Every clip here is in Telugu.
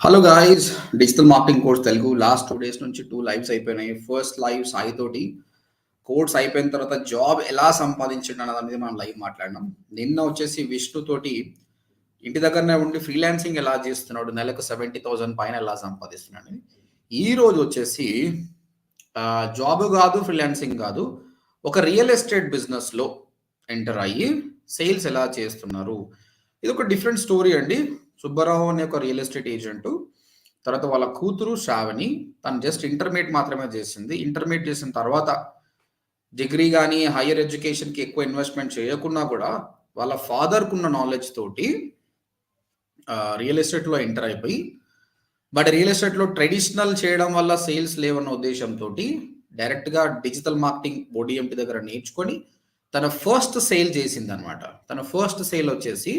Hello guys, digital marketing course Telugu last 2 days నుంచి 2 లైవ్స్ అయిపోయినాయి. ఫస్ట్ లైవ్ సాయి తోటి కోర్స్ అయిపోయిన తర్వాత జాబ్ ఎలా సంపాదించండి అన్న దాని మీద మనం లైవ్ మాట్లాడినాం. నిన్న వచ్చేసి విష్ణు తోటి ఇంటి దగ్గరనే ఉండి ఫ్రీలాన్సింగ్ ఎలా చేస్తున్నాడు, నెలకు 70,000 పైన ఎలా సంపాదిస్తున్నాడు. ఈ రోజు వచ్చేసి జాబ్ కాదు, ఫ్రీలాన్సింగ్ కాదు, ఒక రియల్ ఎస్టేట్ బిజినెస్లో ఎంటర్ అయ్యి సేల్స్ ఎలా చేస్తున్నారు. ఇది ఒక డిఫరెంట్ స్టోరీ అండి. సుబ్బారావు అనే ఒక రియల్ ఎస్టేట్ ఏజెంట్, తర్వాత వాళ్ళ కూతురు శ్రావణి, తను జస్ట్ ఇంటర్మీడియట్ మాత్రమే చేసింది. ఇంటర్మీడియట్ చేసిన తర్వాత డిగ్రీ కానీ హైయర్ ఎడ్యుకేషన్కి ఎక్కువ ఇన్వెస్ట్మెంట్ చేయకుండా కూడా వాళ్ళ ఫాదర్కు ఉన్న నాలెడ్జ్ తోటి రియల్ ఎస్టేట్లో ఎంటర్ అయిపోయి, బట్ రియల్ ఎస్టేట్లో ట్రెడిషనల్ చేయడం వల్ల సేల్స్ లేవన్న ఉద్దేశంతో డైరెక్ట్గా డిజిటల్ మార్కెటింగ్ ఓడిఎంటి దగ్గర నేర్చుకొని తన ఫస్ట్ సేల్ చేసింది అనమాట. తన ఫస్ట్ సేల్ వచ్చేసి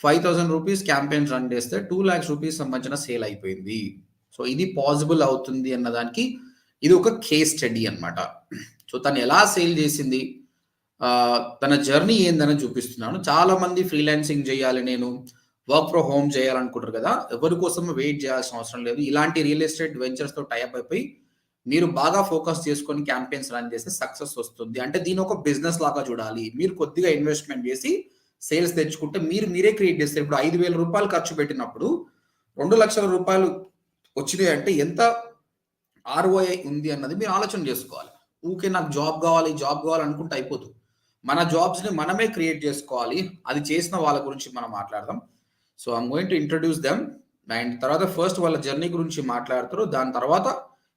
5,000 రూపీస్ క్యాంపెయిన్స్ రన్ చేస్తే 2 lakhs రూపీస్ సంబంధించిన సేల్ అయిపోయింది. సో ఇది పాసిబుల్ అవుతుంది అన్నదానికి ఇది ఒక కేస్ స్టడీ అనమాట. సో తను ఎలా సేల్ చేసింది, తన జర్నీ ఏందని చూపిస్తున్నాను. చాలా మంది ఫ్రీలాన్సింగ్ చేయాలి, నేను వర్క్ ఫ్రమ్ హోమ్ చేయాలనుకుంటారు కదా, ఎవరి కోసం వెయిట్ చేయాల్సిన అవసరం లేదు. ఇలాంటి రియల్ ఎస్టేట్ వెంచర్స్తో టైఅప్ అయిపోయి మీరు బాగా ఫోకస్ చేసుకొని క్యాంపెయిన్స్ రన్ చేస్తే సక్సెస్ వస్తుంది. అంటే దీని ఒక బిజినెస్ లాగా చూడాలి. మీరు కొద్దిగా ఇన్వెస్ట్మెంట్ చేసి సేల్స్ తెచ్చుకుంటే మీరే క్రియేట్ చేస్తారు. ఇప్పుడు 5,000 రూపాయలు ఖర్చు పెట్టినప్పుడు 2 లక్షల రూపాయలు వచ్చినాయి అంటే ఎంత ఆర్ఓఐ ఉంది అన్నది మీరు ఆలోచన చేసుకోవాలి. ఊకే నాకు జాబ్ కావాలి అనుకుంటే అయిపోదు. మన జాబ్స్ని మనమే క్రియేట్ చేసుకోవాలి. అది చేసిన వాళ్ళ గురించి మనం మాట్లాడదాం. So I'm going to introduce them. And తర్వాత ఫస్ట్ వాళ్ళ జర్నీ గురించి మాట్లాడతారు. దాని తర్వాత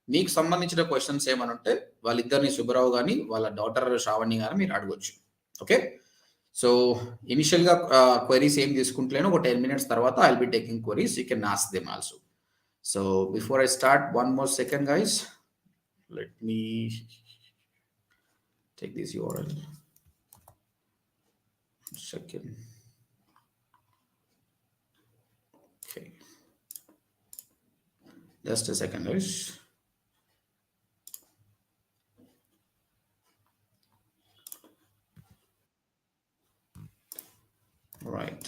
మీకు సంబంధించిన క్వశ్చన్స్ ఏమైనా ఉంటే వాళ్ళిద్దరిని, సుబ్బారావు కానీ వాళ్ళ డాటర్ శ్రావణి కానీ మీరు అడగొచ్చు. ఓకే, సో ఇనిషియల్గా క్వైరీస్ ఏం తీసుకుంటలేను. ఒక 10 minutes తర్వాత I will be taking queries. You can ask them also. So before I start, one more second guys, let me take this URL. Second. Okay, just a second guys. Right,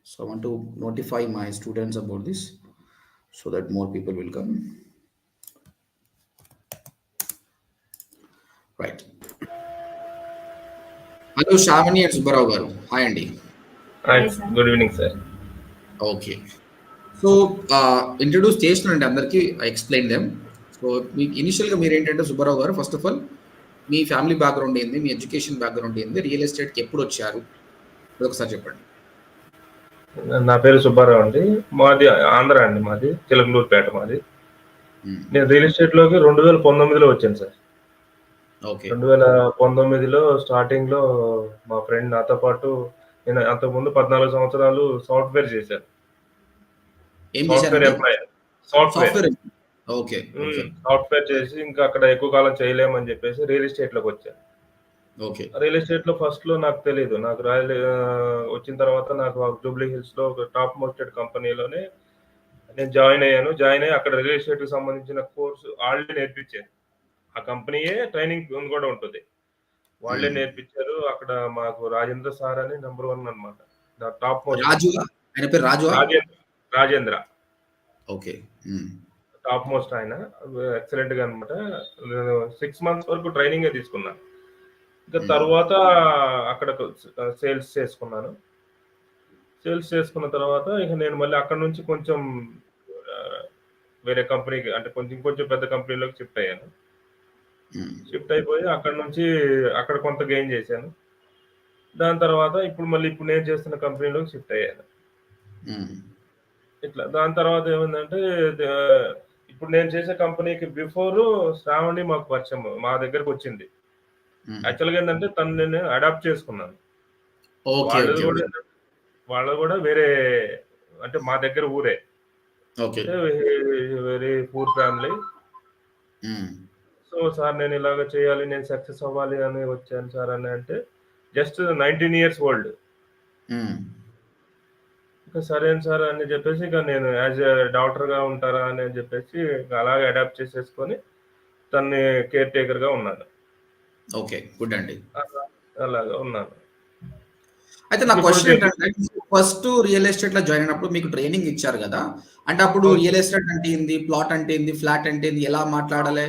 so I want to notify my students about this so that more people will come. Right. Hello Shavani and Subbarao garu. Hi Andy. Hi, good evening sir. Okay, so introduce చేస్తున్నానండి అందరికి. I explain them. సో మీకు ఇనిషియల్గా మీరు ఏంటంటే సుబ్బారావు గారు, first of all me family background ఏంది, మీ ఎడ్యుకేషన్ బ్యాక్గ్రౌండ్ ఏంది, రియల్ ఎస్టేట్కి ఎప్పుడు వచ్చారు అది ఒకసారి చెప్పండి. నా పేరు సుబ్బారావు అండి. మాది ఆంధ్ర అండి. మాది చిలకలూరుపేట మాది. నేను రియల్ ఎస్టేట్లోకి 2019లో వచ్చాను సార్. ఓకే, 2019లో స్టార్టింగ్ లో మా ఫ్రెండ్ నాతో పాటు, నేను అంతకుముందు 14 సంవత్సరాలు సాఫ్ట్వేర్ చేశాను. Software employee. ఓకే, సాఫ్ట్వేర్ చేసి ఇంకా అక్కడ ఎక్కువ కాలం చేయలేమని చెప్పేసి రియల్ ఎస్టేట్ లోకి వచ్చాను. ఓకే, రియల్ ఎస్టేట్ లో ఫస్ట్ లో నాకు తెలియదు. నాకు వచ్చిన తర్వాత నాకు జూబ్లీ హిల్స్ లో ఒక టాప్ మోస్టెడ్ కంపెనీలోనే నేను జాయిన్ అయ్యి అక్కడ రియల్ ఎస్టేట్ కి సంబంధించిన కోర్సు వాళ్ళే నేర్పించారు. ఆ కంపెనీయే ట్రైనింగ్ కూడా ఉంటుంది, వాళ్ళే నేర్పించారు. అక్కడ మాకు రాజేంద్ర సార్ అని నెంబర్ 1 అనమాట, top most. Rajendra okay, top most ఆయన, ఎక్సలెంట్ గా అనమాట. 6 months వరకు ట్రైనింగ్ తీసుకున్నాను. ఇంకా తర్వాత అక్కడ సేల్స్ చేసుకున్నాను. సేల్స్ చేసుకున్న తర్వాత ఇక నేను మళ్ళీ అక్కడ నుంచి కొంచెం వేరే కంపెనీకి, అంటే కొంచెం పెద్ద కంపెనీలోకి షిఫ్ట్ అయ్యాను. షిఫ్ట్ అయిపోయి అక్కడ నుంచి అక్కడ కొంత గెయిన్ చేశాను. దాని తర్వాత ఇప్పుడు నేను చేస్తున్న కంపెనీలోకి షిఫ్ట్ అయ్యాను. ఇట్లా దాని తర్వాత ఏమైందంటే, ఇప్పుడు నేను చేసే కంపెనీకి బిఫోర్ శ్రావణి మాకు పరిచయం, మా దగ్గరకు వచ్చింది. యాక్చువల్గా ఏంటంటే తను నేను అడాప్ట్ చేసుకున్నాను. వాళ్ళు కూడా వేరే, అంటే మా దగ్గర ఊరే, very poor family. So sir నేను ఇలాగ చేయాలి, నేను సక్సెస్ అవ్వాలి అని వచ్చాను సార్ అని అంటే, జస్ట్ 19 years old. ఇంకా సరే సార్ అని చెప్పేసి ఇక నేను యాజ్ ఎ డాక్టర్ గా ఉంటారా అని చెప్పేసి అలాగే అడాప్ట్ చేసేసుకొని తన్ని కేర్ టేకర్ గా ఉన్నాను. ఓకే, గుడ్ అండి. అలాగా ఉన్నాను. అయితే నా క్వశ్చన్ ఏంటంటే, ఫస్ట్ రియల్ ఎస్టేట్‌లో జాయిన్ అయినప్పుడు మీకు ట్రైనింగ్ ఇచ్చారు గదా! అంటే అప్పుడు అవును రియల్ సార్. ఎస్టేట్ అంటే ఏంది? ప్లాట్ అంటే ఏంది? ఫ్లాట్ అంటే ఏంది? ఎలా మాట్లాడాలి?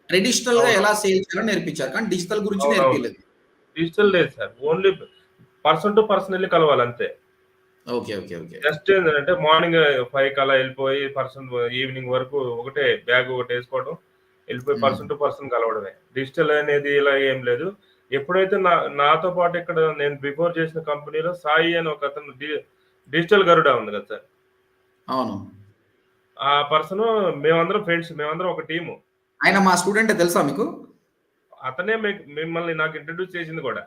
ట్రెడిషనల్‌గా అవునవును. ఎలా సేల్ చేయాలో నేర్పించారు. కానీ డిజిటల్ గురించి అవునవును. నేర్పియలేదు. డిజిటల్ లేదు sir. Only person to person ఎళ్లి కలవాలంతే. ఓకే. ఓకే. ఓకే. జస్ట్ ఏంటంటే మార్నింగ్ 5 కల్లా ఎళ్ళిపోయి ఈవినింగ్ వరకు ఒకటే బ్యాగ్ ఒకటేసుకోవడం. ఎళ్ళిపోయి హ్మ్. పర్సన్ టు పర్సన్ కలవడమే. డిజిటల్ అనేది ఇలా ఏం లేదు. ఎప్పుడైతే నాతో పాటు ఇక్కడ నేను బిఫోర్ చేసిన కంపెనీలో సాయి అని ఒకతను డిజిటల్ గరుడ ఉంది కదా సార్. అవును. ఆ పర్సను మేమందరం ఫ్రెండ్స్. మేమందరం ఒక టీము. ఆయన మా స్టూడెంటే తెలుసా మీకు? అతనే మిమ్మల్ని నాకు ఇంట్రొడ్యూస్ చేసింది గూడా.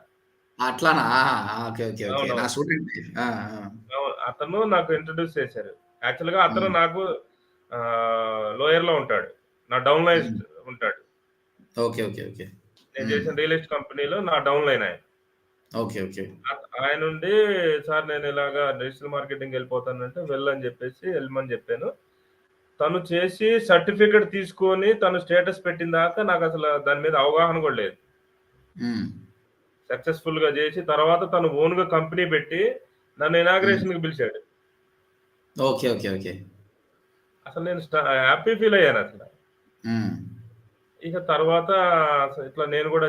అట్లానా? ఓకే. ఓకే. ఓకే. నా అవునవును. స్టూడెంటే. ఆ! ఆ! అవును. అతను నాకు ఇంట్రొడ్యూస్ చేశారు. యాక్చువల్‌గా అతను హ్మ్. నాకు లోయర్‌లో ఉంటాడు. నా డౌన్ లైన్ హ్మ్. ఉంటాడు. ఓకే. ఓకే. ఓకే. నేను హ్మ్. చేసిన రియల్ ఎస్టేట్ కంపెనీలో నా డౌన్ లైన్ ఆయన. ఓకే. ఓకే. ఆయనుండి సార్ నేను ఇలాగా డిజిటల్ మార్కెటింగ్‌కెళ్ళిపోతానంటే వెళ్ళని జెప్పేసి ఎళ్ళమని జెప్పాను. తను చేసి సర్టిఫికేట్ తీసుకొని తను స్టేటస్ పెట్టిన దాకా నాకసల దాని మీద అవగాహన గూడా లేదు. హ్మ్. సక్సెస్‌ఫుల్‌గా జేసి తర్వాత తను ఓన్‌గా కంపెనీ పెట్టి నన్ను హ్మ్. ఇనాగ్రేషన్‌కి పిలిచాడు. ఓకే. ఓకే. ఓకే. అసలు నేను హ్యాపీ ఫీల్ అయ్యానసల. హ్మ్. ఇక తర్వాత ఇట్లా మేము గూడా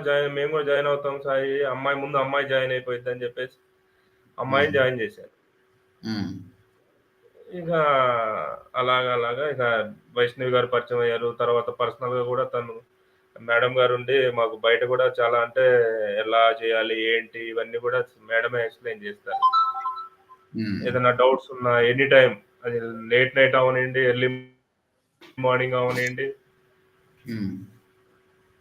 జాయిన్ అవుతాం సాయి. ముందు అమ్మాయి జాయిన్ అయిపోయిద్దని జెప్పేసి హ్మ్. అమ్మాయిని జాయిన్ జేశాను. హ్మ్. ఇక అలాగా ఇక వైష్ణవి గారు పరిచయం అయ్యారు. తర్వాత పర్సనల్‌గా గూడా తను మేడం గారుండి మాకు బయట గూడా చాలా అంటే ఎలా చేయాలి? ఏంటి? ఇవన్నీ గూడా మేడమే ఎక్స్‌ప్లెయిన్ జేస్తారు. హ్మ్. ఏదైనా డౌట్స్ ఉన్నా ఎనీ టైమ్ అది లేట్ నైట్ అవ్వనియండి, ఎర్లీ మార్నింగ్ అవ్వనియండి. హ్మ్.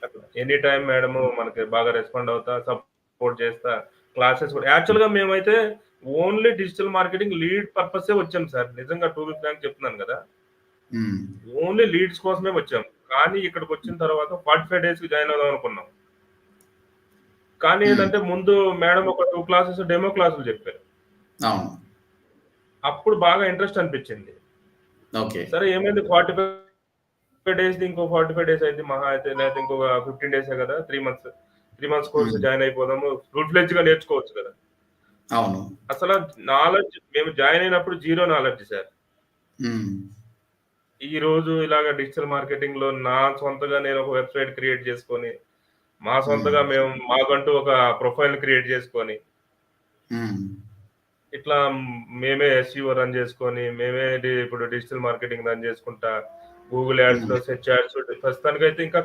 అట్లా. ఎనీ టైమ్ మేడము మనకి బాగా రెస్పాండ్ అవుతా, సపోర్ట్ చేస్తా, క్లాసెస్ కూడా హ్మ్. యాక్చువల్‌గా మేమైతే ఓన్లీ డిజిటల్ మార్కెటింగ్ లీడ్ పర్పసే వచ్చాం సార్. నిజంగా టు బీ ఫ్రాంక్ చెప్తున్నాను గదా! హ్మ్. ఓన్లీ లీడ్స్ కోసమే వచ్చాం. కానీ ఇక్కడికొచ్చిన తర్వాత 45 డేస్‌కి జాయిన్ అవుదాం అనుకున్నాం. కానీ హ్మ్. ఏందంటే ముందు మేడమ్ ఒక 2 క్లాసెస్ డెమో క్లాసులు చెప్పారు. అవును. అప్పుడు బాగా ఇంట్రెస్ట్ అనిపిచ్చింది. ఓకే. సరే ఏమైంది 45 డేస్‌ది ఇంకో 45 డేస్ అయిద్ది మహా అయితే. లేకపోతే ఇంకొక 15 డేసే గదా! 3 మంత్స్ కోర్స్ హ్మ్. జాయిన్ అయిపోదాము. ఫుల్ ఫ్లెడ్జ్‌గా నేర్చుకోవచ్చు గదా! అవును. అసల మేము జాయిన్ అయినప్పుడు జీరో నాలెడ్జ్ సార్. హ్మ్. ఈరోజు ఇలాగ డిజిటల్ మార్కెటింగ్‌లో నా సొంతగా నేను ఒక వెబ్‌సైట్ క్రియేట్ చేసుకొని, మా హ్మ్. సొంతగా మాకంటూ ఒక ప్రొఫైల్‌ని క్రియేట్ చేసుకొని, హ్మ్. ఇట్లా మేమే ఎస్‌ఈఓ రన్ చేసుకొని, మేమే ఇప్పుడు డిజిటల్ మార్కెటింగ్ రన్ చేసుకుంటా, గూగుల్ హ్మ్. యాడ్స్‌లో సెర్చ్ యాడ్స్ ప్రస్తుతానికైతే ఇంకా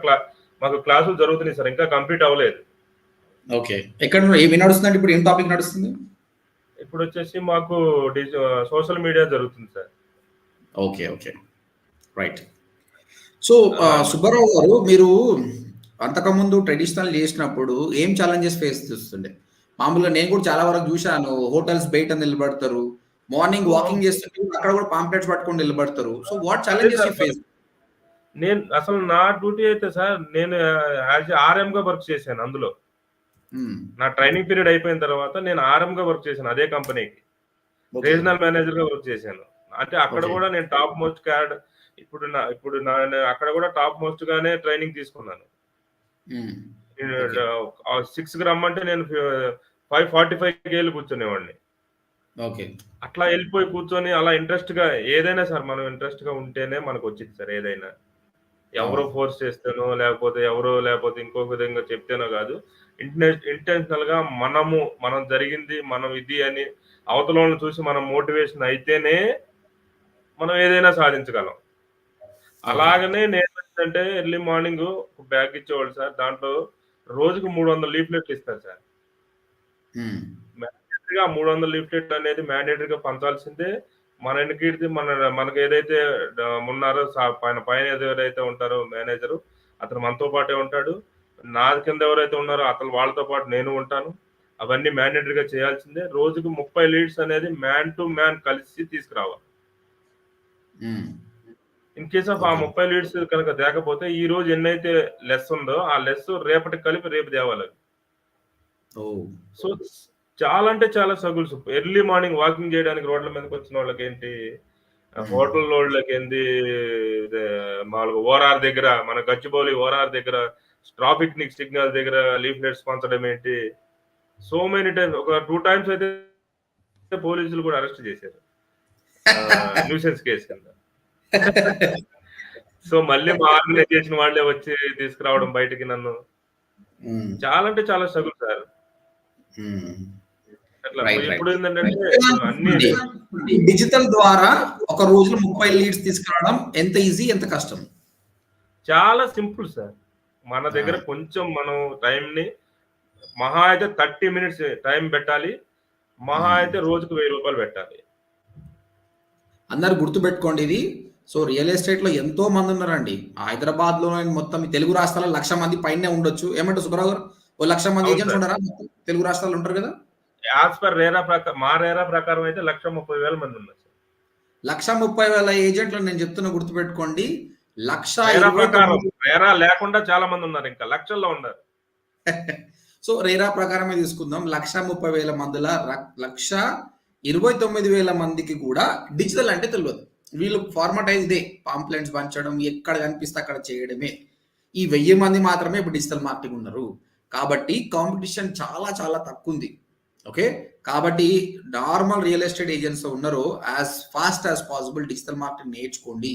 మాకు క్లాసులు జరుగుతున్నాయి సార్. ఇంకా కంప్లీట్ అవ్వలేదు. ఓకే. ఏమి నడుస్తుందండి ఇప్పుడు? ఏం టాపిక్ నడుస్తుంది? ఇప్పుడొచ్చేసి మాకు సోషల్ మీడియా జరుగుతుంది sir. Okay. Okay. Right. So, అలాగ. సుబ్బారావు గారు మీరు అంతకుముందు ట్రెడిషనల్ జేసినప్పుడు ఏం ఛాలెంజెస్ ఫేస్ చేస్తుండే? మామూలుగా నేను కూడా చాలా వరకు జూశాను. హోటల్స్ బయట నిలబడతారు. మార్నింగ్ అవునవును. వాకింగ్ చేస్తుంటే కూడా అక్కడ కూడా పాంప్లెట్స్ పట్టుకొని నిలబడతారు. సో, వాట్ అదే ఛాలెంజెస్ సార్ యూ మరి. ఫేస్? అసలు నా డ్యూటీ అయితే సార్ నేను యాస్ ఎ ఆర్ఎమ్‌గా వర్క్ చేశాను అందులో. హ్మ్. నా ట్రైనింగ్ పీరియడ్ అయిపోయిన తర్వాత నేను ఆర్ఎమ్‌గా వర్క్ చేశాను అదే కంపెనీకి. ఓకే. రీజనల్ మేనేజర్‌గా వర్క్ చేశాను. అంటే అక్కడ ఓకే. గూడా నేను టాప్ మోస్ట్ క్యాడ్ ఇప్పుడు నా అక్కడ గూడా టాప్ మోస్ట్‌గానే ట్రైనింగ్ తీసుకున్నాను. హ్మ్. నేను ఓకే. 6కి రమ్మంటే నేను 5:45కి ఎళ్లి కూర్చునేవాడిని. ఓకే. అట్లా ఎళ్ళిపోయి కూర్చొని అలా ఇంట్రెస్ట్‌గా ఏదైనా సార్ మనం ఇంట్రెస్ట్‌గా ఉంటేనే మనకొచ్చిద్ది సార్ ఏదైనా. ఎవరో అవును. ఫోర్స్ చేస్తేనో, లేకపోతే ఇంకో విధంగా చెప్తేనో గాదు. ఇంటెన్షనల్‌గా మనం జరిగింది, మనం ఇది అని అవతలోళ్ళని చూసి మనం మోటివేషన్ అయితేనే మనం ఏదైనా సాధించగలం. ఓకే. అలాగనే నేనేంటంటే ఎర్లీ మార్నింగు ఒక బ్యాగ్ ఇచ్చేవాళ్ళు సార్. దాంట్లో రోజుకి 300 లీఫ్లెట్లు ఇస్తారు సార్. హ్మ్. మ్యాండేటరీగా 300 లీఫ్లెట్లు అనేది మ్యాండేటరీగా పంచాల్సిందే. మన ఎనకీడిది మనకేదైతే ఉన్నారో పైన ఎవరైతే ఉంటారో మేనేజరు, అతను మనతో పాటే ఉంటాడు. నా కింద ఎవరైతే ఉన్నారో వాళ్ళతో పాటు నేను ఉంటాను. అవన్నీ మ్యాండేటరీగా చేయాల్సిందే. రోజుకి 30 లీడ్స్ అనేది మ్యాన్ టు మ్యాన్ కలిసి తీసుకురావాలి. హ్మ్. ఇన్ కేస్ ఆఫ్ ఆ ఓకే. 30 లీడ్స్ కనుక తేకపోతే ఈరోజు ఎన్నైతే లెస్ ఉందో ఆ లెస్ రేపటికి కలిపి రేపు తేవాలవి. ఓహ్! సో, చాలా అంటే చాలా స్ట్రగుల్స్. ఎర్లీ మార్నింగ్ వాకింగ్ జేయడానికి రోడ్ల మీదకొచ్చినోళ్ళకేంటి, హ్మ్. హోటల్‌లోళ్ళకేంది ఇదే మాములుగా ఓఆర్ఆర్ దగ్గర మన గచ్చిబౌలి ఓఆర్ఆర్ దగ్గర ట్రాఫిక్ సిగ్నల్ దగ్గర లీఫ్లెట్స్ పంచడం ఏంటి. సో మెనీ టైమ్స్ ఒక 2 టైమ్స్ అయితే పోలీసులు కూడా అరెస్ట్ చేశారు. న్యూసెన్స్ కేసు కింద. సో, మళ్ళీ మా ఆర్గనైజేషన్ వాళ్ళే వచ్చి తీసుకురావడం బయటికి నన్ను. హ్మ్. చాలా అంటే చాలా స్ట్రగుల్ సార్. హ్మ్. అట్లా రైట్. రైట్. ఇప్పుడేందంటే అన్నీ డిజిటల్ ద్వారా ఒక రోజులో 30 లీడ్స్ తీసుకురావడం ఎంత ఈజీ? ఎంత కష్టం? చాలా సింపుల్ సార్. మన ఆ! దగ్గర కొంచెం మనం టైంని మహా అయితే 30 మినిట్స్ టైం పెట్టాలి. మహా హ్మ్. అయితే రోజుకు రూ. 1000 పెట్టాలి. అందరూ గుర్తుపెట్టుకోండి ఇది. సో, రియల్ ఎస్టేట్‌లో ఎంతో మందున్నారండి. హైదరాబాద్‌లోనే మొత్తం ఈ తెలుగు రాష్ట్రాల్లో 1,00,000 మంది పైనే ఉండొచ్చు. ఏమంటారు సుబ్బారావు గారు? ఓ 1,00,000 మంది అవును ఏజెంట్స్ సార్. ఉన్నారా మొత్తం తెలుగు రాష్ట్రాల్లో ఉంటారు గదా! యాస్ పర్ రేరా మా రేరా ప్రకారం అయితే 1,30,000 మంది ఉన్నారు సార్. 1,30,000 ఏజెంట్లు నేను చెప్తున్నా గుర్తుపెట్టుకోండి. రేరా ప్రకారం. 1,29 రేరా లేకుండా చాలా మంది ఉన్నారు ఇంకా. లక్షల్లో ఉన్నారు. సో, రేరా ప్రకారమే తీసుకుందాం. 1,30,000 మందిల 1,29,000 మందికి కూడా డిజిటల్ అంటే తెలవదు. వీళ్ళు ఫార్మాటైజ్ ఇదే. పాంప్లెట్స్ పంచడం, ఎక్కడ కనిపిస్తే అక్కడ చేయడమే. ఈ 1000 మంది మాత్రమే ఇప్పుడు డిజిటల్ మార్కెటింగ్ ఉన్నారు. కాబట్టి కాంపిటీషన్ చాలా చాలా తక్కువుంది. ఓకే. కాబట్టి నార్మల్ రియల్ ఎస్టేట్ ఏజెంట్స్ ఉన్నారో as fast as possible digital marketing నేర్చుకోండి.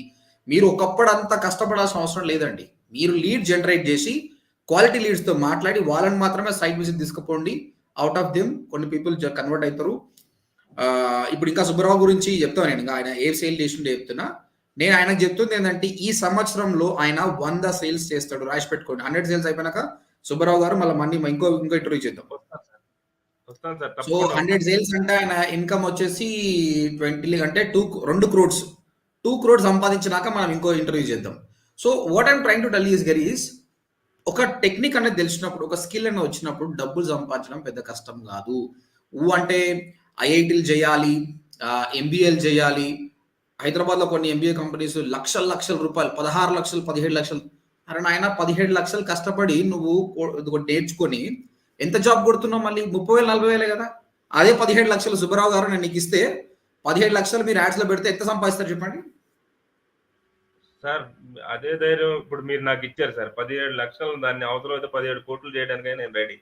మీరు ఒకప్పుడు అంత కష్టపడాల్సిన అవసరం లేదండి. మీరు లీడ్ జనరేట్ చేసి క్వాలిటీ లీడ్స్‌తో మాట్లాడి వాళ్ళని మాత్రమే సైట్ విజిట్ తీసుకుపోండి. ఔట్ ఆఫ్ దెమ్ కొన్ని పీపుల్ కన్వర్ట్ అయితారు. ఇప్పుడు ఇంకా సుబ్బారావు గురించి చెప్తాను నేను. ఆయన ఏ సేల్ చేసిండో చెప్తున్నా. నేను ఆయనకు చెప్తుంది ఏందంటే ఈ సంవత్సరంలో ఆయన 100 సేల్స్ చేస్తాడు. రాసి పెట్టుకోండి. 100 సేల్స్ అయిపోయినాక సుబ్బారావు గారు మళ్ళీ మళ్ళీ ఇంకో ఇంటర్వ్యూ చేద్దాం. వస్తాను సార్. వస్తాను సార్. సో తప్పకుండా 100 వస్తాను. సేల్స్ అంటే ఆయన ఇన్‌కమ్ వచ్చేసి 20 అంటే 2 క్రోర్స్. 2 క్రోర్స్ సంపాదించినాక మనం ఇంకో ఇంటర్వ్యూ చేద్దాం. So what I'm trying to tell you గరీస్ ఒక టెక్నిక్ అనేది తెలిసినప్పుడు, ఒక స్కిల్ అనేది వచ్చినప్పుడు డబ్బులు సంపాదించడం పెద్ద కష్టం కాదు. అంటే ఐఐటీలు చేయాలి, ఎంబీఏలు చేయాలి. హైదరాబాద్‌లో కొన్ని ఎంబీఏ కంపెనీస్ లక్షల లక్షల రూపాయలు 16,00,000, 17,00,000 అరె నాయనా 17,00,000 కష్టపడి నువ్వు ఇదిగోటి నేర్చుకొని ఎంత జాబ్ కొడుతున్నావు మళ్ళీ 30,000, 40,000 కదా! అదే 17,00,000 సుబ్బారావు గారు నేను నీకు ఇస్తే 17,00,000 మీరు యాడ్స్‌లో పెడితే ఎంత సంపాదిస్తారు చెప్పండి? సార్ అదే ధైర్యం ఇప్పుడు మీరు నాకిచ్చారు సార్. 17,00,000 దాన్ని అవసరమైతే 17,00,00,000 చేయడానికైనా నేను రెడీ.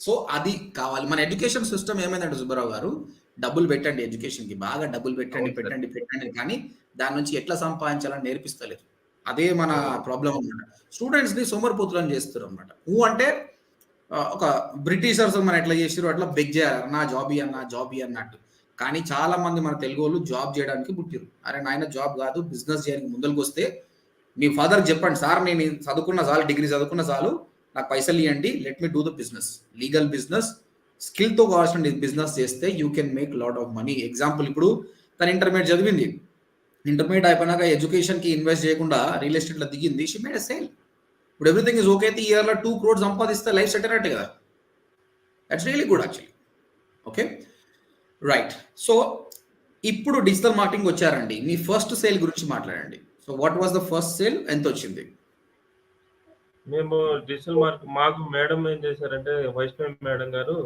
సో అది కావాలి. మన ఎడ్యుకేషన్ సిస్టమ్ ఏమైందంటే సుబ్బారావు గారు, డబ్బులు పెట్టండి ఎడ్యుకేషన్‌కి. బాగా డబ్బులు పెట్టండి, అవును సార్. పెట్టండి, పెట్టండి. కానీ దాని నుంచి ఎట్లా సంపాదించాలని నేర్పిస్తలేదు. అదే మన అవును. ప్రాబ్లమ్ అన్నమాట. స్టూడెంట్స్‌ని సోమరిపోతులను చేస్తుర్రన్నమాట. అంటే ఒక బ్రిటిషర్స్ మనం ఎట్లా చేసిర్రో అట్లా బెగ్ చేయాలి. "అన్నా జాబ్ ఇయ్యన్నా, జాబ్ ఇయ్యి" అన్నట్టు. కానీ చాలా మంది మన తెలుగోళ్ళు జాబ్ చేయడానికి పుట్టిర్రు. అరె నాయన జాబ్ కాదు బిజినెస్ చేయడానికి ముందలకొస్తే మీ ఫాదర్‌కి చెప్పండి. సార్ నేను చదువుకున్న చాలు, డిగ్రీ చదువుకున్న చాలు. నాకు పైసలు ఇయ్యండి. Let me do the business. Legal business. స్కిల్‌తో కావాల్సిన బిజినెస్ చేస్తే you can make lot of money. Example ఇప్పుడు తను ఇంటర్మీడియేట్ చదివింది. ఇంటర్మీడియేట్ అయిపోయినాక ఎడ్యుకేషన్‌కి ఇన్వెస్ట్ చేయకుండా రియల్ ఎస్టేట్‌లో దిగింది. She made a sale. ఇప్పుడు ఎవ్రీథింగ్ ఈస్ ఓకే అయితే ఈ ఇయర్‌లో 2 క్రోర్స్ సంపాదిస్తే లైఫ్ సెట్ అయినట్టే కదా! That's really good actually. Okay. Right. So ఇప్పుడు డిజిటల్ మార్కెటింగ్ వచ్చారండి. మీ ఫస్ట్ సేల్ గురించి మాట్లాడండి. So what was the first sale? ఎంతొచ్చింది? మేము డిజిటల్ మాకు మేడం ఏం చేశారంటే వైష్ణవి మేడం గారు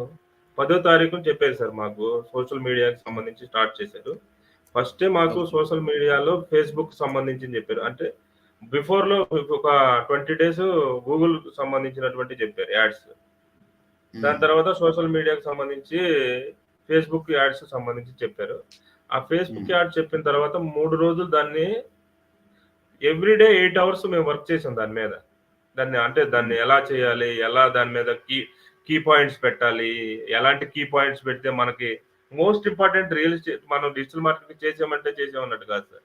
10వ తారీఖున చెప్పారు సార్ మాకు. సోషల్ మీడియాకి సంబంధించి స్టార్ట్ చేశారు. ఫస్టే మాకు ఓకే. సోషల్ మీడియాలో ఫేస్‌బుక్ సంబంధించింది చెప్పారు. అంటే బిఫోర్‌లో ఒక 20 డేస్ గూగుల్‌కి సంబంధించినటువంటివి చెప్పారు యాడ్స్. హ్మ్. దాని తర్వాత సోషల్ మీడియాకి సంబంధించి ఫేస్‌బుక్ యాడ్స్ సంబంధించి చెప్పారు. ఆ హ్మ్. ఫేస్‌బుక్ యాడ్ చెప్పిన తర్వాత 3 రోజులు దాన్ని ఎవ్రీ డే 8 అవర్స్ మేము వర్క్ చేసాం దాని మీద. దాన్ని హ్మ్. ఎలా చేయాలి? ఎలా దాని మీద కీ పాయింట్స్ పెట్టాలి? ఎలాంటి కీ పాయింట్స్ పెడితే మనకి మోస్ట్ ఇంపార్టెంట్ రియల్ ఎస్టేట్ మనం డిజిటల్ మార్కెటింగ్ చేసామంటే చేసామన్నట్టు కాదు సార్.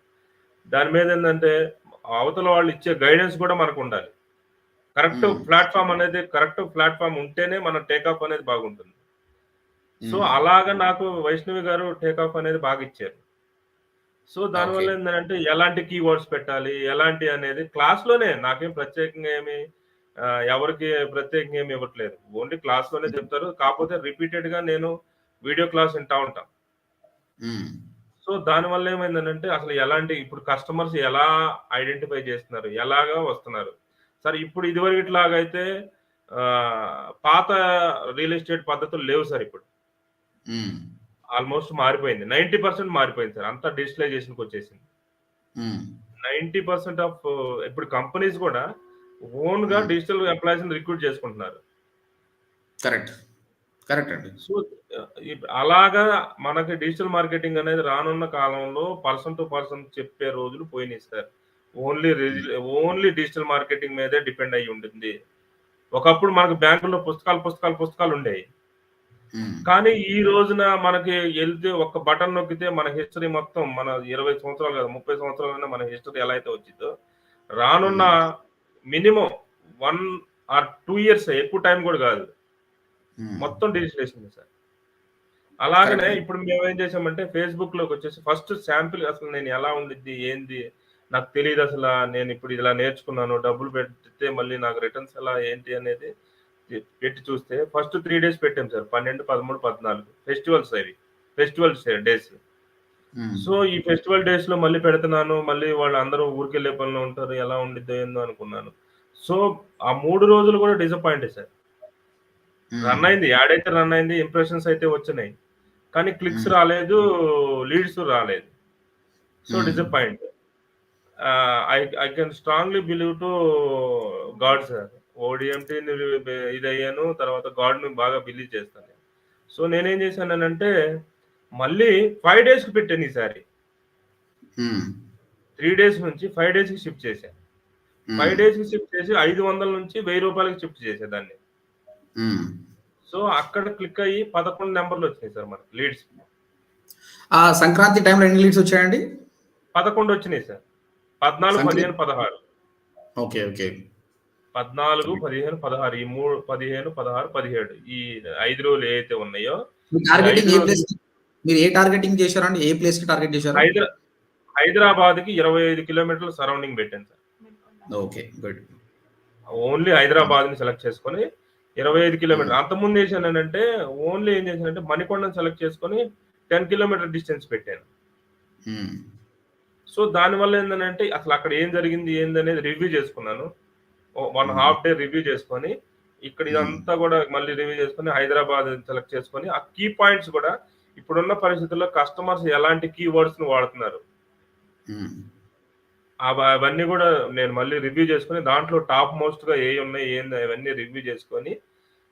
దాని మీద ఏందంటే అవతల వాళ్ళు ఇచ్చే గైడెన్స్ కూడా మనకుండాలి. హ్మ్. కరెక్ట్ ప్లాట్‌ఫార్మ్ ఉంటేనే మన టేక్ ఆఫ్ అనేది బాగుంటుంది. సో, హ్మ్. అలాగా నాకు వైష్ణవి గారు టేక్ ఆఫ్ అనేది బాగిచ్చారు. So, okay. దానివల్ల ఏందంటే ఎలాంటి కీవర్డ్స్ పెట్టాలి? ఎలాంటి అనేది క్లాస్‌లోనే నాకేం ప్రత్యేకంగా ఎవరికీ ప్రత్యేకంగా ఏమి ఇవ్వట్లేదు. ఓన్లీ క్లాస్‌లోనే హ్మ్. చెప్తారు. కాకపోతే రిపీటెడ్‌గా నేను వీడియో క్లాస్ వింటా ఉంటా. హ్మ్. సో, దానివల్ల ఏమైందనంటే అసలు ఇప్పుడు కస్టమర్స్ ఎలా ఐడెంటిఫై చేస్తున్నారు? ఎలాగా వస్తున్నారు? సరే ఇప్పుడు ఇదివరకిట్లాగా అయితే పాత రియల్ ఎస్టేట్ పద్ధతులు లేవు సార్ ఇప్పుడు. హ్మ్. ఆల్‌మోస్ట్ మారిపోయింది. 90% మారిపోయింది సార్. అంతా డిజిటలైజేషన్‌కొచ్చేసింది. హ్మ్. 90% ఆఫ్ ఇప్పుడు కంపెనీస్ గూడా ఓన్‌గా హ్మ్. డిజిటల్ ఎంప్లాయీస్‌ని రిక్రూట్ చేసుకుంటున్నారు. కరెక్ట్. కరెక్ట్ అండి. సో, అలాగా మనకి డిజిటల్ మార్కెటింగ్ అనేది రానున్న కాలంలో పర్సన్ టు పర్సన్ చెప్పే రోజులు పోయినాయి సార్. ఓన్లీ హ్మ్. ఓన్లీ డిజిటల్ మార్కెటింగ్ మీదే డిపెండ్ అయ్యి ఉంటుంది. ఒకప్పుడు మనకు బ్యాంకుల్లో పుస్తకాలుండేయి. హ్మ్. కానీ ఈ రోజున మనకి ఎళ్తే ఒక్క బటన్ నొక్కితే మన హిస్టరీ మొత్తం మన 20 సంవత్సరాలు కాదు 30 సంవత్సరాలైనా మన హిస్టరీ ఎలా అయితే వచ్చిద్దో, రానున్న హ్మ్. మినిమమ్ 1 ఆర్ 2 ఇయర్స్ ఎక్కువ టైం కూడా కాదు. హ్మ్. మొత్తం డిజిటలైజేషనే సార్. అలాగనే కరెక్ట్ అండి. ఇప్పుడు మేమేం చేసామంటే ఫేస్‌బుక్‌లోకొచ్చేసి ఫస్ట్ శాంపిల్ అసలు నేను ఎలా ఉండిద్ది? ఏంది? నాకు తెలీదసల. నేనిప్పుడు ఇలా నేర్చుకున్నాను. డబ్బులు పెడితే మళ్ళీ నాకు రిటర్న్స్ ఎలా? ఏంటి? అనేది పెట్టి చూస్తే ఫస్ట్ 3 డేస్ పెట్టాం సార్. 12, 13, 14 ఫెస్టివల్స్ అవి. Festivals days. హ్మ్. సో, ఈ ఫెస్టివల్ డేస్‌లో మళ్ళీ పెడుతున్నాను. మళ్ళీ వాళ్ళందరూ ఊరికెళ్ళే పనిలో ఉంటారు. ఎలా ఉండిద్దో ఏందో అనుకున్నాను. సో, ఆ 3 రోజులు కూడా డిసప్పాయింటే సార్. హ్మ్. రన్ అయింది. యాడ్ అయితే రన్ అయింది. ఇంప్రెషన్స్ అయితే వచ్చినాయి. కానీ క్లిక్స్ హ్మ్. రాలేదు. లీడ్స్ రాలేదు. So, hmm. Disappoint. I I can strongly believe to God sir. ఓడీఎంటీని ఇదయ్యాను. తర్వాత గాడ్‌ని బాగా బిలీవ్ చేస్తాను నేను. సో, నేనేం చేశాననంటే, మళ్ళీ 5 డేస్‌కి పెట్టాను ఈసారి. హ్మ్. 3 డేస్ నుంచి 5 డేస్‌కి షిఫ్ట్ చేశా. హ్మ్. 5 డేస్‌కి షిఫ్ట్ చేసి 500 నుంచి రూ. 1000కి షిఫ్ట్ చేసేదాన్ని. హ్మ్. సో, అక్కడ క్లిక్ అయ్యి 11 నంబర్‌లొచ్చినాయి సార్ మనకి లీడ్స్. ఆ సంక్రాంతి టైంలో ఎన్ని లీడ్స్ వచ్చాయండి? 11 వచ్చినాయి sir. 14, 15, Sankranti 16. Okay. Okay. 14, okay. 15, 16 ఈ 15, 16, 17 ఈ 5 రోజులు ఏవైతే ఉన్నాయో, మీ ఈ 5 టార్గెటింగ్ ఏ రోజులు ప్లేస్‌కి మీరు ఏ టార్గెటింగ్ చేశారండి? ఏ ప్లేస్‌కి టార్గెట్ చేశారు? హైదరా హైదరాబాద్‌కి 25 కిలోమీటర్ల సరౌండింగ్ పెట్టాను సార్. ఓకే. గుడ్. ఓన్లీ హ్మ్. హైదరాబాద్‌ని సెలెక్ట్ చేసుకొని 25 హ్మ్. కిలోమీటర్లు. అంతకుముందు ఏం చేశాననంటే, ఓన్లీ ఏం చేశానంటే మణికొండని సెలెక్ట్ చేసుకొని 10 కిలోమీటర్ డిస్టెన్స్ పెట్టాను. హ్మ్. సో, దానివల్ల ఏందనంటే, అసలక్కడ ఏం జరిగింది, ఏందనేది రివ్యూ చేసుకున్నాను. 1 హ్మ్. హాఫ్ డే రివ్యూ చేసుకొని, ఇక్కడ హ్మ్. ఇదంతా గూడా మళ్ళీ రివ్యూ చేసుకొని, హైదరాబాద్ సెలెక్ట్ చేసుకొని, ఆ కీ పాయింట్స్ గూడా ఇప్పుడున్న పరిస్థితుల్లో కస్టమర్స్ ఎలాంటి కీవర్డ్స్‌ని వాడుతున్నారు. హ్మ్. అవన్నీ గూడా నేను మళ్ళీ రివ్యూ చేసుకొని, దాంట్లో టాప్ మోస్ట్‌గా ఏయున్నాయి, ఏంది అవన్నీ రివ్యూ చేసుకొని,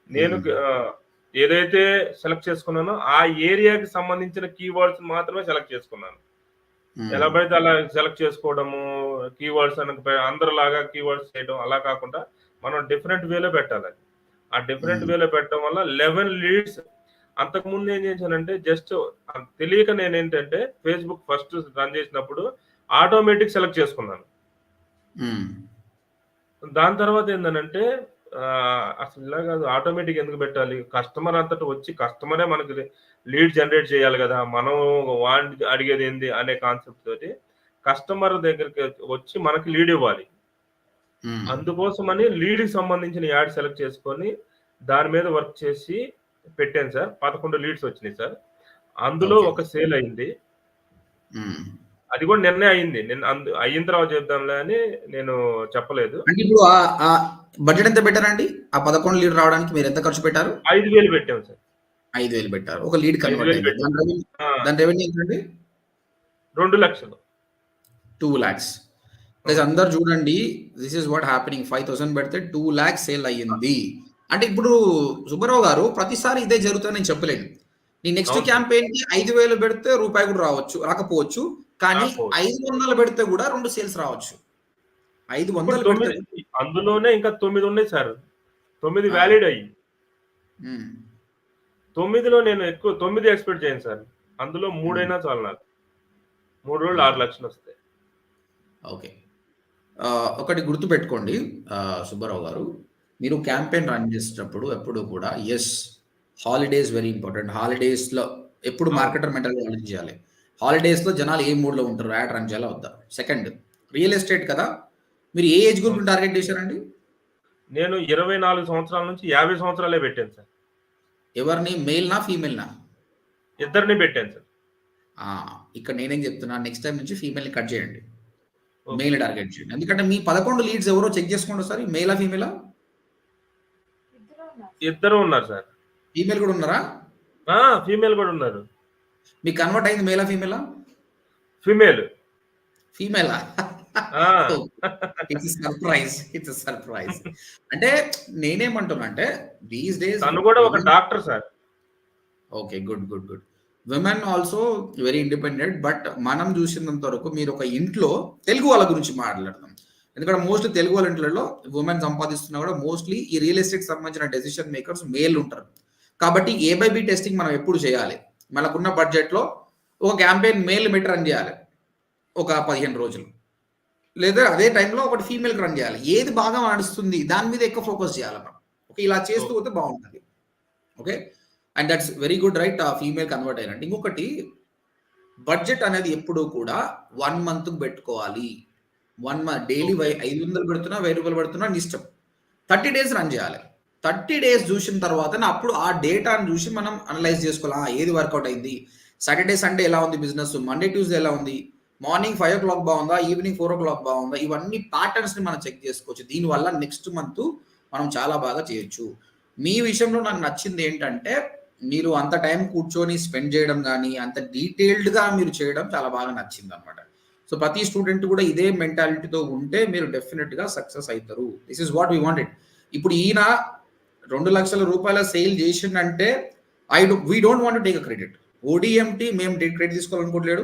నేను హ్మ్. ఏదైతే సెలెక్ట్ చేసుకున్నానో, ఆ ఏరియాకి సంబంధించిన కీవర్డ్స్ మాత్రమే సెలెక్ట్ చేసుకున్నాను. హ్మ్. ఎలా పడితే అలా సెలెక్ట్ చేసుకోవడము, కీవర్డ్స్ అనక అందరిలాగా కీవర్డ్స్ చేయడం అలా కాకుండా, మనం డిఫరెంట్ వేలో పెట్టాలది. ఆ డిఫరెంట్ హ్మ్. వేలో పెట్టడం వల్ల 11 లీడ్స్ అంతకుముందు ఏం చేశానంటే జస్ట్ తెలియక నేనేంటంటే ఫేస్‌బుక్ ఫస్ట్ రన్ చేసినప్పుడు ఆటోమేటిక్ సెలెక్ట్ చేసుకున్నాను. హ్మ్. దాని తర్వాత ఏందనంటే అసలు ఇలా కాదు ఆటోమేటిక్ ఎందుకు పెట్టాలి? కస్టమర్ అంతట వచ్చి కస్టమరే మనకి లీడ్ జనరేట్ చేయాలి గదా! మనం వాడిని అడిగేదేంది అనే కాన్సెప్ట్ తోటి కస్టమర్ దగ్గరికి వచ్చి మనకి లీడ్ ఇవ్వాలి. హ్మ్. అందుకోసమని లీడ్‌కి సంబంధించిన యాడ్ సెలెక్ట్ చేసుకొని దాని మీద వర్క్ చేసి పెట్టాను సార్. 11 లీడ్స్ వచ్చినాయి సార్. అందులో ఓకే. ఒక సేల్ అయింది. హ్మ్. అది కూడా నిన్నే అయింది. అయిన తర్వాత చెప్దాంలే అని నేను చెప్పలేదు. అంటే ఇప్పుడు బడ్జెట్ ఎంత పెట్టారండి? ఆ 11 లీడ్ రావడానికి మీరెంత ఖర్చు పెట్టారు? 5,000 పెట్టాం సార్. 5,000 పెట్టారు. ఒక లీడ్ కన్వర్ట్ 5,000 అయింది. పెట్టాం. ఆ! దాని రెవెన్యూ ఎంతండి? 2,00,000 2,00,000 గైస్ అవును సార్. అందరూ చూడండి. థిస్ ఈస్ వాట్ హ్యాపెనింగ్ 5,000 పెడితే 2,00,000 సేల్ అయ్యింది. అంటే ఇప్పుడు సుబ్బారావు గారు ప్రతిసారి ఇదే జరుగుతుందని నేను చెప్పలేను. నీ నెక్స్ట్ అవును సార్. క్యాంపెయిన్‌కి 5,000 పెడితే రూపాయి కూడా రాకపోవచ్చు. కానీ రాకపోవచ్చు. 500 పెడితే కూడా 2 సేల్స్ రావచ్చు. ఇప్పుడు 500 పెడితే 9 కూడా అందులోనే ఇంకా 9 ఉన్నాయి సార్. 9 ఆ! వాలిడ్ అయ్యి. హ్మ్. 9లో నేను ఎక్కువ 9 ఎక్స్‌పెక్ట్ చేయను సార్. అందులో 3 హ్మ్. అయినా చాలు నాకు. 3 రోజులు హ్మ్. 6,00,000 వస్తాయి. ఓకే. ఒకటి గుర్తుపెట్టుకోండి సుబ్బారావు గారు. మీరు సార్. క్యాంపెయిన్ రన్ చేసేటప్పుడు ఎప్పుడు కూడా హాలిడేస్ వెరీ ఇంపార్టెంట్. హాలిడేస్‌లో ఎప్పుడు అవును. మార్కెటర్ మెంటాలిటీ ఆలోచించాలి. హాలిడేస్‌లో జనాలు ఏ మూడ్‌లో ఉంటారు? యాడ్ రన్ చేయాలా వద్దా? సెకండ్ రియల్ ఎస్టేట్ కదా! మీరు ఏ ఏజ్ అవును గ్రూప్‌ని సార్. టార్గెట్ చేశారండి? నేను 24 సంవత్సరాల నుంచి 50 సంవత్సరాలే పెట్టాను సార్. ఎవరిని మెయిల్‌నా? ఫీమేల్‌నా? ఇద్దరిని పెట్టాను సార్. ఆ! ఇక్కడ నేనేం చెప్తున్నా నెక్స్ట్ టైమ్ నుంచి ఫీమేల్‌ని కట్ చేయండి. ఓకే. మెయిల్‌ని టార్గెట్ చేయండి. ఎందుకంటే మీ 11 లీడ్స్ ఎవరో చెక్ చేసుకోండి ఒకసారి. మెయిలా? ఫీమేలా? ఇద్దరు ఉన్నారు సార్. ఫీమేల్ కూడా ఉన్నారా? ఆ! ఫీమేల్ గూడా ఉన్నారు. మీకు కన్వర్ట్ అయింది మెయిలా? ఫీమేలా? ఫీమేల్. ఫీమేలా? ఆ! Okay. It's surprise. It's surprise. అంటే నేనేమంటున్నా అంటే దీస్ డేస్ తను గూడా ఒక even doctor sir. Okay. Good. Good. Good. Women also very independent. But మనం చూసినంత వరకు మీరు ఒక ఇంట్లో తెలుగు వాళ్ళ గురించి మాట్లాడదాం. ఎందుకంటే మోస్ట్‌లీ తెలుగు వాళ్ళ ఇంట్లలో వుమెన్ సంపాదిస్తున్నా కూడా మోస్ట్‌లీ ఈ రియల్ ఎస్టేట్‌కి సంబంధించిన డెసిషన్ మేకర్స్ మేల్ ఉంటారు. కాబట్టి ఏ బై బి టెస్టింగ్ మనం ఎప్పుడు చేయాలి? మనకున్న బడ్జెట్‌లో ఒక క్యాంపెయిన్ మేల్ పెట్టి రన్ చేయాలి. ఒక 15 రోజులు. లేదా అదే టైంలో ఒకటి ఫీమేల్‌కి రన్ చేయాలి. ఏది బాగా నడుస్తుంది దాని మీద ఎక్కువ ఫోకస్ చేయాలి మనం. ఓకే. ఇలా చేస్తూ ఓకే. పోతే బావుంటది. Okay. And that's very good right. ఆ ఫీమేల్ కన్వర్ట్ అయినట్టు. ఇంకొకటి బడ్జెట్ అనేది ఎప్పుడూ కూడా 1 మంత్‌కి పెట్టుకోవాలి. 1 డైలీ ఓకే. 500 పెడుతున్నా, రూ. 1000 పెడుతున్నా నీ ఇష్టం. 30 డేస్ రన్ చేయాలి. 30 డేస్ చూసిన తర్వాతనే అప్పుడు ఆ డేటాను చూసి మనం అనలైజ్ చేసుకోవాలి. ఏది వర్కౌట్ అయింది. సాటర్‌డే, సండే ఎలా ఉంది బిజినెస్? మండే, ట్యూస్‌డే ఎలా ఉంది? మార్నింగ్ 5:00 బాగుందా? ఈవినింగ్ 4:00 బాగుందా? ఇవన్నీ ప్యాటర్న్స్‌ని మనం చెక్ చేసుకోవచ్చు. దీనివల్ల నెక్స్ట్ మంత్ మనం చాలా బాగా చేయొచ్చు. మీ విషయంలో నాకు నచ్చింది ఏంటంటే, మీరు అంత టైం కూర్చొని స్పెండ్ చేయడం గాని, అంత డీటెయిల్డ్‌గా మీరు చేయడం చాలా బాగా నచ్చిందనమాట. సో, ప్రతి స్టూడెంట్ కూడా ఇదే మెంటాలిటీతో ఉంటే మీరు డెఫినిట్‌గా సక్సెస్ అయితారు. This is what we wanted. ఇప్పుడు ఈయన రూ. 2,00,000 సేల్ చేసిండంటే we don't want to take a credit. ODMT మేము క్రెడిట్ తీసుకోవాలనుకోవట్లేడు.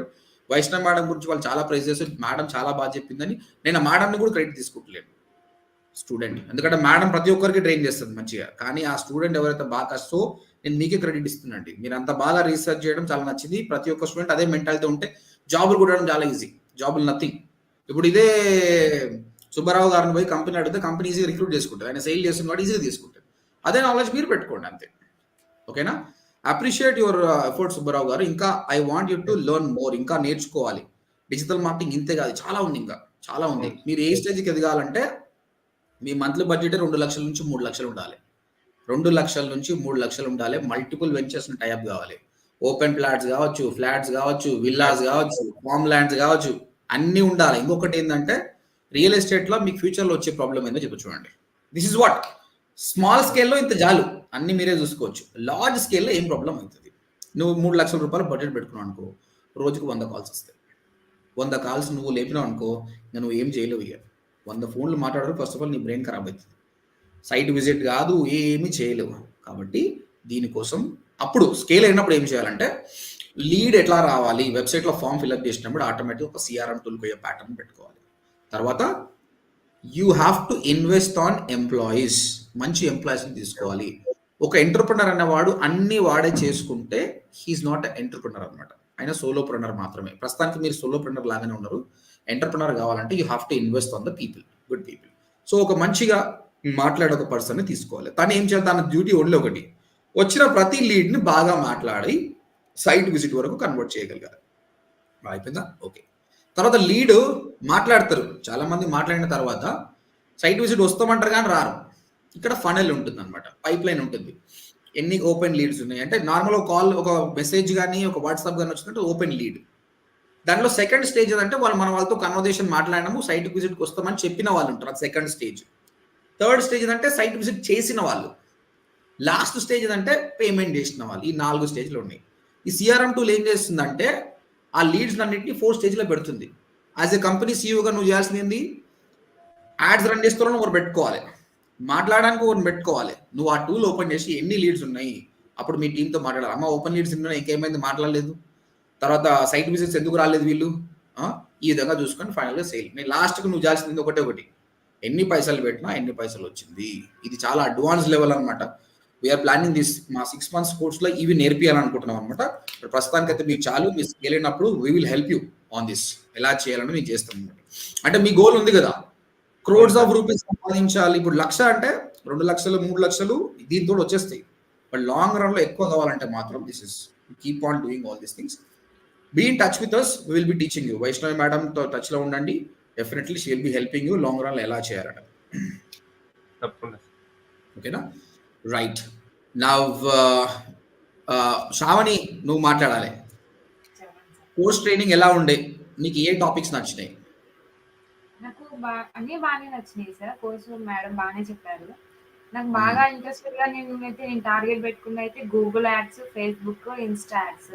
వైష్ణవి మేడం గురించి వాళ్ళు చాలా ప్రైజ్ చేశారు. మేడం చాలా బాగా చెప్పిందని నేను ఆ మేడంని కూడా క్రెడిట్ తీసుకుంటలేను. స్టూడెంట్. ఎందుకంటే మేడం ప్రతి ఒక్కరికి ట్రైన్ చేస్తది మంచిగా. కానీ ఆ స్టూడెంట్ ఎవరైతే బాగా నేను మీకే క్రెడిట్ ఇస్తున్నానండి. మీరంత బాగా రీసెర్చ్ చేయడం చాలా నచ్చింది. ప్రతి ఒక్క స్టూడెంట్ అదే మెంటాలిటీ ఉంటే జాబ్‌లు కొట్టడం చాలా ఈజీ. జాబ్‌లు నథింగ్. ఇప్పుడు ఇదే సుబ్బారావు గారిని పోయి కంపెనీ అడిగితే కంపెనీ ఈజీగా రిక్రూట్ చేసుకుంటది. ఆయన సేల్ చేస్తున్న వాడు ఈజీగా తీసుకుంటాడు. అదే నాలెడ్జ్ మీరు పెట్టుకోండి అంతే. ఓకేనా? అప్రిషియేట్ యువర్ ఎఫర్ట్స్ సుబ్బారావు గారు. ఇంకా I want you to learn more. ఇంకా నేర్చుకోవాలి. డిజిటల్ మార్కెటింగ్ ఇంతే కాదు. చాలా ఉంది ఇంకా. చాలా ఉంది. అవును. మీరు ఏ స్టేజ్‌కి ఎదగాలంటే మీ మంత్లీ బడ్జెటే 2,00,000 నుంచి 3,00,000 ఉండాలి. 2,00,000 నుంచి 3,00,000 ఉండాలి. మల్టిపుల్ వెంచర్స్‌ని టై అప్ గావాలి. ఓపెన్ ఫ్లాట్స్ గావచ్చు, విల్లాస్ గావచ్చు, ఫార్మ్ ల్యాండ్స్ గావచ్చు అన్నీ ఉండాలి. ఇంకొకటేందంటే రియల్ ఎస్టేట్‌లో మీకు ఫ్యూచర్‌లో వచ్చే ప్రాబ్లమ్ ఏందో చెప్తా చూడండి. దిస్ ఈస్ వాట్ స్మాల్ స్కేల్‌లో ఇంత చాలు. అన్నీ మీరే చూసుకోవచ్చు. లార్జ్ స్కేల్‌లో ఏం ప్రాబ్లమ్ అయితది. నువ్వు రూ. 3,00,000 బడ్జెట్ పెట్టుకున్నావు అనుకో, రోజుకి 100 కాల్స్ వస్తాయి. 100 కాల్స్ నువ్వు లేపినావు అనుకో, ఇంక నువ్వు ఏం చేయలేవు ఇగ. 100 ఫోన్‌లు మాట్లాడరు ఫస్ట్ ఆఫ్ ఆల్ నీ బ్రెయిన్ ఖరాబ్ అయితది. సైట్ విజిట్ కాదు, ఏమి చేయలేవు. కాబట్టి దీనికోసం అప్పుడు స్కేల్ అయినప్పుడు ఏం చేయాలంటే, లీడ్ ఎట్లా రావాలి? వెబ్‌సైట్‌లో ఫార్మ్ ఫిలప్ చేసినప్పుడు ఆటోమేటిక్‌గా ఒక సీఆర్ఎం టూల్ పోయే ప్యాటర్న్ పెట్టుకోవాలి. తర్వాత you have to invest on employees. మంచి ఎంప్లాయీస్‌ని తీసుకోవాలి. ఒక ఎంటర్‌ప్రెన్యూర్ అనేవాడు అన్నీ వాడే చేసుకుంటే he is not a entrepreneur అన్నమాట. ఆయన సోలోప్రెన్యూర్ మాత్రమే. ప్రస్తుతానికి మీరు సోలోప్రెన్యూర్ లాగానే ఉన్నారు. ఎంటర్‌ప్రెన్యూర్ కావాలంటే you have to invest on the people. Good people. So, ఒక మంచిగా మాట్లాడే ఒక పర్సన్‌ని తీసుకోవాలి. తను ఏం చేయాలి? తన డ్యూటీ ఓన్లీ ఒకటి. వచ్చిన ప్రతి లీడ్‌ని బాగా మాట్లాడి సైట్ విజిట్ వరకు కన్వర్ట్ చేయగలగాలి. అయిపోయిందా? ఓకే. తర్వాత లీడ్ మాట్లాడతారు. చాలామంది మాట్లాడిన తర్వాత సైట్ విజిట్ వస్తామంటారు గానీ రారు. ఇక్కడ ఫనెల్ ఉంటుందన్నమాట. పైప్‌లైన్ ఉంటుంది. ఎన్ని ఓపెన్ లీడ్స్ ఉన్నాయి అంటే నార్మల్ ఒక కాల్, ఒక మెసేజ్ గాని, ఒక వాట్సాప్ గాని వచ్చిందంటే ఓపెన్ లీడ్. దాంట్లో సెకండ్ స్టేజ్ ఏదంటే వాళ్ళతో కన్వర్జేషన్ మాట్లాడినాము, సైట్ విజిట్‌కి వస్తామని చెప్పిన వాళ్ళు ఉంటారు. అది సెకండ్ స్టేజ్. థర్డ్ స్టేజ్ ఏదంటే సైట్ విజిట్ చేసిన వాళ్ళు. లాస్ట్ స్టేజ్ ఏదంటే పేమెంట్ చేసిన వాళ్ళు. ఈ 4 స్టేజ్‌లు ఉన్నాయి. ఈ సీఆర్ఎం టూల్ ఏం చేస్తుందంటే ఆ లీడ్స్‌నన్నిటిని 4 స్టేజ్‌లో పెడుతుంది. యాస్ ఎ కంపెనీ సీఈఓగా నువ్వు చేయాల్సిందేంది? యాడ్స్ రన్ చేసుకోవాలని ఒకటి పెట్టుకోవాలి. మాట్లాడడానికి ఒకటి పెట్టుకోవాలి. నువ్వు ఆ టూల్ ఓపెన్ చేసి ఎన్ని లీడ్స్ ఉన్నాయి? అప్పుడు మీ టీమ్‌తో మాట్లాడాలి. అమ్మ ఓపెన్ లీడ్స్ ఇన్ని ఉన్నాయి. ఇంకేమైంది మాట్లాడలేదు. తర్వాత సైట్ విజిట్స్ ఎందుకు రాలేదు వీళ్ళు? ఆ! ఈ విధంగా చూసుకొని ఫైనల్‌గా సేల్. నేను లాస్ట్‌కి నువ్వు చేయాల్సింది ఒకటే ఒకటి. ఎన్ని పైసలు పెట్టినా ఎన్ని పైసలొచ్చింది. ఇది చాలా అడ్వాన్స్ లెవెల్ అన్నమాట. We are planning this. మా 6 మంత్స్ కోర్స్‌లో ఇవి నేర్పియాలనుకుంటున్నాం అన్నమాట. ప్రస్తుతానికైతే ఓకే. మీకు చాలు. మీరు స్కేల్ అయినప్పుడు we will help you on this. ఎలా చేయాలని మీకు చేస్తామన్నమాట. అంటే మీ గోల్ ఉంది గదా! అవును క్రోర్స్ ఆఫ్ సార్. రూపీస్ సంపాదించాలి. ఇప్పుడు 1,00,000 అంటే 2,00,000, 3,00,000 దీనితోటి వచ్చేస్తాయి. బట్ లాంగ్ రన్‌లో ఎక్కువ కావాలంటే మాత్రం this is keep on doing all these things. Be in touch with us. We will be teaching you. Vaishnavi మేడంతో టచ్‌లో ఉండండి. Definitely she will be helping you long రన్‌లో ఎలా చేయాలని. తప్పకుండా. ఓకేనా? రైట్. నౌ శ్రావణి నువ్వు మాట్లాడాలి. చెప్పండి సార్. కోర్స్ ట్రైనింగ్ ఎలా ఉండే? నీకు ఏ టాపిక్స్ నచ్చినాయి? నాకు అన్నీ బాగానే నచ్చినాయి సార్. కోర్సు మేడం బాగానే చెప్పారు. నాకు హ్మ్. బాగా ఇంట్రెస్టెడ్‌గా నేను టార్గెట్ పెట్టుకుందయితే Google ads, Facebook, Insta ads.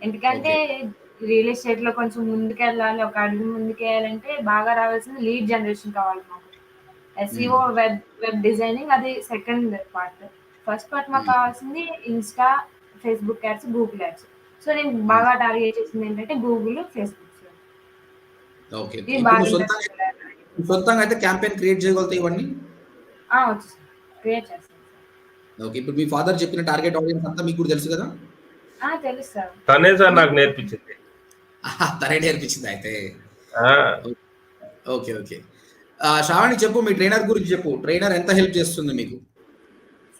ఎందుకంటే ఓకే. రియల్ ఎస్టేట్‌లో కొంచెం ముందుకెళ్ళాలి. ఒక అడుగు ముందుకేయాలంటే బాగా రావాల్సింది లీడ్ జనరేషన్ కావాలి మాకు. హ్మ్. ఎస్ఈఓ, వెబ్ వెబ్ డిజైనింగ్ అది సెకండ్ పార్ట్. ఫస్ట్ పార్ట్ మాకు హ్మ్. కావాల్సింది Insta, Facebook ads, Google ads. So నేను బాగా టార్గెట్ చేసింది ఏంటంటే గూగుల్, ఫేస్బుక్ సార్. ఓకే. ఇవి ఇప్పుడు బాగా నువ్వు ఇంట్రెస్ట్ సొంతంగా అయితే క్యాంపెయిన్ క్రియేట్ చేయగలుగుతావు ఇవన్నీ? వచ్చు సార్. క్రియేట్ చేస్తాను సార్. ఓకే. ఇప్పుడు మీ ఫాదర్ చెప్పిన టార్గెట్ ఆడియన్స్ అంతా మీకు కూడా తెలుసు కదా? తెలుసు సార్. తనే సార్ నాకు నేర్పించింది. తనే నేర్పించింది అయితే. ఆ, ఓకే. ఓకే. శ్రావణి చెప్పు, మీ ట్రైనర్ గురించి చెప్పు. ట్రైనర్ ఎంత హెల్ప్ చేస్తుంది మీకు?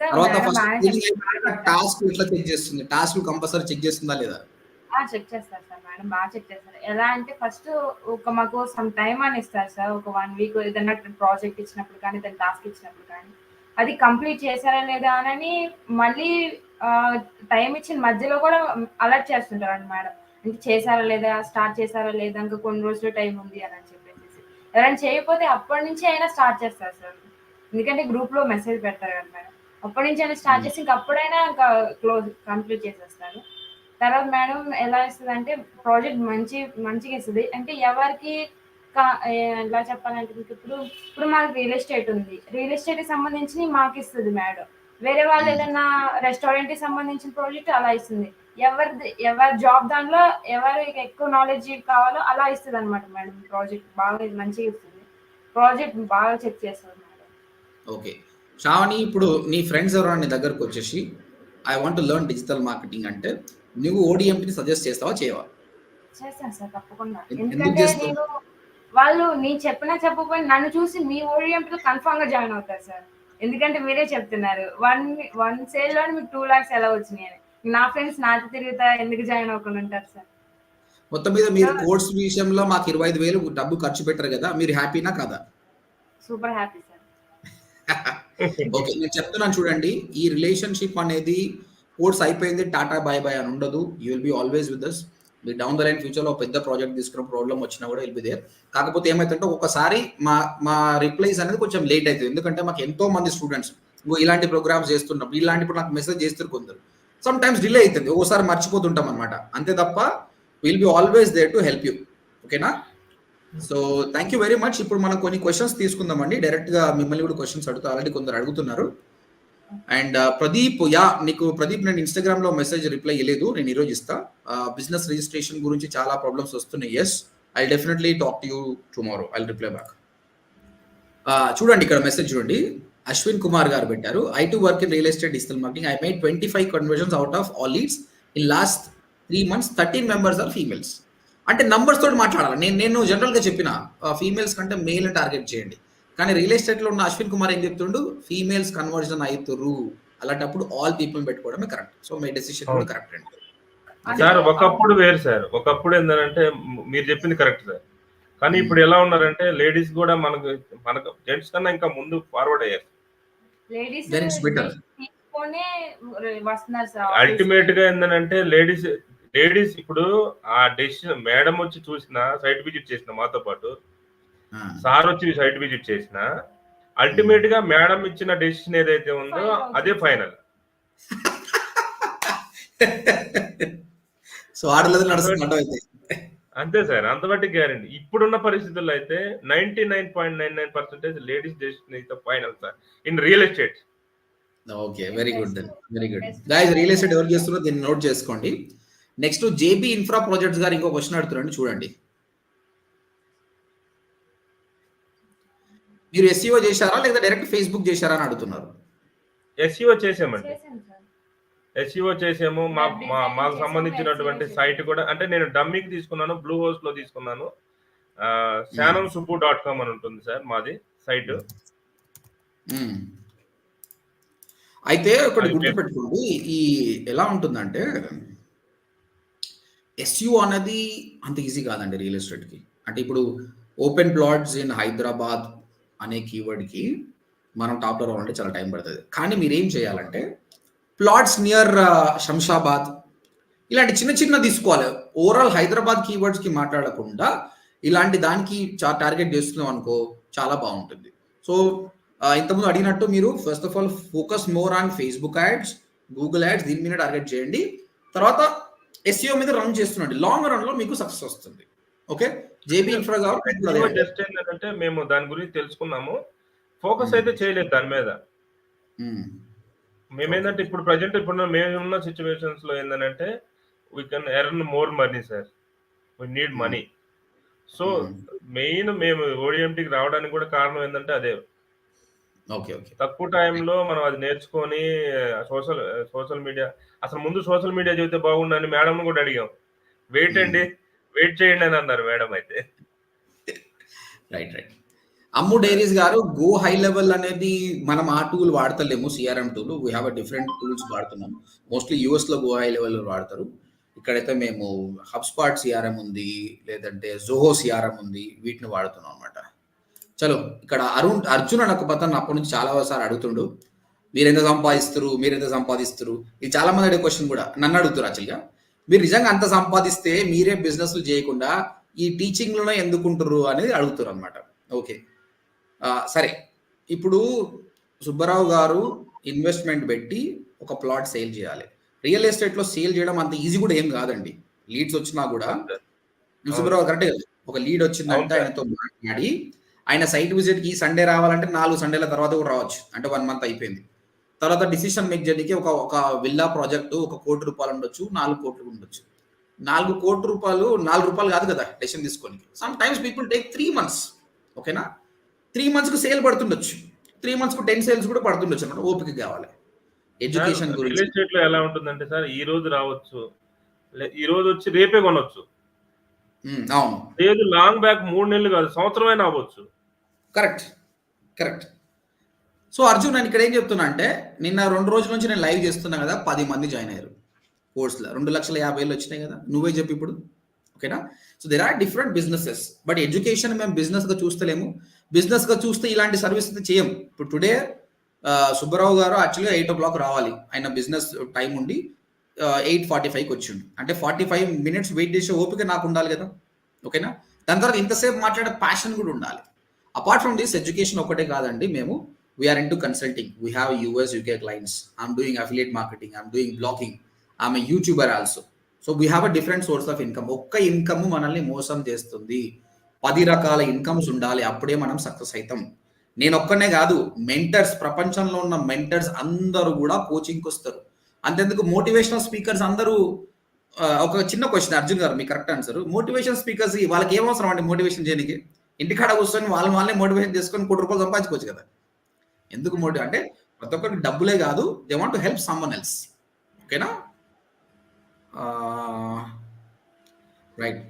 సార్ తర్వాత మేడం ఫస్ట్ బాగానే ట్రైనింగ్ చెప్తారు. అయిపోయాక టాస్క్ ఎట్లా చెక్ చేస్తుంది? టాస్క్ కంపల్సరీ చెక్ చేస్తుందా లేదా? చెక్ చేస్తారు సార్ మేడం, బాగా చెక్ చేస్తారు. ఎలా అంటే ఫస్ట్ మాకు సమ్ టైమ్ అని ఇస్తారు సార్. ఒక 1 వీక్ ఏదైనా ప్రాజెక్ట్ ఇచ్చినప్పుడు కానీ, ఏదైనా టాస్క్ ఇచ్చినప్పుడు కానీ, అది కంప్లీట్ చేశారా లేదా అని మళ్ళీ టైం ఇచ్చిన మధ్యలో కూడా అలర్ట్ చేస్తుంటారు మేడం. అంటే చేశారా లేదా, స్టార్ట్ చేశారా లేదా, ఇంకా కొన్ని రోజులు టైం ఉంది అని చెప్పేసి. ఎవరైనా చేయకపోతే అప్పటి నుంచి అయినా స్టార్ట్ చేస్తారు సార్. ఎందుకంటే గ్రూప్ లో మెసేజ్ పెడతారు కదా మేడం. అప్పటి నుంచి అయినా స్టార్ట్ చేసి ఇంకా అప్పుడైనా ఇంకా కంప్లీట్ చేసేస్తారు. తర్వాత మేడం ఎలా ఇస్తదంటే ప్రాజెక్ట్ మంచిగా ఇస్తది. అంటే ఎవరికి ఎలా చెప్పాలంటే మీకు ఇప్పుడు మాకు రియల్ ఎస్టేట్ ఉంది. రియల్ ఎస్టేట్‌కి సంబంధించినయి మాకిస్తది మేడం. వేరే వాళ్ళు ఏదన్నా రెస్టారెంట్‌కి సంబంధించిన ప్రాజెక్ట్ అలా ఇస్తుంది. ఎవరి జాబ్ దానిలో ఎవరికి ఎక్కువ నాలెడ్జ్ కావాలో అలా ఇస్తదనమాట మేడం. ప్రాజెక్ట్ బాగా మంచిగా ఇస్తుంది. ప్రాజెక్ట్ బాగా చెక్ చేస్తది మేడం. ఓకే. శ్రావణి, ఇప్పుడు నీ ఫ్రెండ్స్ ఎవరైనా నీ దగ్గరకు వచ్చేసి I want to learn digital marketing అంటే నువ్వు ఓడిఎంపిని సజెస్ట్ చేస్తావా, చేయవా? చేస్తాను సార్ తప్పకుండా. ఎందుకు ఎందుకంటే చేస్తావు? వాళ్ళు నేను చెప్పినా చెప్పకపోయినా నన్ను చూసి మీ ఓడిఎంపీలో కన్ఫర్మ్ గా జాయిన్ అవుతారు సార్. ఎందుకంటే మీరే చెప్తున్నారు వన్ సేల్ లోనే మీకు 2 lakhs ఎలా వచ్చినాయి అని. నా ఫ్రెండ్స్ నాతో తిరుగుతా ఎందుకు జాయిన్ అవ్వకుండా ఉంటారు సార్. మొత్తం మీద మీరు కోర్స్ విషయంలో మాకు 25,000 డబ్బు ఖర్చు పెట్టారు కదా, మీరు హ్యాపీనా కాదా? Super happy sir. ఓకే. నేను చెప్తున్నాను చూడండి, ఈ రిలేషన్షిప్ అనేది కోర్స్ అయిపోయింది టాటా బై బై అని ఉండదు. You will be always with us. మీరు డౌన్ ద లైన్ ఫ్యూచర్లో పెద్ద ప్రాజెక్ట్ తీసుకున్న ప్రాబ్లం వచ్చినా కూడా విల్ బి దేర్. కాకపోతే ఏమైతుంటే ఒకసారి మా రిప్లైస్ అనేది కొంచెం లేట్ అవుతుంది. ఎందుకంటే మాకు ఎంతో మంది స్టూడెంట్స్ ఇలాంటి ప్రోగ్రామ్స్ చేస్తున్నప్పుడు ఇప్పుడు నాకు మెసేజ్ చేస్తారు కొందరు. సమ్ టైమ్స్ డిలే అవుతుంది, ఒకసారి మర్చిపోతుంటాం అనమాట. అంతే తప్ప will be always there to help you. ఓకేనా? So thank you very much. ఇప్పుడు మనం కొన్ని క్వశ్చన్స్ తీసుకుందామండి. డైరెక్ట్ గా మిమ్మల్ని కూడా క్వశ్చన్స్ అడుగుతా, ఆల్రెడీ కొందరు అడుగుతున్నారు. అండ్ ప్రదీప్, నీకు ప్రదీప్ నేను ఇన్స్టాగ్రామ్ లో మెసేజ్ రిప్లై ఇవ్వలేదు, నేను ఈరోజు ఇస్తా. బిజినెస్ రిజిస్ట్రేషన్ గురించి చాలా ప్రాబ్లమ్స్ వస్తున్నాయి. Yes, I definitely talk to you tomorrow, I reply back. చూడండి ఇక్కడ మెసేజ్ చూడండి. అశ్విన్ కుమార్ గారు పెట్టారు, I to work in real estate digital marketing. I made 25 conversions out of all leads in last 3 months. 13 members are females. అంటే నంబర్స్ తోటి మాట్లాడాలి. నేను జనరల్ గా చెప్పిన ఫీమేల్స్ కంటే మేల్ టార్గెట్ చేయండి. కానీ రియల్ ఎస్టేట్ లో ఉన్న అశ్విన్ కుమార్ ఏం చెప్తుండు, ఫీమేల్స్ కన్వర్జన్ అవుతురు. అలాంటప్పుడు ఆల్ పీపుల్ పెట్టుకోవడమే కరెక్ట్. సో మై డెసిషన్ కూడా కరెక్ట్ అండి. సార్ ఒకప్పుడు వేరు సార్. ఒకప్పుడు ఏంటంటే మీరు చెప్పింది కరెక్ట్ సార్. కానీ ఇప్పుడు ఎలా ఉన్నారంటే లేడీస్ కూడా మనకు జెంట్స్ కన్నా ఇంకా ముందు ఫార్వర్డ్ అయ్యారు. Ladies Then it's better. తీసుకొనే వస్తున్నారు సార్. అల్టిమేట్ గా ఏంటంటే లేడీస్ ఇప్పుడు ఆ డెసిషన్ మేడం వచ్చి చూసిన, సైట్ విజిట్ చేసిన మాతో పాటు సార్ వచ్చి సైట్ విజిట్ చేసిన, అల్టిమేట్ గా మేడం ఇచ్చిన డెసిషన్ ఏదైతే ఉందో అదే ఫైనల్. సో ఆడలేదు నడుస్తుంది. అంతే సార్, అంతబట్టి గ్యారంటీ. ఇప్పుడున్న పరిస్థితుల్లో అయితే 99.99% లేడీస్ డెసిషన్ అయితే final sir in real estate. Okay, very good then, very good guys. Real estate ఎవరు చేస్తున్నారో దీన్ని నోట్ చేసుకోండి. నెక్స్ట్ జేబీ ఇన్ఫ్రా ప్రాజెక్ట్స్ గారు ఇంకో క్వశ్చన్ అడుగుతున్నారండి, చూడండి. మీరు ఎస్ఈఓ చేశారా లేదా డైరెక్ట్ ఫేస్బుక్ చేశారా అని అడుగుతున్నారు. ఎస్ఈఓ చేసామండి, ఎస్ఈఓ చేసాము. మాకు సంబంధించినటువంటి సైట్ కూడా, అంటే నేను డమ్మీకి తీసుకున్నాను, బ్లూ హోస్ట్ లో తీసుకున్నాను. sanamsubu.com అని ఉంటుంది సార్ మాది సైట్. అయితే ఒకటి గుర్తుపెట్టుకోండి, ఈ ఎలా ఉంటుందంటే ఎస్ఈఓ అనేది అంత ఈజీ కాదండి రియల్ ఎస్టేట్ కి. అంటే ఇప్పుడు ఓపెన్ ప్లాట్స్ ఇన్ హైదరాబాద్ అనే కీవర్డ్ కి మనం టాప్ లో రావాలంటే చాలా టైం పడుతుంది. కానీ మీరు ఏం చేయాలంటే ప్లాట్స్ నియర్ శంషాబాద్ ఇలాంటి చిన్న తీసుకోవాలి. ఓవరాల్ హైదరాబాద్ కీవర్డ్స్ కి మాట్లాడకుండా ఇలాంటి దానికి టార్గెట్ చేస్తున్నాం అనుకో, చాలా బాగుంటుంది. సో ఇంతకుముందు అడిగినట్టు మీరు first of all focus more on Facebook ads, Google ads, దీని మీద టార్గెట్ చేయండి. తర్వాత ఎస్ఈఓ మీద రన్ చేస్తుండండి. లాంగ్ రన్ లో మీకు సక్సెస్ వస్తుంది. ఓకే, జేబీ ఇన్ఫ్రా గారు జస్ట్ ఏంటంటే మేము దాని గురించి తెలుసుకున్నాము, ఫోకస్ అయితే చేయలేదు దాని మీద. మేమేందంటే ఇప్పుడు ప్రెజెంట్ మేమున్న సిట్యుయేషన్స్ లో ఏంటంటే we can earn more money sir. We need hmm. Money. So hmm. Main మేము ఓడిఎంటీకి రావడానికి కూడా కారణం ఏంటంటే అదే. ఓకే ఓకే తక్కువ టైంలో మనం అది నేర్చుకొని సోషల్ మీడియా అసలు ముందు సోషల్ మీడియా చెబితే బాగుండని మేడం కూడా అడిగాం. వెయిట్ మ్మ్. అండి, వెయిట్ చేయండి అని అన్నారు మేడం అయితే. రైట్ రైట్ అమ్ము డైరీస్ గారు గో హై లెవెల్ అనేది మనం ఆ టూల్ వాడతలేము, CRM tool. We have different tools వాడుతున్నాం. మోస్ట్లీ యూఎస్ లో గో హై లెవెల్ వాడతారు. ఇక్కడైతే మేము హబ్స్పాట్ సిఆర్ఎం ఉంది, లేదంటే జోహో సిఆర్ఎం ఉంది, వీటిని వాడుతున్నాం అనమాట. చలో ఇక్కడ అర్జున్ అని ఒక పతన్ అప్పటి నుంచి చాలా సార్లు అడుగుతుండు, మీరు ఎంత సంపాదిస్తారు. ఇది చాలా మంది అడిగే క్వశ్చన్ కూడా నన్ను అడుగుతారు యాక్చువల్గా. మీరు నిజంగా అంత సంపాదిస్తే మీరే బిజినెస్లు చేయకుండా ఈ టీచింగ్ లోనే ఎందుకుంటారు అనేది అడుగుతారు అనమాట. ఓకే సరే, ఇప్పుడు సుబ్బారావు గారు ఇన్వెస్ట్మెంట్ పెట్టి ఒక ప్లాట్ సేల్ చేయాలి. రియల్ ఎస్టేట్ లో సేల్ చేయడం అంత ఈజీ కూడా ఏం కాదండి. లీడ్స్ వచ్చినా కూడా సుబ్బారావు కరెక్ట్, ఒక లీడ్ వచ్చిందంటే ఆయనతో మాట్లాడి ఆయన సైట్ విజిట్ కి సండే రావాలంటే 4 సండేల తర్వాత కూడా రావచ్చు, అంటే 1 మంత్ అయిపోయింది. తర్వాత డిసిషన్ మేక్ చేయడానికి ఒక విల్లా ప్రాజెక్టు 1 కోటి రూపాయలు ఉండొచ్చు, 4 కోట్లు ఉండొచ్చు. 4 కోట్ల రూపాయలు 4 రూపాయలు కాదు కదా డెసిషన్ తీసుకోనికి. Some times people take 3 months. ఓకేనా, 3 months కు సేల్ పడుతుండొచ్చు, 3 months కు 10 సేల్స్ కూడా పడుతుండొచ్చు అనమాట. ఓపిక కావాలి. ఎడ్యుకేషన్ రియల్ గురించి ఎస్టేట్ లో ఎలా ఉంటుందంటే సార్, ఈ రోజు రావచ్చు, ఈ రోజు వచ్చి రేపే కొనొచ్చు. అవును, లేదు లాంగ్ బ్యాక్ 3 నెలలు కాదు, సంవత్సరమైనా అవ్వచ్చు. Correct correct. సో అర్జున్, నేను ఇక్కడ ఏం చెప్తున్నా అంటే, నిన్న 2 రోజుల నుంచి నేను లైవ్ చేస్తున్నా కదా, 10 మంది జాయిన్ అయ్యారు కోర్సులో. 2,50,000 వచ్చినాయి కదా, నువ్వే చెప్పి ఇప్పుడు. ఓకేనా, so there are different businesses. But education మేము బిజినెస్ గా చూస్తలేము. బిజినెస్ గా చూస్తే ఇలాంటి సర్వీస్ అయితే చేయం. ఇప్పుడు టుడే సుబ్బారావు గారు యాక్చువల్గా 8 o'clock రావాలి, ఆయన బిజినెస్ టైం ఉండి 8:45కి వచ్చిండు. అంటే 45 minutes వెయిట్ చేసే ఓపిక నాకు ఉండాలి కదా. ఓకేనా, దాని తర్వాత ఇంతసేపు మాట్లాడే ప్యాషన్ కూడా ఉండాలి. అపార్ట్ ఫ్రమ్ దిస్, ఎడ్యుకేషన్ ఒకటే కాదండి. మేము we are into consulting. We have US UK clients. I'm doing affiliate marketing, I'm doing blogging, I'm a YouTuber also. So we have a different source of income. ఒక్క ఇన్కమ్ మనల్ని మోసం చేస్తుంది. 10 రకాల ఇన్కమ్స్ ఉండాలి, అప్పుడే మనం సక్సెస్ అవుతాం. నేను ఒక్కనే కాదు, మెంటర్స్, ప్రపంచంలో ఉన్న మెంటర్స్ అందరూ కూడా కోచింగ్కి వస్తారు. అంతెందుకు మోటివేషనల్ స్పీకర్స్ అందరూ. ఒక చిన్న క్వశ్చన్ అర్జున్ గారు, మీ కరెక్ట్ ఆన్సర్. మోటివేషన్ స్పీకర్స్ వాళ్ళకి ఏం అవసరం అండి మోటివేషన్ చేయడానికి? ఇంటికాడ కూర్చొని వాళ్ళే మోటివేషన్ చేసుకొని 1 కోటి రూపాయలు సంపాదించుకోవచ్చు కదా. ఎందుకు అంటే ప్రతి ఒక్కరికి డబ్బులే కాదు, they want to help someone else. ఓకేనా, రైట్.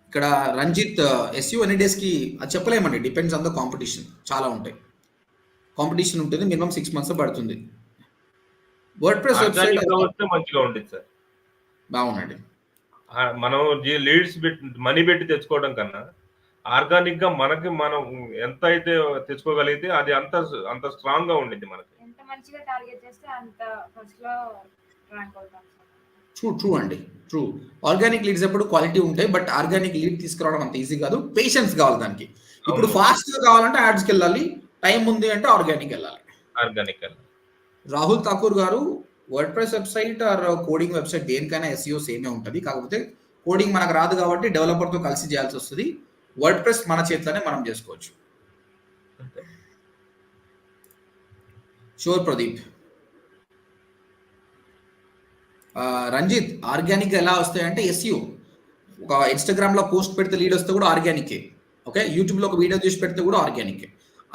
ఇక్కడ రంజిత్, SEO ఎన్ని డేస్ కి అది చెప్పలేమండి, డిపెండ్స్ ఆన్ ద కాంపిటీషన్. చాలా ఉంటాయి, కాంపిటీషన్ ఉంటుంది. మినిమం 6 months పడుతుంది. వర్డ్ ప్రెస్ వెబ్సైట్ వస్తే మంచిగా ఉండేది సార్. బాగుందండి. మనం లీడ్స్ మనీ పెట్టి తెచ్చుకోవడం కన్నా ఆర్గానిక్ గా మనం ఎంత అయితే తెచ్చుకోగలిగితే అది అంత స్ట్రాంగ్ గా ఉండిద్ది. మనకి ఎంత మంచిగా టార్గెట్ చేస్తే అంత ఫస్ట్ లో ర్యాంక్ అవుతాం. ట్రూ అండి, ట్రూ. ఆర్గానిక్ లీడ్స్ ఎప్పుడు క్వాలిటీ ఉంటాయి, బట్ ఆర్గానిక్ లీడ్ తీసుకురావడం అంత ఈజీ కాదు. పేషెన్స్ కావాలి దానికి. ఇప్పుడు ఫాస్ట్ గా కావాలంటే యాడ్స్కి వెళ్ళాలి, టైం ఉంది అంటే ఆర్గానిక్ వెళ్ళాలి. రాహుల్ ఠాకూర్ గారు, word press website are coding website దేనికైనా SEO సేమే ఉంటుంది. కాకపోతే కోడింగ్ మనకు రాదు కాబట్టి డెవలపర్ తో కలిసి చేయాల్సి వస్తుంది. వర్డ్ ప్రెస్ మన చేతిలోనే మనం చేసుకోవచ్చు. షూర్ ప్రదీప్. రంజిత్, ఆర్గానిక్ ఎలా వస్తాయంటే SEO. ఒక ఇన్స్టాగ్రామ్ లో పోస్ట్ పెడితే లీడ్ వస్తే కూడా ఆర్గానికే. ఓకే, యూట్యూబ్ లో ఒక వీడియో చూసి పెడితే కూడా ఆర్గానికే.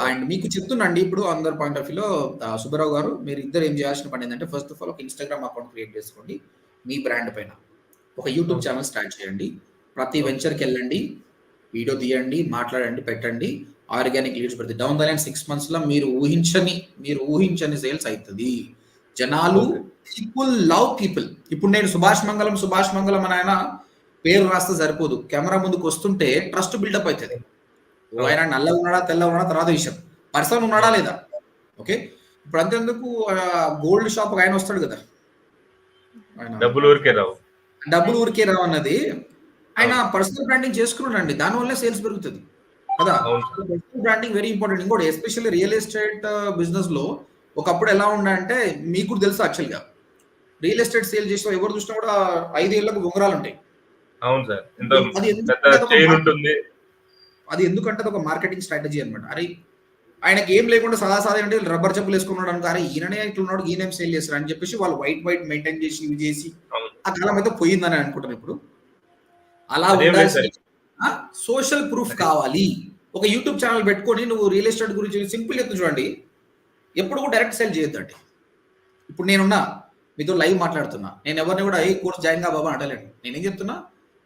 అండ్ మీకు చెప్తున్నాండి, ఇప్పుడు అందరి పాయింట్ ఆఫ్ వ్యూలో సుబ్బారావు గారు, మీరు ఇద్దరు ఏం చేయాల్సిన పని ఏంటంటే, ఫస్ట్ ఆఫ్ ఆల్ ఒక ఇన్స్టాగ్రామ్ అకౌంట్ క్రియేట్ చేసుకోండి. మీ బ్రాండ్ పైన ఒక యూట్యూబ్ ఛానల్ స్టార్ట్ చేయండి. ప్రతి వెంచర్కి వెళ్ళండి, వీడియో తీయండి, మాట్లాడండి, పెట్టండి. ఆర్గానిక్ లీడ్స్ పెడితే డౌన్ ద లైన్ 6 months లో మీరు ఊహించని సేల్స్ అవుతుంది. జనాలు, పీపుల్ లవ్ పీపుల్. ఇప్పుడు నేను సుభాష్ మంగళం అని ఆయన పేరు రాస్తే సరిపోదు, కెమెరా ముందుకు వస్తుంటే ట్రస్ట్ బిల్డప్ అవుతుంది. ఆయన నల్లగా ఉన్నాడా తెల్లగా ఉన్నాడా తర్వాత విషయం, పర్సన్ ఉన్నాడా లేదా. ఓకే, ఇప్పుడు అంతేందుకు గోల్డ్ షాప్ ఆయన వస్తాడు కదా, డబ్బులు ఊరికే రావు అన్నది ఆయన పర్సనల్ బ్రాండింగ్ చేసుకున్నాడండి, దానివల్ల సేల్స్ పెరుగుతుంది కదా. Personal branding very important. ఇంకోటి ఎస్పెషల్లీ రియల్ ఎస్టేట్ బిజినెస్ లో ఒకప్పుడు ఎలా ఉండంటే, మీకు కూడా తెలుసు యాక్చువల్గా, రియల్ ఎస్టేట్ సేల్ చేసిన ఎవరు చూసినా కూడా 5 ఏళ్లకు ఉంగరాలు ఉంటాయి. అవును సార్, అది ఎందుకంటే అది ఒక మార్కెటింగ్ స్ట్రాటజీ అనమాట. అరే ఆయనకి ఏం లేకుండా సాదా అంటే రబ్బర్ చెప్పులు వేసుకున్నాడు అనుకారే ఈయననే ఇట్లున్నాడు ఈయనేం సేల్ చేస్తారు అని చెప్పేసి వాళ్ళు వైట్ మెయింటైన్ చేసి ఇవి చేసి అవును. ఆ కాలం అయితే పోయిందని అనుకుంటాను ఇప్పుడు. అలా అదేం లేదు సార్. ఉండాల్సిన సోషల్ ప్రూఫ్ కావాలి. ఒక యూట్యూబ్ ఛానల్ పెట్టుకొని నువ్వు రియల్ ఎస్టేట్ గురించి సింపుల్ చెప్తూ చూడండి. ఎప్పుడు కూడా డైరెక్ట్ సేల్ చేయొద్దండి. ఇప్పుడు నేనున్నా మీతో లైవ్ మాట్లాడుతున్నా. నేను ఎవరిని కూడా ఏ కోర్స్ జాయిన్ గా బాబా అంటలేను. నేనేం చెప్తున్నా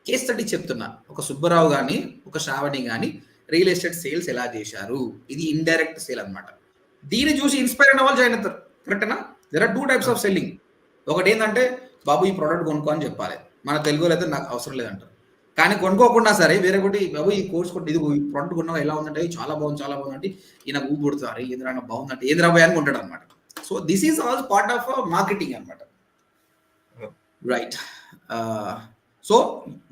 కేస్ స్టడీ చెప్తున్నా. ఒక సుబ్బరావు కానీ ఒక శ్రావణి కానీ రియల్ ఎస్టేట్ సేల్స్ ఎలా చేశారు, ఇది ఇండైరెక్ట్ సేల్ అన్నమాట. దీన్ని చూసి ఇన్స్పైర్ అయిన వాళ్ళు జాయిన్ అవుతారు. కరెక్టేనా? There are 2 types of selling. ఒకటి ఏంటంటే బాబు ఈ ప్రోడక్ట్ కొనుక్కో అని చెప్పాలి. మన తెలుగులో అయితే నాకు అవసరం లేదంటారు. కానీ కొనుక్కోకుండా సరే వేరే ఒకటి బాబు ఈ కోర్స్ కొట్టి ఇది ఈ ప్రోడక్ట్ కొన్నావు ఎలా ఉందంటే చాలా బాగుంది అంటే ఈయన ఊపు పుడుతారు ఏంద్రా బాగుందంటే ఏంద్రా భయ అని కొంటాడు అనమాట. So this is all part of marketing అనమాట. రైట్. సో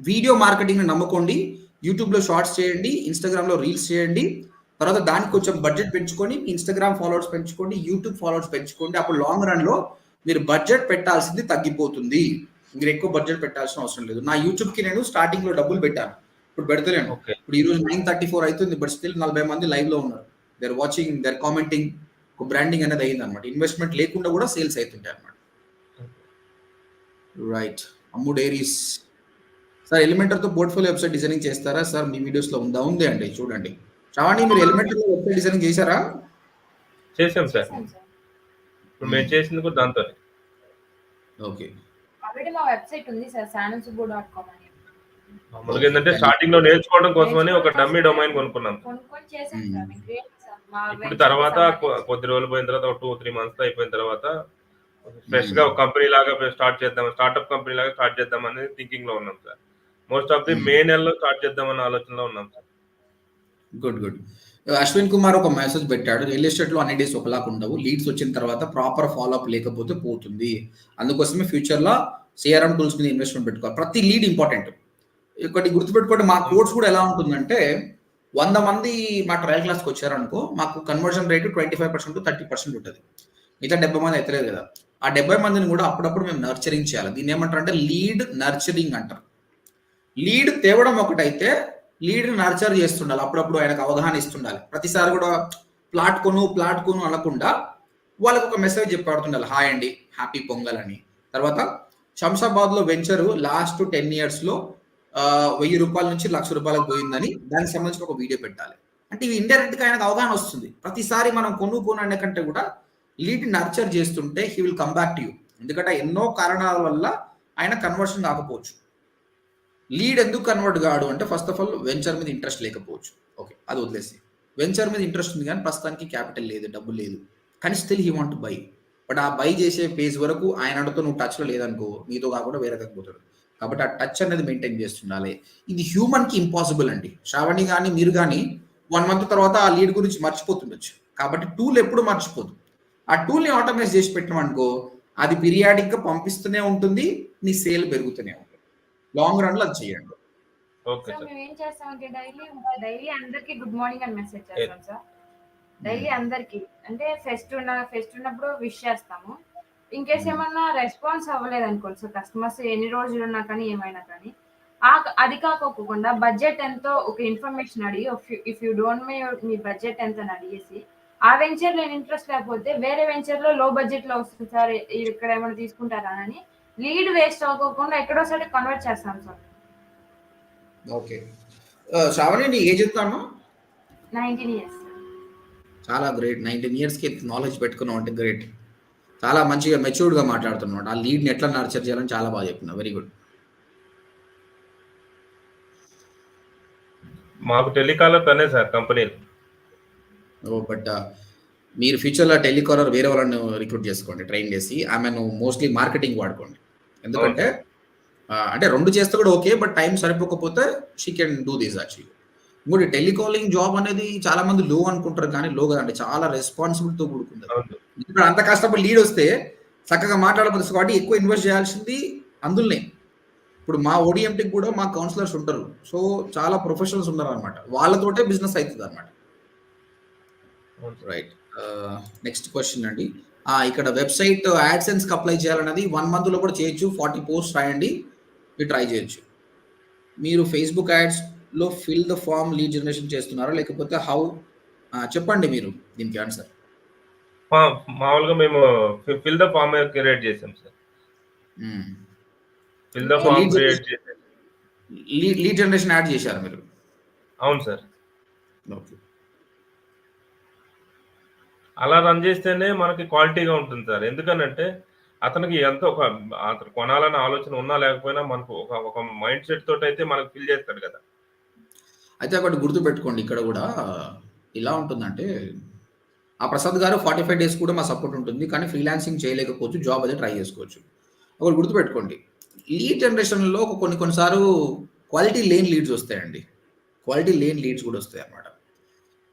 వీడియో మార్కెటింగ్ నమ్ముకోండి. యూట్యూబ్లో షార్ట్స్ చేయండి, ఇన్స్టాగ్రామ్లో రీల్స్ చేయండి. తర్వాత దానికి కొంచెం బడ్జెట్ పెంచుకొని ఇన్స్టాగ్రామ్ ఫాలోవర్స్ పెంచుకోండి, యూట్యూబ్ ఫాలోవర్స్ పెంచుకోండి. అప్పుడు లాంగ్ రన్లో మీరు బడ్జెట్ పెట్టాల్సింది తగ్గిపోతుంది. మీరు ఎక్కువ బడ్జెట్ పెట్టాల్సిన అవసరం లేదు. నా యూట్యూబ్కి నేను స్టార్టింగ్లో డబ్బులు పెట్టాను, ఇప్పుడు పెడతలేను. ఇప్పుడు ఈరోజు 9:34 అవుతుంది, బట్ స్టిల్ 40 మంది లైవ్లో ఉన్నారు. They're watching, they're commenting. ఒక బ్రాండింగ్ అనేది అయింది అనమాట. ఇన్వెస్ట్మెంట్ లేకుండా కూడా సేల్స్ అవుతుంటాయి అనమాట. రైట్. అమ్ము డైరీస్ సార్ ఎలిమెంటర్తో పోర్ట్ఫోలియో వెబ్సైట్ డిజైనింగ్ చేస్తారా సార్? మీ వీడియోస్లో ఉంది అండి, చూడండి. శ్రావణి మీరు ఎలిమెంటర్లో వెబ్సైట్ డిజైనింగ్ చేశారా? చేసాం సార్. ఇప్పుడు మేము చేసింది కూడా దాంతోనే. ఓకే. ఆల్రెడీ మా వెబ్సైట్ ఉంది సార్, sanansubu.com అని. మామూలుగా ఏంటంటే స్టార్టింగ్ లో నేర్చుకోవడం కోసమని ఒక డమ్మీ డొమైన్ కొనుక్కున్నాం. కొనుక్కొని చేసాం సార్. మీకు గ్రేట్ సార్. మా ఇప్పుడు తర్వాత కొద్ది రోజులు పోయిన తర్వాత ఒక 2-3 మంత్స్ అయిపోయిన తర్వాత ఫ్రెష్ గా ఒక కంపెనీ లాగా స్టార్ట్ చేద్దాం, స్టార్ట్అప్ కంపెనీ లాగా స్టార్ట్ చేద్దాం అనేది థింకింగ్ లో ఉన్నాం సార్. మోస్ట్ ఆఫ్ ది మే నెలలో స్టార్ట్ చేద్దామన్న ఆలోచనలో ఉన్నాం సార్. గుడ్. అశ్విన్ కుమార్ ఒక మెసేజ్ పెట్టాడు. రియల్ ఎస్టేట్ లో అన్ని డేస్ ఒకలాగా ఉండవు. లీడ్స్ వచ్చిన తర్వాత ప్రాపర్ ఫాలో అప్ లేకపోతే పోతుంది. అందుకోసమే ఫ్యూచర్ లో సిఆర్ఎం టూల్స్ మీద ఇన్వెస్ట్మెంట్ పెట్టుకోవాలి. ప్రతి లీడ్ ఇంపార్టెంట్. ఒకటి గుర్తుపెట్టుకోండి, మా కోర్స్ కూడా ఎలా ఉంటుందంటే 100 మంది మా ట్రయల్ క్లాస్కి వచ్చారనుకో, మాకు కన్వర్షన్ రేటు 25% to 30% ఉంటుంది. మిగతా 70 మంది అవుతలేదు కదా. ఆ 70 మందిని కూడా అప్పుడప్పుడు మేము నర్చరింగ్ చేయాలి. దీన్ని ఏమంటారు అంటే లీడ్ నర్చరింగ్ అంటారు. లీడ్ తేవడం ఒకటైతే లీడ్ నర్చర్ చేస్తుండాలి. అప్పుడప్పుడు ఆయనకు అవగాహన ఇస్తుండాలి. ప్రతిసారి కూడా ప్లాట్ కొను అనకుండా వాళ్ళకు ఒక మెసేజ్ చెప్పాడుతుండాలి. హాయ్ అండి, హ్యాపీ పొంగల్ అని. తర్వాత శంషాబాద్లో వెంచరు లాస్ట్ 10 years లో 1000 రూపాయల నుంచి 1,00,000 రూపాయలకు పోయిందని దానికి సంబంధించిన ఒక వీడియో పెట్టాలి. అంటే ఇవి ఇండైరెక్ట్ గా ఆయనకు అవగాహన వస్తుంది. ప్రతిసారి మనం కొను అనే కంటే కూడా లీడ్ నర్చర్ చేస్తుంటే he will come back to you. ఎందుకంటే ఎన్నో కారణాల వల్ల ఆయన కన్వర్షన్ కాకపోవచ్చు. లీడ్ ఎందుకు కన్వర్ట్ కాడు అంటే ఫస్ట్ ఆఫ్ ఆల్ వెంచర్ మీద ఇంట్రెస్ట్ లేకపోవచ్చు. ఓకే, అది వదిలేసి వెంచర్ మీద ఇంట్రెస్ట్ ఉంది కానీ ప్రస్తుతానికి క్యాపిటల్ లేదు, డబ్బు లేదు, కానీ still he want buy. But ఆ బై చేసే పేజ్ వరకు ఆయనతో నువ్వు టచ్లో లేదనుకో, నీతో కాకుండా వేరే తగ్గిపోతాడు. కాబట్టి ఆ టచ్ అనేది మెయింటైన్ చేస్తుండాలి. ఇది హ్యూమన్కి ఇంపాసిబుల్ అండి. శ్రావణి కానీ మీరు కానీ 1 month తర్వాత ఆ లీడ్ గురించి మర్చిపోతుండొచ్చు. కాబట్టి టూల్ ఎప్పుడు మర్చిపోదు. ఆ టూల్ని ఆటోమేట్ చేసి పెట్టినామనుకో, అది పీరియాడిక్గా పంపిస్తూనే ఉంటుంది, నీ సేల్ పెరుగుతూనే ఉంటుంది. లాంగ్ రన్ లో అది చేయండి. ఓకే సార్ మేము ఏం చేస్తామంటే డైలీ అందరికి గుడ్ మార్నింగ్ అని మెసేజ్ చేస్తాం సార్. డైలీ అందరికి అంటే ఫెస్ట్ ఉన్నప్పుడు విష్ చేస్తాము. ఇన్ కేస్ ఏమన్నా రెస్పాన్స్ అవ్వలేదు అనుకోండి సార్, కస్టమర్స్ ఎన్ని రోజులు ఉన్నా కానీ ఏమైనా కానీ అది కాకోకుండా బడ్జెట్ ఎంతో ఒక ఇన్ఫర్మేషన్ అడిగి if you don't me budget ఎంత అని అడిగేసి ఆ వెంచర్ లో ఇంట్రెస్ట్ లేకపోతే వేరే వెంచర్ లో లో బడ్జెట్ లో వస్తుంది సార్, ఇక్కడ ఏమైనా తీసుకుంటారా అని లీడ్ వేస్ట్ అవ్వకుండా ఎక్కడో సరే కన్వర్ట్ చేస్తాం సార్. ఓకే. శ్రావణి నీ ఏజ్ ఎంత అన్నా? 19 years. చాలా గ్రేట్. 19 years కి నాలెడ్జ్ పెట్టుకున్నావు అంటే గ్రేట్. చాలా మంచిగా మెచ్యూర్డ్గా మాట్లాడుతున్నాడు. ఆ లీడ్ని ఎట్లా నర్చర్ చేయాలని చాలా బాగా చెప్తున్నావు. Very good. మాకు టెలికాలర్ తనే సార్ కంపెనీ. బట్ మీరు ఫ్యూచర్లో టెలికాలర్ వేరే వాళ్ళని రిక్రూట్ చేసుకోండి, ట్రైన్ చేసి. ఆమెను మోస్ట్లీ మార్కెటింగ్ వాడుకోండి. ఎందుకంటే అంటే 2 చేస్తే కూడా ఓకే, బట్ టైం సరిపోకపోతే she can do this actually. ఇంకోటి టెలికాలింగ్ జాబ్ అనేది చాలా మంది లో అనుకుంటారు, కానీ లో కదండి, చాలా రెస్పాన్సిబిలిటీతో కూడుకుంది. ఎందుకంటే అంత కష్టపడి లీడ్ వస్తే చక్కగా మాట్లాడకపోతే కాబట్టి ఎక్కువ ఇన్వెస్ట్ చేయాల్సింది అందులోనే. ఇప్పుడు మా ఓడిఎంటీకి కూడా మా కౌన్సిలర్స్ ఉంటారు. సో చాలా ప్రొఫెషనల్స్ ఉన్నారు అనమాట, వాళ్ళతోటే బిజినెస్ అవుతుంది అనమాట. రైట్. నెక్స్ట్ క్వశ్చన్ అండి. ఇక్కడ వెబ్సైట్ యాడ్సెన్స్కి అప్లై చేయాలన్నది 1 month లో కూడా చేయొచ్చు. 40 posts రాయండి, మీరు ట్రై చేయొచ్చు. మీరు ఫేస్బుక్ యాడ్స్లో fill the form lead generation చేస్తున్నారా లేకపోతే హౌ చెప్పండి మీరు దీనికి ఆన్సర్. మామూలుగా మేము ఫిల్ ద ఫామ్ క్రియేట్ చేసాం sir. Fill the form create చేసాం. లీడ్ జనరేషన్ యాడ్ చేశారు మీరు? అవును సార్. ఓకే. అలా రన్ చేస్తేనే మనకి క్వాలిటీగా ఉంటుంది సార్. ఎందుకనంటే అతనికి ఎంతో అతను కొనాలన్న ఆలోచన ఉన్నా లేకపోయినా మనకు ఒక మైండ్ సెట్ తోటి అయితే మనకు ఫిల్ చేస్తాడు కదా. అయితే ఒకటి గుర్తుపెట్టుకోండి, ఇక్కడ కూడా ఇలా ఉంటుందంటే, ఆ ప్రసాద్ గారు 45 డేస్ కూడా మా సపోర్ట్ ఉంటుంది, కానీ ఫ్రీలాన్సింగ్ చేయలేకపోవచ్చు, జాబ్ అయితే ట్రై చేసుకోవచ్చు. ఒకటి గుర్తుపెట్టుకోండి, లీడ్ జనరేషన్లో కొన్నిసార్లు క్వాలిటీ లేని లీడ్స్ వస్తాయండి. క్వాలిటీ లేని లీడ్స్ కూడా వస్తాయి అన్నమాట.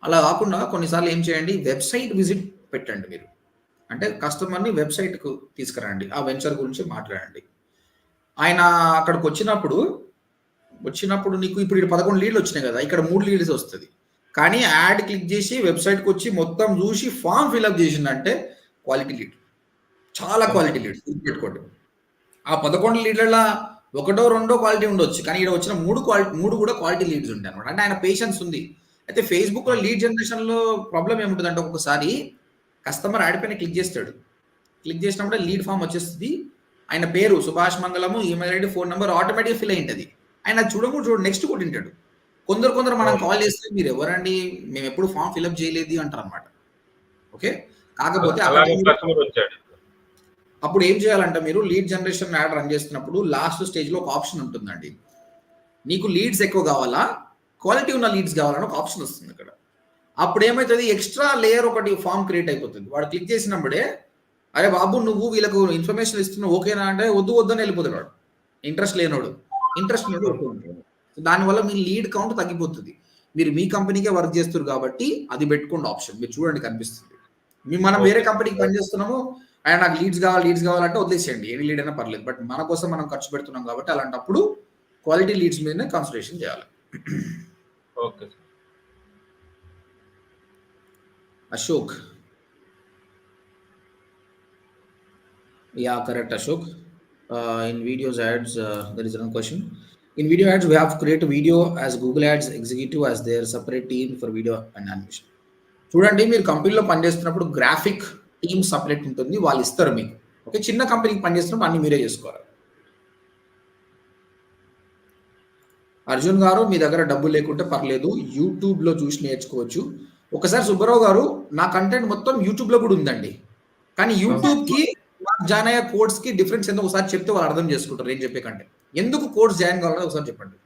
అలా కాకుండా కొన్నిసార్లు ఏం చేయండి, వెబ్సైట్ విజిట్ పెట్టండి మీరు. అంటే కస్టమర్ని వెబ్సైట్కు తీసుకురండి, ఆ వెంచర్ గురించి మాట్లాడండి. ఆయన అక్కడికి వచ్చినప్పుడు నీకు ఇప్పుడు 11 లీడ్లు వచ్చినాయి కదా, ఇక్కడ 3 లీడ్స్ వస్తుంది. కానీ యాడ్ క్లిక్ చేసి వెబ్సైట్కి వచ్చి మొత్తం చూసి ఫామ్ ఫిల్అప్ చేసిందంటే క్వాలిటీ లీడ్, చాలా క్వాలిటీ లీడ్. గుర్తుపెట్టుకోండి, ఆ 11 లీడ్లలో 1, 2 క్వాలిటీ ఉండొచ్చు, కానీ ఇక్కడ వచ్చిన 3 కూడా క్వాలిటీ లీడ్స్ ఉంటాయి అనమాట. అంటే ఆయన పేషెన్స్ ఉంది. అయితే ఫేస్బుక్లో లీడ్ జనరేషన్లో ప్రాబ్లం ఏముంటుందంటే, ఒక్కొక్కసారి కస్టమర్ యాడ్ పైన క్లిక్ చేస్తాడు, క్లిక్ చేసినప్పుడే లీడ్ ఫామ్ వచ్చేస్తుంది. ఆయన పేరు సుభాష్ మంగళము, ఈమెయిల్ ఐడి, ఫోన్ నెంబర్ ఆటోమేటిక్గా ఫిల్ అయింటుంది. ఆయన చూడు నెక్స్ట్ కొట్టింటాడు. కొందరు మనం కాల్ చేస్తే మీరు ఎవరండి, మేము ఎప్పుడు ఫామ్ ఫిల్అప్ చేయలేదు అంటారు అనమాట. ఓకే, కాకపోతే అప్పుడు ఏం చేయాలంటే, మీరు లీడ్ జనరేషన్ యాడ్ రన్ చేస్తున్నప్పుడు లాస్ట్ స్టేజ్లో ఒక ఆప్షన్ ఉంటుందండి. నీకు లీడ్స్ ఎక్కువ కావాలా, క్వాలిటీ ఉన్న లీడ్స్ కావాలని ఒక ఆప్షన్ వస్తుంది ఇక్కడ. అప్పుడు ఏమవుతుంది, ఎక్స్ట్రా లేయర్ ఒకటి ఫామ్ క్రియేట్ అయిపోతుంది. వాడు క్లిక్ చేసినప్పుడే, అరే బాబు నువ్వు వీళ్ళకు ఇన్ఫర్మేషన్ ఇస్తున్నావు ఓకేనా అంటే వద్దని వెళ్ళిపోతాడు వాడు. ఇంట్రెస్ట్ లేనోడు దానివల్ల మీ లీడ్ కౌంట్ తగ్గిపోతుంది. మీరు మీ కంపెనీకే వర్క్ చేస్తారు కాబట్టి అది పెట్టుకోండి ఆప్షన్, మీరు చూడండి కనిపిస్తుంది. మనం వేరే కంపెనీకి పనిచేస్తున్నాము, ఆయన నాకు లీడ్స్ కావాలంటే వదిలేసేయండి, ఏ లీడ్ అయినా పర్లేదు. బట్ మన కోసం మనం ఖర్చు పెడుతున్నాం కాబట్టి అలాంటప్పుడు క్వాలిటీ లీడ్స్ మీదనే కాన్సన్ట్రేషన్ చేయాలి. Okay. Ashok. Yeah, correct, Ashok. In videos ads, there is another question. In video ads, we have to create a video as Google Ads executive as their separate team for video and animation. చూడండి, మీరు కంపెనీలో పనిచేస్తున్నప్పుడు గ్రాఫిక్ టీమ్ సపరేట్ ఉంటుంది, వాళ్ళు ఇస్తారు మీకు. ఓకే, చిన్న కంపెనీకి పనిచేస్తున్నప్పుడు అన్ని మీరే చేసుకోవాలి. అర్జున్ గారు, మీ దగ్గర డబ్బులు లేకుంటే పర్లేదు, యూట్యూబ్లో చూసి నేర్చుకోవచ్చు. ఒకసారి సుబ్బారావు గారు, నా కంటెంట్ మొత్తం యూట్యూబ్లో కూడా ఉందండి, కానీ యూట్యూబ్కి జాయిన్ అయ్యే కోర్స్కి డిఫరెన్స్ ఎందుకు ఒకసారి చెప్తే వాళ్ళు అర్థం చేసుకుంటారు. ఏం చెప్పే కంటే ఎందుకు కోర్స్ జాయిన్ కావాలని ఒకసారి చెప్పండి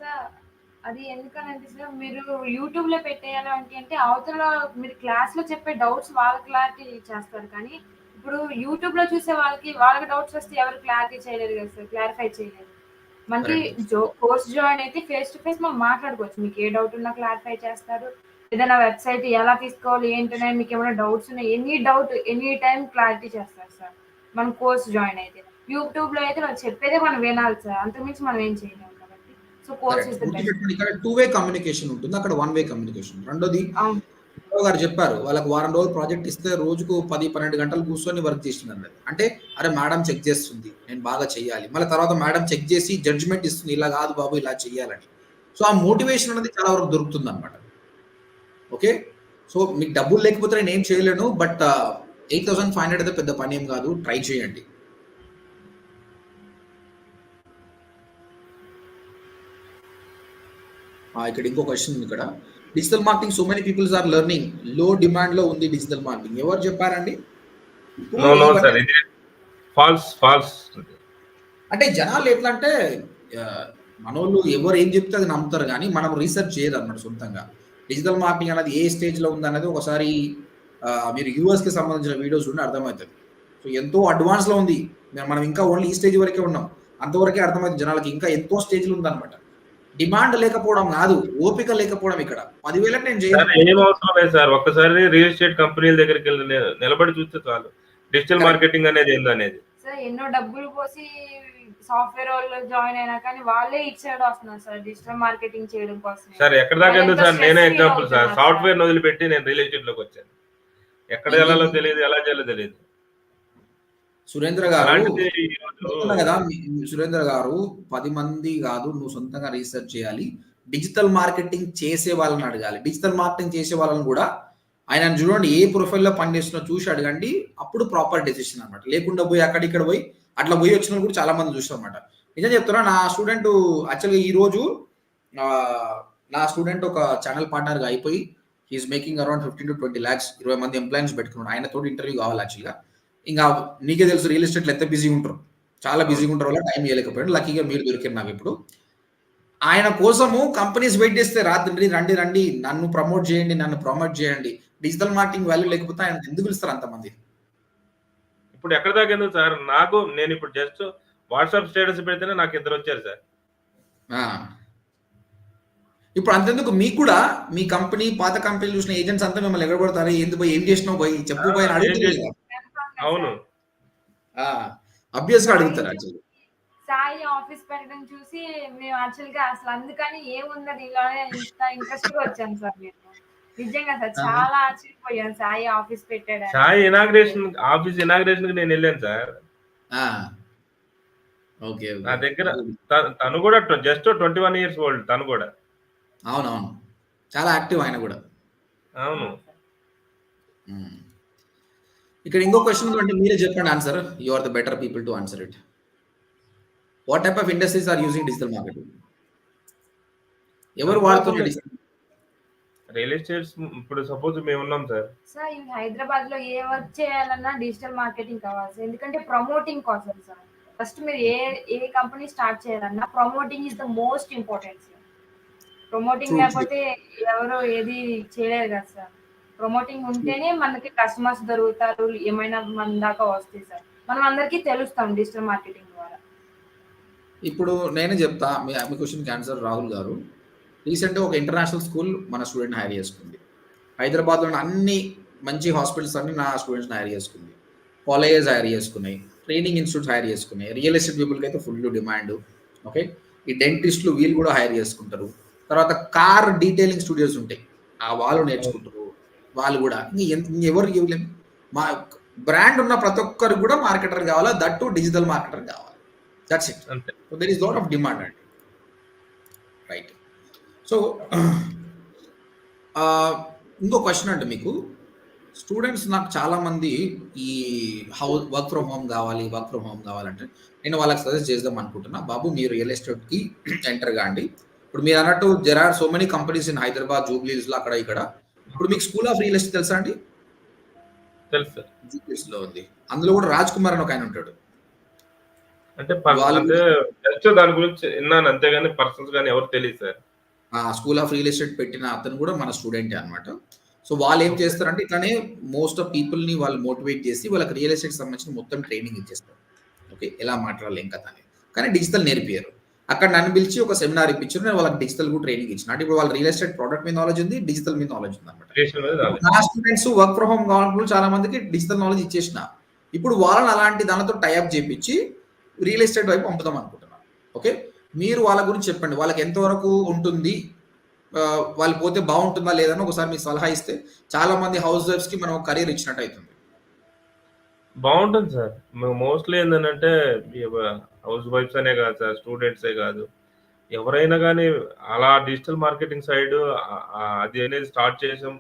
సార్. అది ఎందుకనంటే సార్, మీరు యూట్యూబ్లో పెట్టేయాలి అంటే అవతల మీరు క్లాస్లో చెప్పే డౌట్స్ వాళ్ళ క్లారిటీ చేస్తారు, కానీ ఇప్పుడు యూట్యూబ్లో చూసే వాళ్ళకి డౌట్స్ వస్తే ఎవరు క్లారిటీ చేయలేరు కదా సార్, క్లారిఫై చేయలేరు. మనకి కోర్స్ జాయిన్ అయితే ఫేస్ టు ఫేస్ మనం మాట్లాడుకోవచ్చు. మీకు ఏ డౌట్ ఉన్నా క్లారిఫై చేస్తారు. ఏదైనా వెబ్సైట్ ఎలా తీసుకోవాలి ఏంటనే మీకు ఏమైనా డౌట్స్ ఉన్నాయి, ఎనీ టైం క్లారిటీ చేస్తారు సార్ మనం కోర్స్ జాయిన్ అయితే. యూట్యూబ్లో అయితే వాళ్ళు చెప్పేదే మనం వినాలి సార్, అంతకుమించి మనం ఏం చేయలేము కాబట్టి. So course is the best. ఇక్కడ 2-వే కమ్యూనికేషన్ ఉంటుంది, అక్కడ 1-వే కమ్యూనికేషన్. రెండోది గారు చెప్పారు, వాళ్ళకి వారం రోజులు ప్రాజెక్ట్ ఇస్తే రోజుకు 10-12 గంటలు కూర్చొని వర్క్ చేస్తున్నారు. అంటే అరే మేడం చెక్ చేస్తుంది, నేను బాగా చెయ్యాలి, మళ్ళీ తర్వాత మేడం చెక్ చేసి జడ్జిమెంట్ ఇస్తుంది, ఇలా కాదు బాబు ఇలా చెయ్యాలని. సో ఆ మోటివేషన్ అనేది చాలా వరకు దొరుకుతుంది అనమాట. ఓకే, సో మీకు డబ్బులు లేకపోతే నేను ఏం చేయలేను, బట్ 8,500 అయితే పెద్ద పని ఏం కాదు, ట్రై చేయండి. ఇక్కడ ఇంకో క్వశ్చన్ ఉంది. ఇక్కడ digital marketing so many peoples are learning, low demand లో ఉంది డిజిటల్ మార్కెటింగ్, ఎవరు చెప్పారండి? అంటే జనాలు ఎట్లా అంటే, మనోళ్ళు ఎవరు ఏం చెప్తే అది నమ్ముతారు, కానీ మనం రీసెర్చ్ చేయదు అన్నమాట సొంతంగా. డిజిటల్ మార్కెటింగ్ అనేది ఏ స్టేజ్ లో ఉంది అనేది ఒకసారి మీరు యూఎస్ కి సంబంధించిన వీడియోస్ ఉంటే అర్థమవుతుంది. సో ఎంతో అడ్వాన్స్ లో ఉంది, మనం ఇంకా ఓన్లీ ఈ స్టేజ్ వరకే ఉన్నాం, అంతవరకే అర్థమవుతుంది జనాలకి. ఇంకా ఎంతో స్టేజ్లు ఉందన్నమాట. డిమాండ్ లేకపోవడం కాదు, ఓపిక లేకపోవడం. ఇక్కడ 10,000 నేను ఏం అవసరం లేదు సార్, ఒక్కసారి రియల్ ఎస్టేట్ కంపెనీల దగ్గరికి వెళ్ళి నిలబడి చూస్తే చాలు డిజిటల్ మార్కెటింగ్ అనేది ఏందనేది. సార్ ఎన్నో డబ్బులు పోసి సాఫ్ట్వేర్ వాళ్ళు జాయిన్ అయినా కానీ వాళ్ళే ఇటు సైడ్ వస్తున్నారు సార్ డిజిటల్ మార్కెటింగ్ చేయడం కోసం. సార్ ఎక్కడ దాకా ఎందుకు సార్, నేనే ఎగ్జాంపుల్ సార్, సాఫ్ట్వేర్ వదిలిపెట్టి నేను రియల్ ఎస్టేట్ లోకి వచ్చాను. ఎక్కడ వెళ్ళాలో తెలియదు, ఎలా చేయాలో తెలియదు. సురేంద్ర గారు కదా, సురేంద్ర గారు 10 మంది కాదు, నువ్వు సొంతంగా రీసెర్చ్ చేయాలి. డిజిటల్ మార్కెటింగ్ చేసే వాళ్ళని అడగాలి. డిజిటల్ మార్కెటింగ్ చేసే వాళ్ళని కూడా ఆయనను చూడండి ఏ ప్రొఫైల్‌లో పనిచేస్తున్నో చూసి అడగండి. అప్పుడు ప్రాపర్ డెసిషన్ అన్నమాట. లేకుండా పోయి అక్కడ ఇక్కడ పోయి అట్లా పోయి వచ్చినోళ్ళు కూడా చాలా మంది చూసామన్నమాట. నిజం చెప్తున్నా నా స్టూడెంట్ యాక్చువల్‌గా ఈరోజు నా స్టూడెంట్ ఒక ఛానల్ పార్ట్నర్‌గా అయిపోయి he is making around 15-20 lakhs 20 మంది ఎంప్లాయీస్ పెట్టుకున్నాడు. ఆయనతోటి ఇంటర్వ్యూ కావాలి యాక్చువల్‌గా. ఇంగా నీకే తెలుసు రియల్ ఎస్టేట్‌లో ఎంత బిజీగా ఉంటారో. చాలా బిజీగా ఉంటారు వల్ల టైం ఇవ్వలేకపోయాడు. లక్కీగా మీరు దొరికారు నాకు ఇప్పుడు. ఆయన కోసము కంపెనీస్ వెయిట్ చేస్తే రాత్రి రండి నన్ను ప్రమోట్ చేయండి. డిజిటల్ మార్కెటింగ్ వాల్యూ లేకపోతే ఆయన ఎందుకు పిలుస్తారు అంతమంది? ఇప్పుడు ఎక్కడ దాకా ఎందుకు సార్? నేను ఇప్పుడు జస్ట్ వాట్సాప్ స్టేటస్ పెడితేనే నాకు ఇద్దరు వచ్చారు సార్. ఇప్పుడు అంతెందుకు మీకు కూడా మీ కంపెనీ పాత కంపెనీలు చూసిన ఏజెంట్స్ అంతా మిమ్మల్ని ఎగరబడతారు. ఎందుకు పోయి ఏం చేసినావు పోయి చెప్పు పోయి అడుగుతారు. అవును, అబ్వియస్ గా అడుగుతారు యాక్చువల్లీ. సాయి ఆఫీస్ పెట్టడం చూసి మేము యాక్చువల్గా అసలు అందుకని ఏముంది దీనిలోనే ఇంత ఇంట్రెస్ట్ గా వచ్చాను సార్. మేము నిజంగా సార్ చాలా ఆశ్చర్యపోయాను సాయి ఆఫీస్ పెట్టాడు. సాయి ఆఫీస్ ఇనాగ్రేషన్ నేను వెళ్ళాను సార్. ఓకే, నా దగ్గర తను కూడా జస్ట్ 21 years ఓల్డ్. తను కూడా అవునవును చాలా యాక్టివ్ ఆయన కూడా. అవును. ఇక్కడ ఇంకో క్వశ్చన్ అంటే మీరే చెప్పండి answer. You are the better people to answer it. What type of industries are using digital marketing? ఎవరు వాడుతున్నారు రియల్ ఎస్టేట్స్? ఇప్పుడు సపోజ్ మేము ఉన్నాం సార్. సార్ ఈ హైదరాబాద్ లో ఏ వర్క్ చేయాలన్నా డిజిటల్ మార్కెటింగ్ కావాలి సార్. ఎందుకంటే ప్రమోటింగ్ కోసం సార్. ఫస్ట్ మీరు ఏ కంపెనీ స్టార్ట్ చేయాలన్నా promoting is the most important sir. Promoting లేకపోతే ఎవరు ఏది చేయలేరు కదా సార్. ప్రమోటింగ్ ఉంటేనే మనకి కస్టమర్స్ దొరుకుతారు, ఏమైనా మన దాకా వస్తాయి సార్. మనం అందరికీ తెలుస్తాం డిజిటల్ మార్కెటింగ్ ద్వారా. ఇప్పుడు నేనే చెప్తా మీ క్వశ్చన్కి ఆన్సర్. రాహుల్ గారు రీసెంట్గా ఒక ఇంటర్నేషనల్ స్కూల్ మన స్టూడెంట్ హైర్ చేసుకుంది. హైదరాబాద్లో అన్ని మంచి హాస్పిటల్స్ అన్ని నా స్టూడెంట్స్ని హైర్ చేసుకుంది. కాలేజెస్ హైర్ చేసుకున్నాయి, ట్రైనింగ్ ఇన్స్టిట్యూట్స్ హైర్ చేసుకున్నాయి. రియల్ ఎస్టేట్ పీపుల్కి అయితే ఫుల్ డిమాండ్. ఓకే, ఈ డెంటిస్టులు వీళ్ళు కూడా హైర్ చేసుకుంటారు. తర్వాత కార్ డీటెయిలింగ్ స్టూడియోస్ ఉంటాయి, ఆ వాళ్ళు నేర్చుకుంటారు. వాళ్ళు కూడా ఎవరు ఇవ్వలేము. మా బ్రాండ్ ఉన్న ప్రతి ఒక్కరు కూడా మార్కెటర్ కావాలా, దట్ టు డిజిటల్ మార్కెటర్ కావాలి. That's it. So there is lot of demand అండి. రైట్. సో ఇంకో క్వశ్చన్ అంటే మీకు స్టూడెంట్స్ నాకు చాలామంది ఈ వర్క్ ఫ్రమ్ హోమ్ కావాలంటే నేను వాళ్ళకి సజెస్ట్ చేద్దాం అనుకుంటున్నా. బాబు మీరు రియల్ ఎస్టేట్కి ఎంటర్ కాండి. ఇప్పుడు మీరు అన్నట్టు there are so many companies in Hyderabad, జూబ్లీస్లో అక్కడ ఇక్కడ. ఇప్పుడు మీకు స్కూల్ ఆఫ్ రియల్ ఎస్టేట్ తెలుసా అండి? తెలుసు. జూబ్లీస్లో ఉంది. అందులో కూడా రాజ్ కుమార్ అని ఒక ఆయన ఉంటాడు. అంటే జస్ట్ దాని గురించి విన్నాను అంతేగాని పర్సన్స్ కానీ ఎవరు తెలియదు sir. School of real estate పెట్టిన అతను కూడా మన స్టూడెంటే అనమాట. సో వాళ్ళు ఏం చేస్తారంటే ఇట్లానే మోస్ట్ ఆఫ్ పీపుల్ని వాళ్ళు మోటివేట్ చేసి వాళ్ళకి రియల్ ఎస్టేట్ సంబంధించిన మొత్తం ట్రైనింగ్ ఇచ్చేస్తారు. ఓకే, ఎలా మాట్లాడాలి ఏం కథ అని. కానీ డిజిటల్ నేర్పియారు. అక్కడ నన్ను పిలిచి ఒక సెమినార్ ఇప్పించారు. నేను వాళ్ళకి డిజిటల్ కూడా ట్రైనింగ్ ఇచ్చిన. అంటే ఇప్పుడు వాళ్ళ రియల్ ఎస్టేట్ ప్రోడక్ట్ మీద నాలెడ్జ్ ఉంది, డిజిటల్ మీద నాలెడ్జ్ ఉంది అనమాట. నా స్టూడెంట్స్ వర్క్ ఫ్రమ్ హోమ్ కావాలనుకుంటూ చాలా మందికి డిజిటల్ నాలెడ్జ్ ఇచ్చేసిన. ఇప్పుడు వాళ్ళని అలాంటి దానితో టైఅప్ చేయించి రియల్ ఎస్టేట్ వైపు పంపుదాం అనుకుంటున్నాను. ఓకే, మీరు వాళ్ళ గురించి చెప్పండి. వాళ్ళకి ఎంతవరకు ఉంటుంది, వాళ్ళు పోతే బాగుంటుందా లేదని ఒకసారి మీకు సలహా ఇస్తే చాలా మంది హౌస్ వైఫ్స్ కి మనం కెరీర్ ఇచ్చినట్టు అవుతుంది. బాగుంటుంది సార్. మోస్ట్లీ ఏంటంటే హౌస్ వైఫ్స్ అనే కాదు సార్, స్టూడెంట్సే కాదు, ఎవరైనా కానీ అలా డిజిటల్ మార్కెటింగ్ సైడ్ అది అనేది స్టార్ట్ చేసాం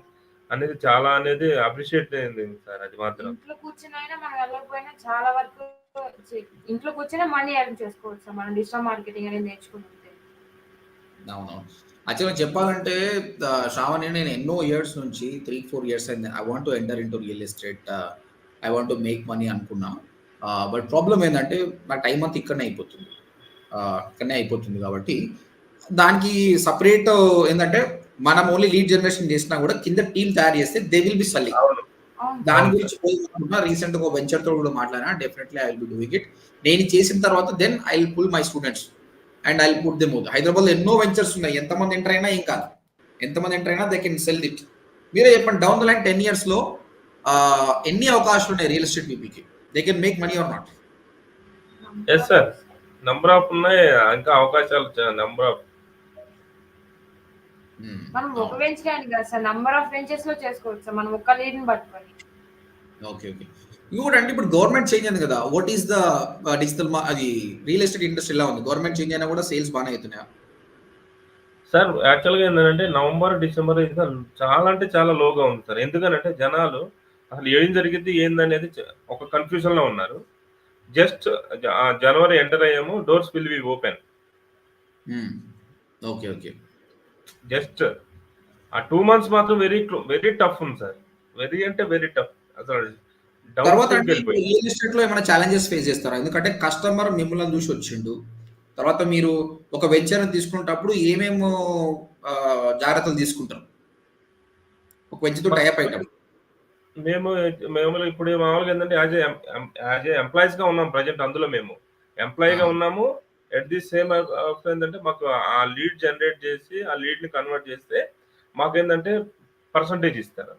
అనేది చాలా అనేది అప్రిషియేట్ అయింది సార్. అది మాత్రం ఇంట్లో కూర్చుని అయినా మనం వెళ్ళకపోయినా చాలా వరకు ఇంట్లో కూర్చొని మనీ ఎర్న్ చేసుకోవచ్చు మనం డిజిటల్ మార్కెటింగ్ అనేది నేర్చుకుంటే. అవును, యాక్చువల్గా చెప్పాలంటే శ్రావణి నేను ఎన్నో ఇయర్స్ నుంచి 3-4 years అయింది I want to enter in to real estate, I want to make money అనుకున్నా. బట్ ప్రాబ్లం ఏంటంటే నా టైం అంతా ఇక్కడనే అయిపోతుంది కాబట్టి దానికి సపరేట్ ఏంటంటే మనం ఓన్లీ లీడ్ జనరేషన్ చేసినా కూడా కింద టీమ్ తయారు చేస్తే దే విల్ బి సెల్లింగ్. దాని గురించి రీసెంట్ గా వెంచర్ తో కూడా మాట్లాడినా. Definitely I will be doing it. నేను చేసిన తర్వాత then I will pull my students and I will put them out. Hyderabad లో ఎన్నో వెంచర్స్ ఉన్నాయి. ఎంతమంది ఎంటర్ అయినా ఏం కాదు, ఎంతమంది ఎంటర్ అయినా దే కెన్ సెల్ ఇట్. మీరే చెప్పండి, డౌన్ ద లైన్ 10 years లో ఎన్ని అవకాశాలు ఉన్నాయి రియల్ ఎస్టేట్ పీపుల్కి? They can make money or not? Yes sir, number of ఉన్నాయి, ఇంకా అవకాశాలు నంబర్ ఆఫ్. మనం ఒక వెంచర్ అని కాదు సార్, నంబర్ ఆఫ్ వెంచర్స్ లో చేసుకోవచ్చు సార్ మనం ఒక లీడ్ ని పట్టుకొని. ఓకే ఓకే, ఇంకోటి అంటే ఇప్పుడు గవర్నమెంట్ చేంజ్ అయింది కదా, వాట్ ఈస్ ద డిజిటల్ అది రియల్ ఎస్టేట్ ఇండస్ట్రీ ఎలా ఉంది? గవర్నమెంట్ చేంజ్ అయినా కూడా సేల్స్ బాగానే అవుతున్నాయా? సార్ యాక్చువల్‌గా ఏందంటే నవంబర్, డిసెంబర్ ఇంకా చాలా అంటే చాలా లోగా ఉంది సార్. ఎందుకనంటే జనాలు అసలు ఏం జరిగిద్ది ఏందనేది ఒక కన్‌ఫ్యూజన్‌లో ఉన్నారు. జస్ట్ జనవరి ఎంటర్ అయ్యాము. Doors will be open. Okay. Okay. Just ఆ 2 మంత్స్ మాత్రం వెరీ టఫ్ ఉంది సార్. వెరీ అంటే వెరీ టఫ్. అసలు డౌన్ తర్వాత స్ట్రీమ్‌కి అంటే ఇప్పుడు వెళ్ళిపోయింది. రియల్ ఎస్టేట్‌లో ఏమైనా ఛాలెంజెస్ ఫేస్ చేస్తారా? ఎందుకంటే కస్టమర్ మిమ్మల్ని చూసి వచ్చిండు. తర్వాత మీరు ఒక వెంచర్‌ని తీసుకునేటప్పుడు ఏమేమో జాగ్రత్తలు తీసుకుంటారు? ఒక వెంచర్‌తో టై అప్ ఫస్ట్ అయ్యేటప్పుడు. మేము మేము ఇప్పుడు మామూలుగా ఏందంటే యాజ్ ఏ ఎంప్లాయీస్‌గా ఉన్నాం ప్రెజెంట్ అందులో మేము. ఆ! ఎంప్లాయీగా ఉన్నాము. ఎట్ ది సేమ్ ఏందంటే మాకు ఆ లీడ్ జనరేట్ చేసి, ఆ లీడ్‌ని కన్వర్ట్ చేస్తే మాకేందంటే పర్సెంటేజ్ ఇస్తారు.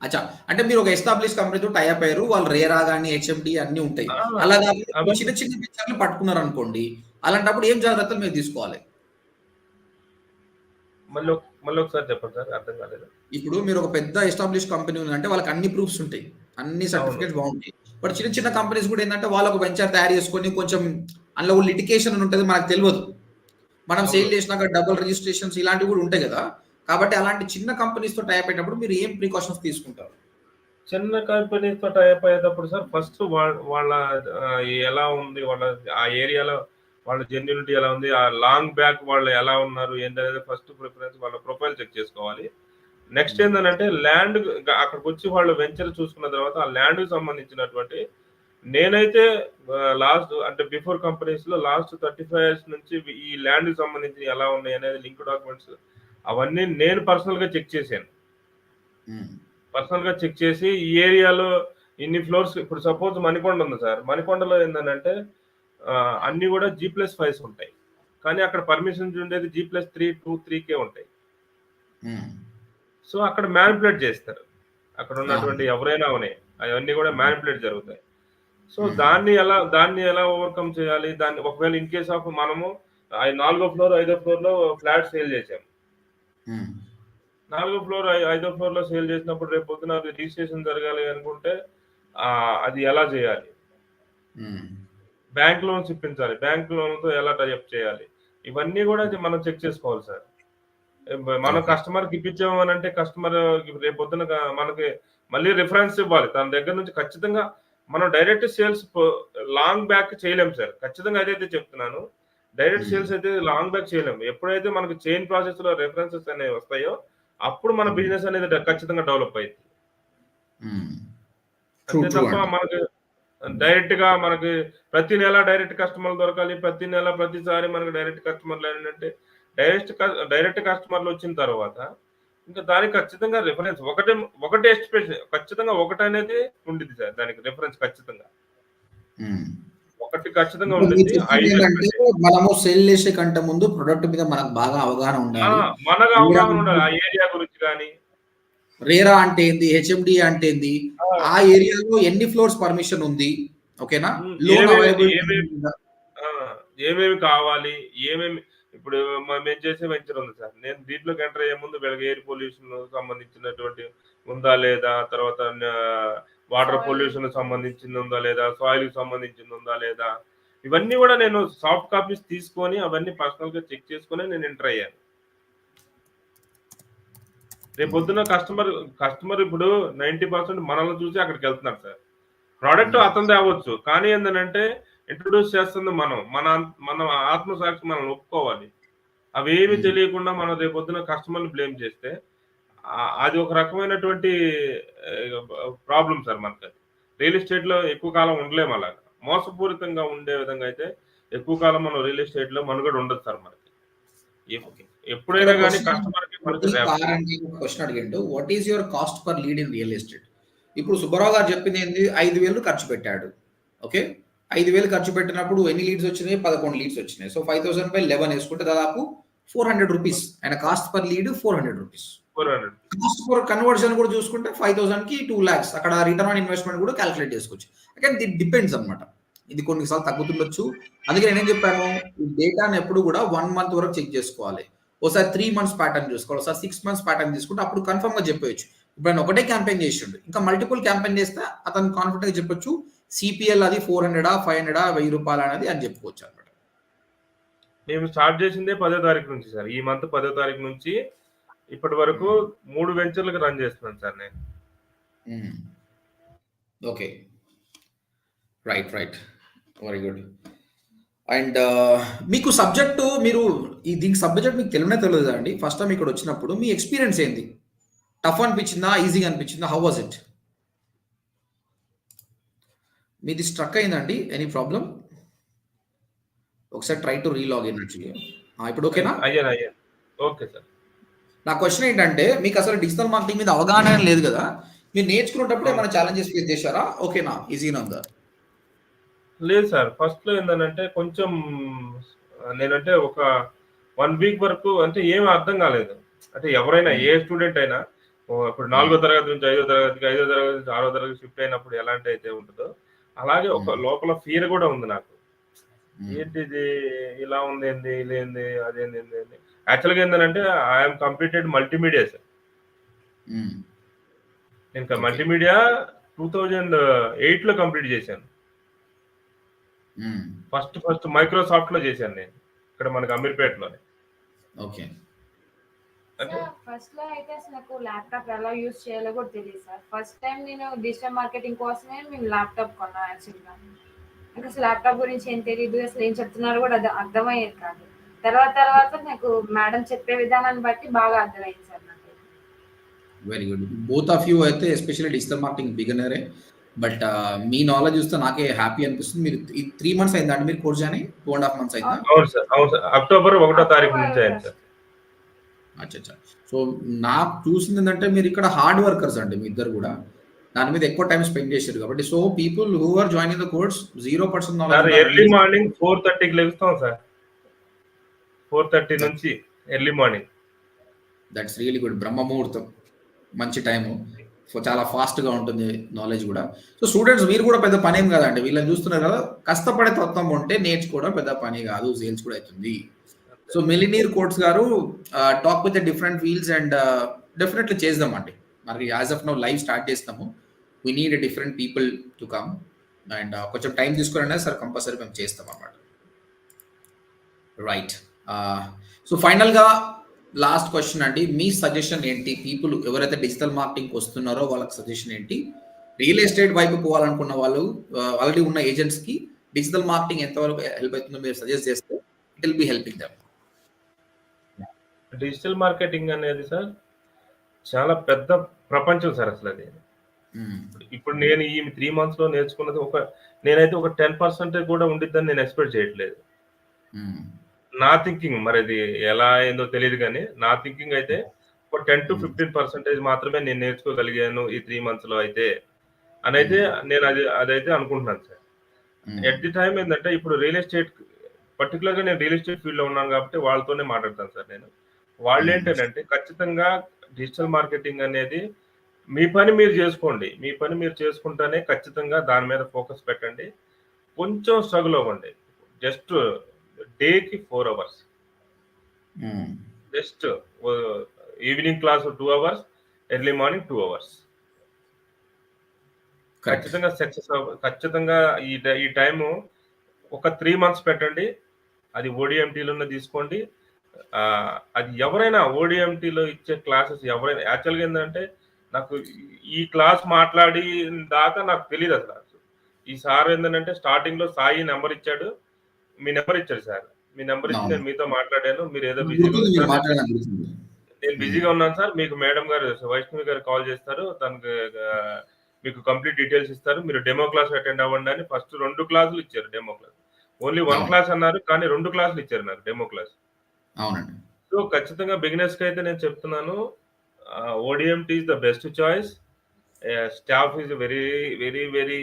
అచ్చా! అంటే మీరు ఒక ఎస్టాబ్లిష్ కంపెనీతో టై అప్ అయ్యారు. వాళ్ళు రేరా గాని, హెచ్ఎండీ అన్నీ ఉంటాయి. ఆ! అలా కాకుండా మీరు అవన్నీ చిన్న చిన్న వెంచర్‌లు పట్టుకున్నారనుకోండి. అలాంటప్పుడు ఏం జాగ్రత్తలు మీరు తీసుకోవాలి? మళ్ళీ ఒకసారి చెప్పండి సార్ అర్థం కాలేదు. ఇప్పుడు మీరు ఒక పెద్ద ఎస్టాబ్లిష్ కంపెనీ ఉందంటే వాళ్ళకి అన్ని ప్రూఫ్స్ ఉంటాయి. అన్ని అవును. సర్టిఫికేట్స్ బావుంటాయి. బట్ చిన్న చిన్న కంపెనీస్ కూడా ఏందంటే వాళ్ళు ఒక వెంచర్ తయారు చేసుకొని కొంచెం అందులో లిటిగేషన్ అని ఉంటది మనకు తెలవదు. మనం అవును. సేల్ చేసినాక డబుల్ రిజిస్ట్రేషన్స్ ఇలాంటివి కూడా ఉంటాయి గదా! కాబట్టి అలాంటి చిన్న కంపెనీస్‌తో టై అప్ అయ్యేటప్పుడు మీరు ఏం ప్రికాషన్స్ తీసుకుంటారు? చిన్న కంపెనీస్‌తో టై అప్ అయ్యేటప్పుడు సార్ ఫస్ట్ వాళ్ళ ఎలా ఉంది వాళ్ళ ఆ ఏరియాలో వాళ్ళ జెన్యూనిటీ ఎలా ఉంది? ఆ లాంగ్ బ్యాక్ వాళ్ళు ఎలా ఉన్నారు? ఏంటనేది ఫస్ట్ ప్రిఫరెన్స్ వాళ్ళ ప్రొఫైల్ చెక్ చేసుకోవాలి. నెక్స్ట్ హ్మ్. ఏందనంటే అక్కడికొచ్చి వాళ్ళు వెంచర్ చూసుకున్న తర్వాత ఆ ల్యాండ్‌కి సంబంధించినటువంటి నేనైతే లాస్ట్ అంటే బిఫోర్ కంపెనీస్‌లో లాస్ట్ 35 ఇయర్స్ నుంచి ఈ ల్యాండ్‌కి సంబంధించి ఎలా ఉన్నాయి అనేది లింక్ డాక్యుమెంట్స్ అవన్నీ నేను పర్సనల్‌గా చెక్ చేశాను. హ్మ్. పర్సనల్‌గా చెక్ చేసి ఈ ఏరియాలో ఇన్ని ఫ్లోర్స్ ఇప్పుడు సపోజ్ మణికొండ ఉంది సార్. మణికొండలో ఏందనంటే అన్నీ గూడా జీ+5 ఉంటాయి. కానీ అక్కడ పర్మిషన్స్ ఉండేది జీ+3, 2, 3కే ఉంటాయి. హ్మ్. సో, అక్కడ మ్యానిపులేట్ చేస్తారు. అక్కడ ఆ! ఉన్నటువంటి ఎవరైనా అవని. అవన్నీ గూడా హ్మ్. మ్యానిపులేట్ జరుగుతాయి. సో, హ్మ్. దాన్ని ఎలా ఓవర్‌కమ్ చేయాలి? దాన్ని ఒకవేళ ఇన్ కేస్ ఆఫ్ మనము నాలుగో ఫ్లోర్, ఐదో ఫ్లోర్‌లో ఫ్లాట్ సేల్ చేసాం. హ్మ్. నాలుగో ఫ్లోర్, ఐదో ఫ్లోర్‌లో సేల్ చేసినప్పుడు రేపొద్దున అది రిజిస్ట్రేషన్ జరగాలి అనుకుంటే అది ఎలా చేయాలి? హ్మ్. బ్యాంక్ లోన్స్ ఇప్పించాలి. బ్యాంక్ లోన్‌తో ఎలా టై అప్ చేయాలి? ఇవన్నీ గూడా మనం చెక్ చేసుకోవాలి సార్. మనం ఓకే. కస్టమర్‌కి ఇప్పించాము అనంటే కస్టమర్ రేపొద్దున మనకి మళ్ళీ రిఫరెన్స్ ఇవ్వాలి. తన దగ్గర నుంచి ఖచ్చితంగా మనం డైరెక్ట్ సేల్స్ లాంగ్ బ్యాక్ చేయలేము సార్. ఖచ్చితంగా అదైతే చెప్తున్నాను. డైరెక్ట్ హ్మ్. సేల్స్ అయితే లాంగ్ బ్యాక్ చేయలేము. ఎప్పుడైతే మనకి చైన్ ప్రాసెస్‌లో రిఫరెన్సెస్ అనేవి వస్తాయో, అప్పుడు మన హ్మ్. బిజినెస్ అనేది ఖచ్చితంగా డెవలప్ అయిద్ది. హ్మ్. ట్రూ. అంతే ట్రూ తప్ప అండి. మనకి డైరెక్ట్‌గా మనకి ప్రతి నెల డైరెక్ట్ కస్టమర్లు దొరకాలి. ప్రతి నెల ప్రతిసారి మనకు డైరెక్ట్ కస్టమర్లు ఏంటంటే డైరెక్ట్ కస్టమర్లు వచ్చిన తర్వాత ఇంకా దానికి ఖచ్చితంగా రిఫరెన్స్ ఒకటే ఎస్టిమేషన్ ఖచ్చితంగా ఒకటనేది ఉండిద్ది సార్. దానికి రిఫరెన్స్ ఖచ్చితంగా. హ్మ్. ఒకటి ఖచ్చితంగా ఇప్పుడు మీరు ఉండిద్ది. 5 చెప్పిందేంటంటే ఎస్టిమేషన్. మనము సేల్ చేసే కంటే ముందు ప్రొడక్ట్ మీద మనకు బాగా అవగాహన ఆ! ఉండాలి. మనకు రేరా అవగాహన అంటే ఉండాలి. ఆ ఏరియా గురించి గాని. రేరా అంటే ఏంది? హెచ్ఎండీ అంటే ఏంది? ఆ! ఆ ఏరియాలో ఎన్ని ఫ్లోర్స్ పర్మిషన్ ఉంది? ఓకేనా? హ్మ్. లోన్ ఏవేవి అవైలబిలిటీ ఏవేవి ఉందా? ఆ! ఏమేమి కావాలి? ఏమేమి ఇప్పుడు మేము చేసే వెంచర్ ఉంది సార్. నేను దీంట్లోకి ఎంటర్ అయ్యే ముందు వీళ్ళకి ఎయిర్ పొల్యూషన్ సంబంధించినటువంటి ఉందా? లేదా? తర్వాత వాటర్ సాయిల్ పొల్యూషన్ సంబంధించింది ఉందా? లేదా? సాయిల్‌కి సంబంధించింది ఉందా? లేదా? ఇవన్నీ గూడా నేను సాఫ్ట్ కాపీస్ తీసుకొని అవన్నీ పర్సనల్‌గా చెక్ చేసుకొని నేను ఎంటర్ అయ్యాను. హ్మ్. రేపొద్దున కస్టమర్ ఇప్పుడు 90% మనల్ని చూసి అక్కడికెళ్తున్నారు సార్. ప్రొడక్ట్ హ్మ్. అతనిదే అవ్వచ్చు. కానీ ఏందనంటే ఇంట్రొడ్యూస్ చేస్తుంది మనం. మన ఆత్మసాక్షి మనం ఒప్పుకోవాలి. అవేమి హ్మ్. తెలియకుండా మనం రేపొద్దున కస్టమర్‌ని బ్లేమ్ చేస్తే అది ఒక రకమైనటువంటి ప్రాబ్లమ్ సార్ మనకది. రియల్ ఎస్టేట్‌లో ఎక్కువ కాలం ఉండలేము అలాగా. మోసపూరితంగా ఉండే విధంగా అయితే ఎక్కువ కాలం మనం రియల్ ఎస్టేట్‌లో మనుగడ ఉండదు సార్ మనకి. ఎప్ ఓకే. ఇక్కడ ఎప్పుడైనా గాని క్వెషన్ కస్టమర్‌కి మనకి ప్రదీప్ ఆరంగి ఒక క్వెషన్ అడిగిండు. What is your cost per lead in real estate? ఇప్పుడు సుబ్బారావు గారు చెప్పిందేంది 5,000 ఖర్చు పెట్టాడు. ఓకే. 5,000 ఖర్చు పెట్టినప్పుడు ఎన్ని లీడ్స్ వచ్చినాయి? 11 లీడ్స్ వచ్చినాయి. సో, 5,000 బై 11 ఏసుకుంటే దాదాపు రూ. 400 ఆయన కాస్ట్ పర్ లీడ్ రూ. 400. 400. కాస్ట్ ఫర్ కన్వర్షన్ కూడా చూసుకుంటే 5,000కి 2,00,000 అక్కడ రిటర్న్ ఆన్ ఇన్వెస్ట్‌మెంట్ కూడా కాలిక్యులేట్ చేసుకోవచ్చు. అగైన్ దిట్ డిపెండ్స్ అన్నమాట. ఇది కొన్ని సార్లు తగ్గుతుండొచ్చు. అందుకే నేనేం చెప్పాను, ఈ డేటాని ఎప్పుడు కూడా 1 మంత్ వరకు చెక్ చేసుకోవాలి. ఓసారి 3 మంత్స్ ప్యాటర్న్ చూసుకోవాలి. ఒకసారి 6 మంత్స్ ప్యాటర్న్ తీసుకుంటే అప్పుడు కన్ఫర్మ్‌గా చెప్పేయొచ్చు. ఇప్పుడు ఆయన ఒకటే క్యాంపెయిన్ చేసిండు. ఇంకా మల్టిపుల్ క్యాంపెయిన్ చేస్తే అతను కాన్ఫిడెంట్‌గా చెప్పొచ్చు. సీపీఎల్ అది 400 500 రూ. 1,000 అనేది అని చెప్పుకోవచ్చు అన్నమాట. మేము స్టార్ట్ చేసిందే 10వ తారీఖు నుంచి సార్. ఈ మంత్ 10వ తారీఖు నుంచి ఇప్పటి వరకు 3 వెంచర్‌లకి రన్ చేస్తున్నాను సార్ నేను. Okay. Right. Very good. And మీకు సబ్జెక్టు మీరు దీనికి సబ్జెక్ట్ మీకు తెలియదా అండి? ఫస్ట్ టైమ్ ఇక్కడ వచ్చినప్పుడు మీ ఎక్స్‌పీరియన్స్ ఏంది? టఫ్ అనిపించిందా? ఈజీగా అనిపించిందా? How was it? మీది స్ట్రక్ అయిందండి? Any problem? ఒకసారి ట్రై టు రీలాగిన్ యాక్చువల్లీ. ఇప్పుడు ఓకేనా? అయ్యాను. Okay sir. నా క్వెషన్ ఏంటంటే మీకు అసలు డిజిటల్ మార్కెటింగ్ మీద అవగాహన లేదు కదా! మీరు నేర్చుకునేటప్పుడు అవును. ఏమైనా ఛాలెంజెస్ ఫేస్ చేశారా? ఓకేనా? ఈజీగానే ఉందా? లేదు సార్. ఫస్ట్‌లో ఏందనంటే కొంచెం నేనంటే ఒక 1 వీక్ వరకు అంటే ఏమి అర్థం కాలేదు. అంటే ఎవరైనా ఏ స్టూడెంట్ అయినా ఇప్పుడు 4వ తరగతి నుంచి 5వ తరగతికి, 5వ తరగతి నుంచి 6వ తరగతికి షిఫ్ట్ అయినప్పుడు ఎలాంటి అయితే ఉంటదో, అలాగే ఒక లోపల ఫియర్ కూడా ఉంది నాకు. ఏంటిది ఇలా ఉందేంది? ఇదేంది? అదేంది? ఏంది? యాక్చువల్‌గా ఏందనంటే I am completed multimedia sir. నేను ఓకే. మల్టీమీడియా 2008లో కంప్లీట్ చేశాను. ఫస్ట్ మైక్రోసాఫ్ట్‌లో చేశాను నేను. ఇక్కడ మనకి అమీర్పేటలోనే. ఓకే. అంటే సార్ ఫస్ట్‌లో అయితే అసలు నాకు ల్యాప్‌టాప్ ఎలా యూజ్ చేయాలో కూడా తెలీదు సార్. ఫస్ట్ టైం నేను డిజిటల్ మార్కెటింగ్ కోసమే మేము ల్యాప్‌టాప్ కొన్నాం యాక్చువల్‌గా. నాకు అసలు ల్యాప్‌టాప్ గురించి ఏం తెలీదు. అసలు ఏం చెప్తున్నారో కూడా అది అర్థమయ్యేది కాదు. తర్వాత నాకు మేడం చెప్పే విధానాన్ని బట్టి బాగా అర్థమైంది సార్ నాకైతే. Very good. Both of you అయితే ఎస్పెషల్లీ డిజిటల్ మార్కెటింగ్ బిగినరే. బట్ మీ నాలెడ్జ్ చూస్తే నాకే హ్యాపీ అనిపిస్తుంది. మీరు 3 మంత్స్ అయిందా అండి మీరు కోర్స్ జాయిన్ అయ్యి? 2.5 మంత్స్ అయిందా? అవును సార్. అక్టోబర్ 1వ తారీఖు నుంచి అయింది సార్. అచ్చచ్చ. సో, నాకు చూసిందేంటంటే మీరిక్కడ హార్డ్ వర్కర్స్ అండి మీ ఇద్దరు గూడా. దాని మీద ఎక్కువ టైమ్ స్పెండ్ చేశారు కాబట్టి. So, people who are joining the course 0% sir knowledge early morning 4:30కి లెగుస్తాం సార్. 4:30 నుంచి early morning. That's really good. బ్రహ్మ ముహూర్తం. మంచి టైము. సో, చాలా ఫాస్ట్‌గా ఉంటుంది నాలెడ్జ్ గూడా. సో, స్టూడెంట్స్ మీరు గూడా పెద్ద పనేం గాదండి. వీళ్ళని చూస్తున్నారు కదా! కష్టపడే తత్వం ఉంటే నేర్చుకోవడం పెద్ద పని గాదు. సేల్స్ కూడా అయితుంది. సో, మిలినీర్ కోట్స్ గారు talk with the different fields and definitely చేద్దామండి. మరి as of now live start చేస్తాము. We need different people to come and కొంచెం టైం తీసుకొనైనా సార్ కంపల్సరీ మేము చేస్తామన్నమాట. రైట్. సో, ఫైనల్‌గా లాస్ట్ క్వెషన్ అండి. మీ సజెషన్ ఏంటి? పీపుల్ ఎవరైతే డిజిటల్ మార్కెటింగ్‌కి వస్తున్నారో వాళ్ళకి సజెషన్ ఏంటి? రియల్ ఎస్టేట్ వైపు పోవాలనుకున్న వాళ్ళు ఆల్రెడీ ఉన్న ఏజెంట్స్‌కి డిజిటల్ మార్కెటింగ్ ఎంతవరకు హెల్ప్ అవుతుందో మీరు సజెస్ట్ చేస్తే it will be helping them. Digital marketing అనేది సార్ చాలా పెద్ద ప్రపంచం సార్ అసలది. ఇప్పుడు నేను ఈ 3 మంత్స్‌లో నేర్చుకున్నది నేనైతే ఒక 10% కూడా ఉండిద్దని నేను ఎక్స్‌పెక్ట్ చేయట్లేదు. నా థింకింగ్ మరది ఎలా అయిందో తెలీదు గానీ, నా థింకింగ్ అయితే ఒక 10-15% మాత్రమే నేను నేర్చుకోగలిగాను ఈ 3 మంత్స్‌లో అయితే అనైతే నేను అదైతే అనుకుంటున్నాను సార్. ఎట్ ది టైమ్ ఏందంటే ఇప్పుడు రియల్ ఎస్టేట్ పర్టిక్యులర్‌గా నేను రియల్ ఎస్టేట్ ఫీల్డ్‌లో ఉన్నాను కాబట్టి వాళ్ళతోనే మాట్లాడతాను సార్ నేను. వాళ్ళేంటంటే ఖచ్చితంగా డిజిటల్ మార్కెటింగ్ అనేది మీ పని మీరు జేసుకోండి. మీ పని మీరు చేసుకుంటానే ఖచ్చితంగా దాని మీద ఫోకస్ పెట్టండి. కొంచెం స్ట్రగుల్ అవ్వండి. జస్ట్ డేకి 4 hours. Just evening class 2 hours, early morning 2 hours. ఖచ్చితంగా ఈ టైము ఒక 3 మంత్స్ పెట్టండి. అది ఓడిఎంటీలోనే తీసుకోండి. అది ఎవరైనా ఓడిఎంటీలో ఇచ్చే క్లాసెస్ ఎవరైనా యాక్చువల్‌గా ఏందంటే నాకు ఈ క్లాస్ మాట్లాడిన దాకా నాకు తెలీదసల. ఈ సార్ ఏందనంటే స్టార్టింగ్‌లో సాయి నంబర్ ఇచ్చాడు. మీ నంబర్ ఇచ్చాడు సార్. మీ నంబర్ ఇచ్చి నేను మీతో మాట్లాడాను. మీరేదో బిజీగా గుర్తుంది మీరు ఉన్నారు. మాట్లాడిన గుర్తుంది. నేను బిజీగా ఉన్నాను సార్. మీకు మేడం గారు వైష్ణవి గారు కాల్ చేస్తారు. తనకి మీకు కంప్లీట్ డీటెయిల్స్ ఇస్తారు. మీరు డెమో క్లాస్ అటెండ్ అవ్వండి అని ఫస్ట్ 2 క్లాసులు ఇచ్చారు డెమో క్లాస్. ఓన్లీ 1 క్లాస్ అన్నారు. కానీ 2 క్లాసులు ఇచ్చారు నాకు డెమో క్లాస్. అవునండి. సో, ఖచ్చితంగా బిగినర్స్‌కి అయితే నేను చెప్తున్నాను. ODMT is the best choice. Staff is very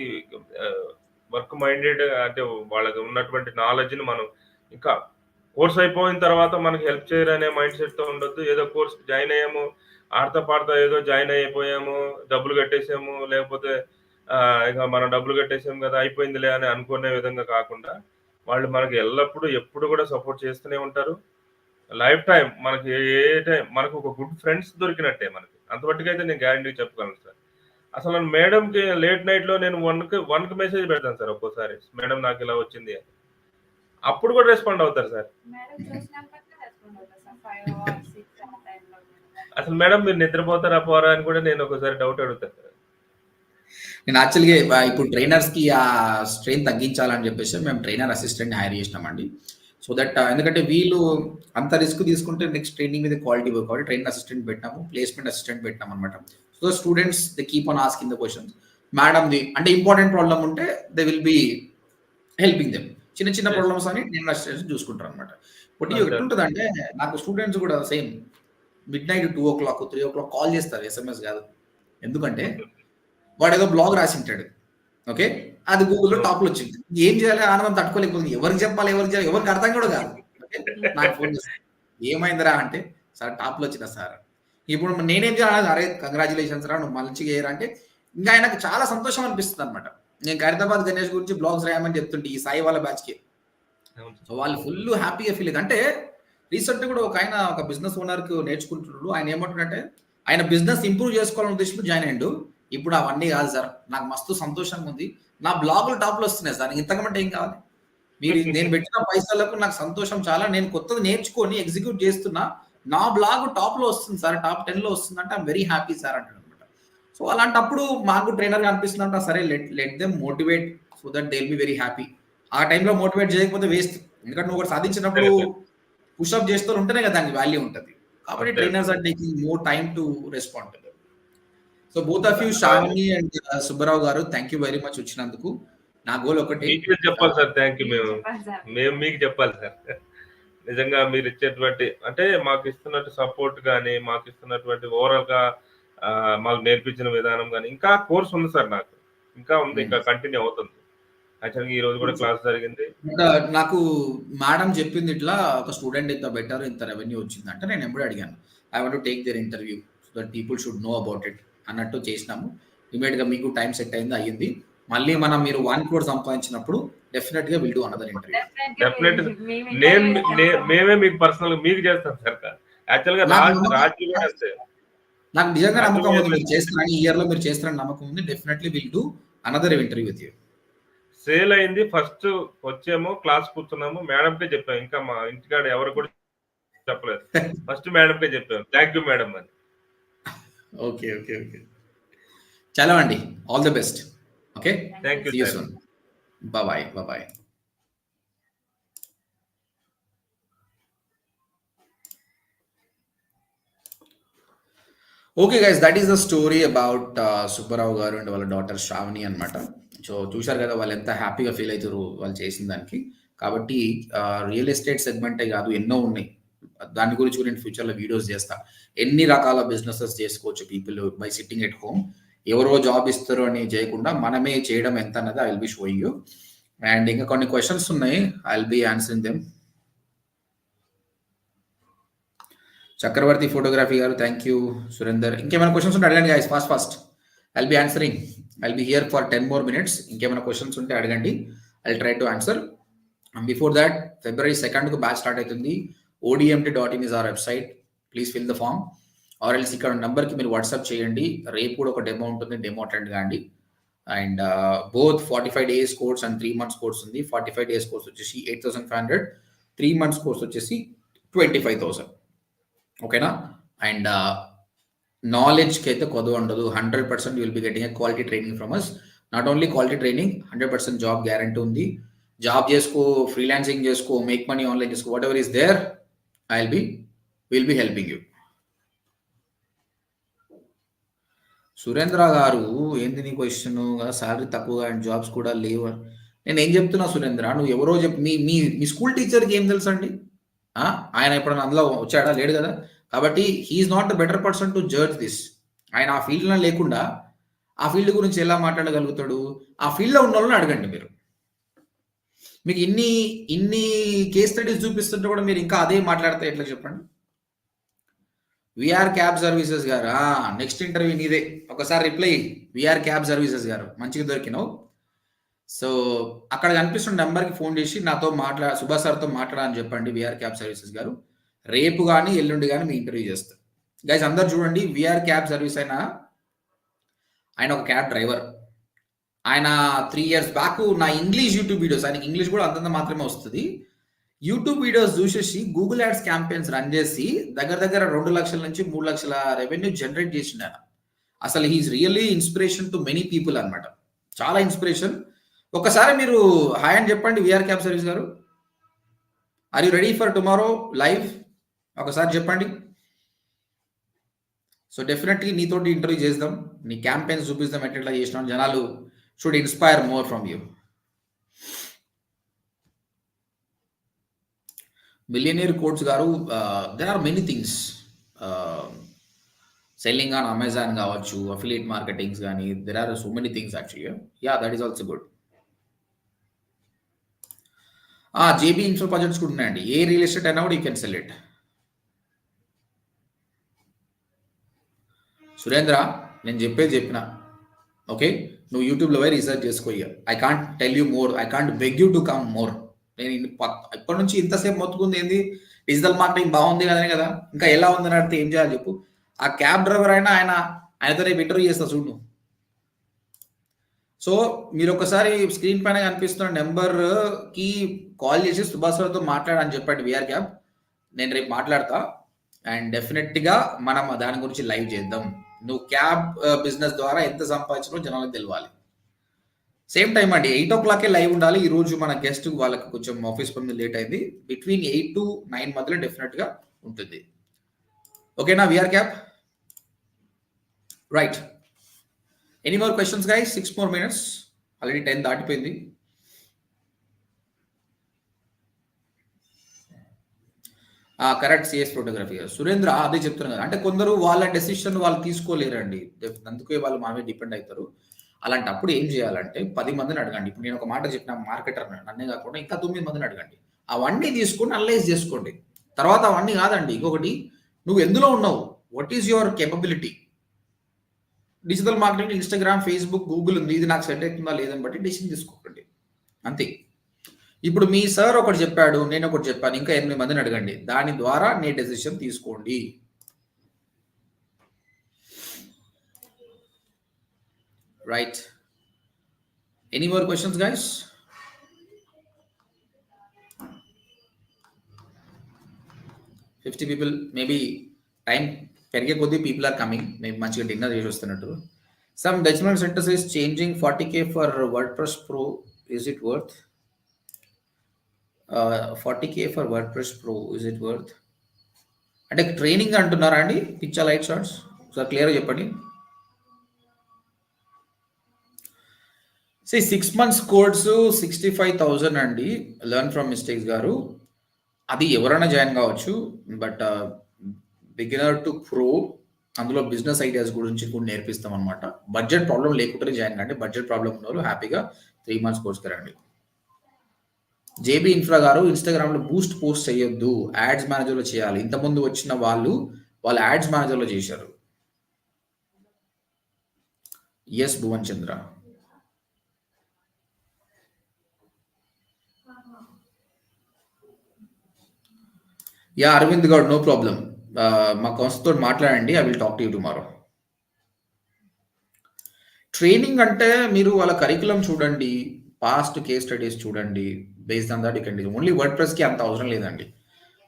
work minded అంటే వాళ్ళకి ఉన్నటువంటి నాలెడ్జ్‌ని మనం ఇంకా కోర్స్ అయిపోయిన తర్వాత మనకి హెల్ప్ చేయరనే మైండ్ సెట్‌తో ఉండొద్దు. ఏదో కోర్స్ జాయిన్ అయ్యాము. ఆడతా పాడతా ఏదో జాయిన్ అయిపోయాము. డబ్బులు కట్టేసాము. లేకపోతే ఇక మనం డబ్బులు కట్టేసాము కదా! అయిపోయిందిలే అని అనుకునే విధంగా కాకుండా, వాళ్ళు మనకి ఎల్లప్పుడూ ఎప్పుడు కూడా సపోర్ట్ చేస్తూనే ఉంటారు. లైఫ్ టైమ్ మనకి ఏ టైం మనకు ఒక గుడ్ ఫ్రెండ్స్ దొరికినట్టే మనకి. అంత మట్టుకైతే నేను గ్యారంటీ చెప్పగలను సార్. అసలు నన్ను మేడంకి లేట్ నైట్‌లో నేను 1కి మెసేజ్ పెడతాను సార్ ఒక్కోసారి. మేడం నాకిలా వచ్చింది అని. అప్పుడు కూడా రెస్పాండ్ అవుతారు సార్. మేడం చూసినాకనే రెస్పాండ్ అవుతా సార్. 5 ఆర్ 6 ఆ టైంలో. అసలు మేడం మీరు నిద్రపోతారా పోరా అని కూడా నేను ఒకసారి డౌట్ అడుగుతాను సార్. నేను యాక్చువల్‌గా ఇప్పుడు ట్రైనర్స్‌కి ఆ స్ట్రెయిన్ తగ్గించాలని చెప్పేసి మేము ట్రైనర్ అసిస్టెంట్‌ని హైర్ చేసినామండి. సో దట్ ఎందుకంటే వీళ్ళు అంత రిస్క్ తీసుకుంటే నెక్స్ట్ ట్రైనింగ్ మీద క్వాలిటీ వర్క్ కాబట్టి ట్రైనర్ అసిస్టెంట్ పెట్టినాము. ప్లేస్‌మెంట్ అసిస్టెంట్ పెట్టినామనమాట. So students they keep on asking the questions. మేడంది అంటే ఇంపార్టెంట్ ప్రాబ్లమ్ ఉంటే they will be helping them. చిన్న చిన్న Yes. ప్రాబ్లమ్స్ అని ట్రైనర్ అసిస్టెంట్స్ చూసుకుంటారనమాట. బట్ అంతే. ఎట్లుంటదంటే నాకు స్టూడెంట్స్ కూడా సేమ్ మిడ్‌నైట్ 2:00, 3:00 కాల్ చేస్తారు. ఎస్ఎంఎస్ కాదు. ఎందుకంటే వాడేదో బ్లాగ్ రాసింటాడు. ఓకే. అది గూగుల్‌లో టాప్‌లో వచ్చింది. ఏం చేయాలి ఆనందం తట్టుకోలేకపోతుంది. ఎవరికి చెప్పాలి? ఎవరికి అర్థం కూడా కాదు. ఓకే. నాకు ఫోన్ చేస్తారు. ఏమైందిరా అంటే, సార్ టాప్‌లో వచ్చిన సార్. ఇప్పుడు నేనేం చేయాలి? అరే కంగ్రాచ్యులేషన్స్ రా నువ్వు మంచిగా చేయరా అంటే, ఇంకా ఆయనకు చాలా సంతోషం అనిపిస్తుంది అనమాట. నేను ఖైరతాబాద్ గణేష్ గురించి బ్లాగ్స్ రాయమని చెప్తుంటే ఈ సాయి వాళ్ళ బ్యాచ్‌కి. అవును. సో వాళ్ళు ఫుల్ హ్యాపీగా ఫీల్ అయ్యారు. అంటే రీసెంట్ కూడా ఒక బిజినెస్ ఓనర్‌కి నేర్చుకుంటున్నాడు. ఆయన ఏమంటున్నాడంటే, ఆయన బిజినెస్ ఇంప్రూవ్ చేసుకోవాలనే ఉద్దేశంతో జాయిన్ అయ్యిండు. ఇప్పుడు అవన్నీ కాదు సార్. నాకు మస్తు సంతోషంగా ఉంది. నా బ్లాగులు టాప్‌లో వస్తున్నాయి సార్. ఇంతకంటే ఏం కావాలి? నేను పెట్టిన పైసలకు నాకు సంతోషం చాలా. నేను కొత్తది నేర్చుకొని ఎగ్జిక్యూట్ చేస్తున్నా. నా బ్లాగ్ టాప్‌లో వస్తుంది సార్. టాప్ 10లో వస్తుందంటే ఐయామ్ వెరీ హ్యాపీ సార్ అంటాడనమాట. సో అలాంటప్పుడు మాకు ట్రైనర్‌గా అనిపిస్తుందంట సరే let them motivate so that they will be very happy. ఆ టైంలో మోటివేట్ చేయకపోతే వేస్ట్. ఎందుకంటే నువ్వు ఒకటి సాధించినప్పుడు పుషప్ చేస్తూ ఉంటేనే కదా దానికి వాల్యూ ఉంటుంది. కాబట్టి అంతే. Trainers are taking more time to respond to them. So both of you Shravani and Subbarao garu thank you very much వచ్చినందుకు. నా గోల్ ఒకటే. మీకే చెప్పాలి సార్ థ్యాంక్ యూ మేము. చెప్పండి సార్. మేము మీకు చెప్పాలి సార్. నిజంగా మీరు ఇచ్చేటువంటి అంటే మాకు ఇస్తున్నట్టు సపోర్ట్ గాని, మాకు ఇస్తున్నటువంటి ఓవరాల్‌గా మాకు నేర్పించిన విధానం గాని, ఇంకా కోర్స్ ఉంది సార్ నాకు. ఇంకా ఉంది. ఇంకా కంటిన్యూ అవుతుంది. యాక్చువల్‌గా ఈ రోజు కూడా క్లాస్ జరిగింది. నాకు మేడం చెప్పింది ఇట్లా ఒక స్టూడెంట్ ఇంత బెటర్ ఇంత రెవెన్యూ వచ్చింది అంటే నేను ఎప్పుడూ అడిగాను. I want to take their interview so that people should know about it అన్నట్టు చేసినాము. ఇమీడియట్‌గా మీకు టైం సెట్ అయింది అయ్యింది. మళ్ళీ మనం మీరు 1 crore సంపాదించినప్పుడు డెఫినెట్‌గా will do another interview. Definite మేము మేమే మీకు పర్సనల్‌గా మీకు చేస్తాం సార్. యాక్చువల్‌గా రాజు కూడా అంతే. నాకు నిజంగా నమ్మకం ఉంది మీరు చేస్తారని. ఈ ఇయర్‌లో మీరు చేస్తారని నమ్మకం ఉంది. Definitely will do another interview with you. Sale అయింది. ఫస్ట్ వచ్చాము క్లాస్ కూర్చున్నాము. మేడంకే చెప్పాము. ఇంకా మా ఇంటికాడ ఎవరు కూడా చెప్పలేదు. ఫస్ట్ మేడంకే చెప్పాము. థ్యాంక్ యూ మేడం అని. ఓకే. చలో అండి. All the best. Okay. Thank you see you sir. Soon. Bye. Okay guys that is the story about Subbarao garu and వాళ్ళ డాటర్ శ్రావణి అనమాట. సో చూశారు కదా వాళ్ళు ఎంత హ్యాపీగా ఫీల్ అవుతారు వాళ్ళు చేసిన దానికి. కాబట్టి రియల్ ఎస్టేట్ సెగ్మెంటే కాదు ఎన్నో ఉన్నాయి. దాని గురించి కూడా నేను ఫ్యూచర్లో వీడియోస్ చేస్తా. ఎన్ని రకాల బిజినెసెస్ చేసుకోవచ్చు people by sitting at home. ఎవరో జాబ్ ఇస్తారు అని చేయకుండా మనమే చేయడం ఎంత అన్నది I will be showing you. And ఇంకా కొన్ని క్వశ్చన్స్ ఉన్నాయి. I will be answering them. Chakravarthi photography garu thank you. Surender ఇంకేమైనా క్వశ్చన్స్ ఉంటే అడగండి guys fast. I will be answering. I will be here for 10 more minutes. ఇంకేమైనా క్వశ్చన్స్ ఉంటే అడగండి. I will try to answer. Before that February 2nd batch start అవుతుంది. odmt.in is our website. Please fill the form or else ఇక్కడ నంబర్కి మీరు వాట్సాప్ చేయండి. రేపు కూడా ఒక డెమో ఉంటుంది. డెమో అటెండ్ కాండి. And both 45 days course and 3 months course ఉంది. 45 days కోర్స్ వచ్చేసి 8,500, 3 months కోర్స్ వచ్చేసి 25,000. ఓకేనా. అండ్ నాలెడ్జ్కి అయితే కొదవ ఉండదు. 100% you will be getting a quality training from us. Not only quality training 100% job guarantee ఉంది. జాబ్ చేసుకో, ఫ్రీలాన్సింగ్ చేసుకో, మేక్ మనీ ఆన్లైన్ చేసుకో, whatever is there will be helping you. Surendra garu ఏంది నీ క్వశ్చన్? శాలరీ తక్కువగా అండ్ జాబ్స్ కూడా లేవు. నేను ఏం చెప్తున్నా సురేంద్ర, నువ్వు ఎవరో మీ స్కూల్ టీచర్కి ఏం తెలుసు అండి? ఆయన ఎప్పుడన్నా అందులో వచ్చాడా? లేడు కదా. కాబట్టి he is not the better person to judge this. ఆయన ఆ ఫీల్డ్లో లేకుండా ఆ ఫీల్డ్ గురించి ఎలా మాట్లాడగలుగుతాడు? ఆ ఫీల్డ్లో ఉన్న వాళ్ళని అడగండి మీరు. మీకు ఇన్ని కేస్ స్టడీస్ చూపిస్తుంటే కూడా మీరు ఇంకా అదే మాట్లాడితే ఎట్లా చెప్పండి? విఆర్ క్యాబ్ సర్వీసెస్ గారు నెక్స్ట్ ఇంటర్వ్యూ నీదే. ఒకసారి రిప్లై. విఆర్ క్యాబ్ సర్వీసెస్ గారు మంచిగా దొరికినావు. సో అక్కడ కనిపిస్తున్న నెంబర్కి ఫోన్ చేసి నాతో సుభాష్ సార్తో మాట్లాడని చెప్పండి. విఆర్ క్యాబ్ సర్వీసెస్ గారు రేపు కానీ ఎల్లుండి కానీ మీ ఇంటర్వ్యూ చేస్తారు. గైస్ అందరు చూడండి. విఆర్ క్యాబ్ సర్వీస్ ఆయన ఒక క్యాబ్ డ్రైవర్. ఆయన 3 ఇయర్స్ బ్యాక్ నా ఇంగ్లీష్ యూట్యూబ్ వీడియోస్, ఆయనకి ఇంగ్లీష్ కూడా అంతంత మాత్రమే వస్తుంది. యూట్యూబ్ వీడియోస్ చూసేసి గూగుల్ యాడ్స్ క్యాంపెయిన్స్ రన్ చేసి దగ్గర 2 లక్షల నుంచి 3 లక్షల రెవెన్యూ జనరేట్ చేసిండు ఆయన. అసలు he is really inspiration to many people అనమాట. చాలా ఇన్స్పిరేషన్. ఒకసారి మీరు హాయ్ అని చెప్పండి VR cab service garu. Are you ready for tomorrow live? ఒకసారి చెప్పండి. సో డెఫినెట్లీ నీతోటి ఇంటర్వ్యూ చేద్దాం, నీ క్యాంపెయిన్స్ చూపిస్తాం, ఎట్లా చేసినాం. జనాలు should inspire more from you. Millionaire codes గారు, there are many things. Selling on Amazon కావచ్చు, అఫిలియేట్ మార్కెటింగ్స్ కానీ, there are so many things actually. Yeah, that is also good. JB infra projects కూడా ఉన్నాయండి. ఏ రియల్ ఎస్టేట్ అయినా కూడా you can sell it. Surendra, నేను చెప్పిన ఓకే, నువ్వు యూట్యూబ్లో పోయి రీసెర్చ్ చేసుకో. I can't tell you more, I can't beg you to come more. నేను ఇప్పటి నుంచి ఇంతసేపు మొత్తుకుంది ఏంది, డిజిటల్ మార్కెటింగ్ బాగుంది కదనే కదా. ఇంకా ఎలా ఉందని అడిగితే ఏం చేయాలి చెప్పు. ఆ క్యాబ్ డ్రైవర్ అయినా ఆయనతో రేపు ఇంటర్వ్యూ చేస్తా చూడు. సో మీరు ఒకసారి స్క్రీన్ పైన కనిపిస్తున్న నెంబర్కి కాల్ చేసి సుభాష్ గారితో మాట్లాడని చెప్పండి విఆర్ క్యాబ్. నేను రేపు మాట్లాడతా అండ్ డెఫినెట్గా మనం దాని గురించి లైవ్ చేద్దాం. నువ్వు క్యాబ్ బిజినెస్ ద్వారా ఎంత సంపాదించడం జనాలకు తెలియాలి. సేమ్ టైం అండి 8 o'clock లైవ్ ఉండాలి. ఈ రోజు మన గెస్ట్ వాళ్ళకి కొంచెం ఆఫీస్ పని లేట్ అయింది. బిట్వీన్ 8 to 9 మధ్యలో డెఫినెట్గా ఉంటుంది. ఓకేనా VR cab? Right. Any more questions guys? 6 more minutes. Already 10 దాటిపోయింది. Correct CS photography. సురేంద్ర అదే చెప్తున్నారు కదా, అంటే కొందరు వాళ్ళ డెసిషన్ వాళ్ళు తీసుకోలేరండి, అందుకే వాళ్ళు మా మీద డిపెండ్ అవుతారు. అలాంటప్పుడు ఏం చేయాలంటే 10 మందిని అడగండి. ఇప్పుడు నేను ఒక మాట చెప్పిన మార్కెటర్ నన్నే కాకుండా ఇంకా 9 మందిని అడగండి. అవన్నీ తీసుకొని అనలైజ్ చేసుకోండి. తర్వాత అవన్నీ కాదండి, ఇంకొకటి నువ్వు ఎందులో ఉన్నావు, what is your capability. Digital marketing Instagram, Facebook, Google ఉంది, ఇది నాకు సెట్ అవుతుందా లేదని బట్టి డెసిషన్ తీసుకోకండి అంతే. ఇప్పుడు మీ సార్ ఒకటి చెప్పాడు, నేను ఒకటి చెప్పాను, ఇంకా 8 మందిని అడగండి. దాని ద్వారా నీ డెసిషన్ తీసుకోండి. Right. Any more questions guys? people maybe time పెరిగే కొద్దీ పీపుల్ ఆర్ కమింగ్. మేబీ మంచిగా డిన్నర్ చేసి వస్తున్నట్టు. Some decimal centres is changing 40K for WordPress pro. Is it worth? 40K for WordPress pro, is it worth? అంటే ట్రైనింగ్ అంటున్నారా అండి? పిచ్చా లైట్ షార్ట్స్ ఒకసారి క్లియర్గా చెప్పండి. 6 months కోర్సు 65,000 అండి. లెర్న్ ఫ్రమ్ మిస్టేక్స్ గారు. అది ఎవరైనా జాయిన్ కావచ్చు, బట్ బిగినర్ టు ప్రో అందులో బిజినెస్ ఐడియాస్ గురించి కూడా నేర్పిస్తాం అనమాట. బడ్జెట్ ప్రాబ్లం లేకుండానే జాయిన్ కండి. బడ్జెట్ ప్రాబ్లం ఉన్నవాళ్ళు హ్యాపీగా 3 months కోర్స్కి రండి. జేబీ ఇన్ఫ్రా గారు, ఇన్స్టాగ్రామ్లో బూస్ట్ పోస్ట్ చేయొద్దు, యాడ్స్ మేనేజర్లో చేయాలి. ఇంతకుముందు వచ్చిన వాళ్ళు యాడ్స్ మేనేజర్లో చేశారు. Yes Bhuvan Chandra. Yeah Arvind Goud, no problem. మా కౌన్సిల్తో మాట్లాడండి. I will talk to you tomorrow. Training అంటే మీరు వాళ్ళ కరికులం చూడండి, పాస్ట్ కేస్ స్టడీస్ చూడండి, based on that you can do. Only word ప్రెస్కి అంత అవసరం లేదండి.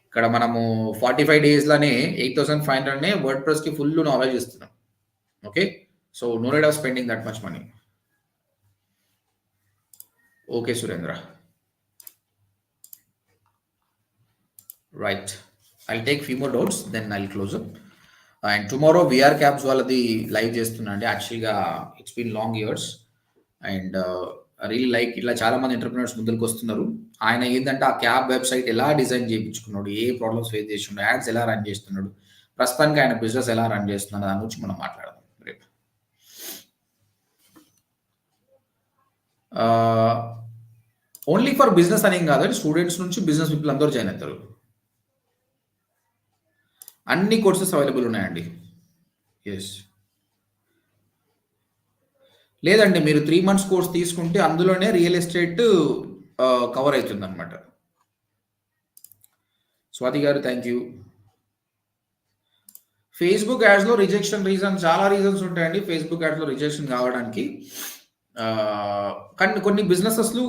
ఇక్కడ మనము 45 daysలోనే 8,500 వర్డ్ ప్రెస్కి ఫుల్ నాలెడ్జ్ ఇస్తున్నాం. Okay, so no need of spending that much money. Okay Surendra, right. I'll take few more notes, then I'll close up. And tomorrow VR Cabs వాళ్ళది లైవ్ చేస్తున్నా అండి. యాక్చువల్గా it's been long years and real like ఇట్లా చాలా మంది ఎంటర్ప్రినర్స్ ముందుకు వస్తున్నారు. ఆయన ఏంటంటే ఆ క్యాబ్ వెబ్సైట్ ఎలా డిజైన్ చేయించుకున్నాడు, ఏ ప్రాబ్లమ్స్ ఫేస్ చేస్తున్నాడు, యాడ్స్ ఎలా రన్ చేస్తున్నాడు, ప్రస్తుతానికి ఆయన బిజినెస్ ఎలా రన్ చేస్తున్నాడు దాని గురించి మనం మాట్లాడదాం రేపు. ఓన్లీ ఫర్ బిజినెస్ అనేం కాదండి, స్టూడెంట్స్ నుంచి బిజినెస్ పీపుల్ అందరూ జాయిన్ అవుతారు. అన్ని కోర్సెస్ అవైలబుల్ ఉన్నాయండి. ఎస్, లేదండి మీరు 3 months కోర్స్ తీసుకుంటే అందులోనే రియల్ ఎస్టేట్ కవర్ అవుతుంది అనమాట. స్వాతి గారు థ్యాంక్ యూ. ఫేస్బుక్ యాడ్స్లో రిజెక్షన్ రీజన్ చాలా రీజన్స్ ఉంటాయండి. ఫేస్బుక్ యాడ్స్లో రిజెక్షన్ కావడానికి కానీ కొన్ని బిజినెసెస్లు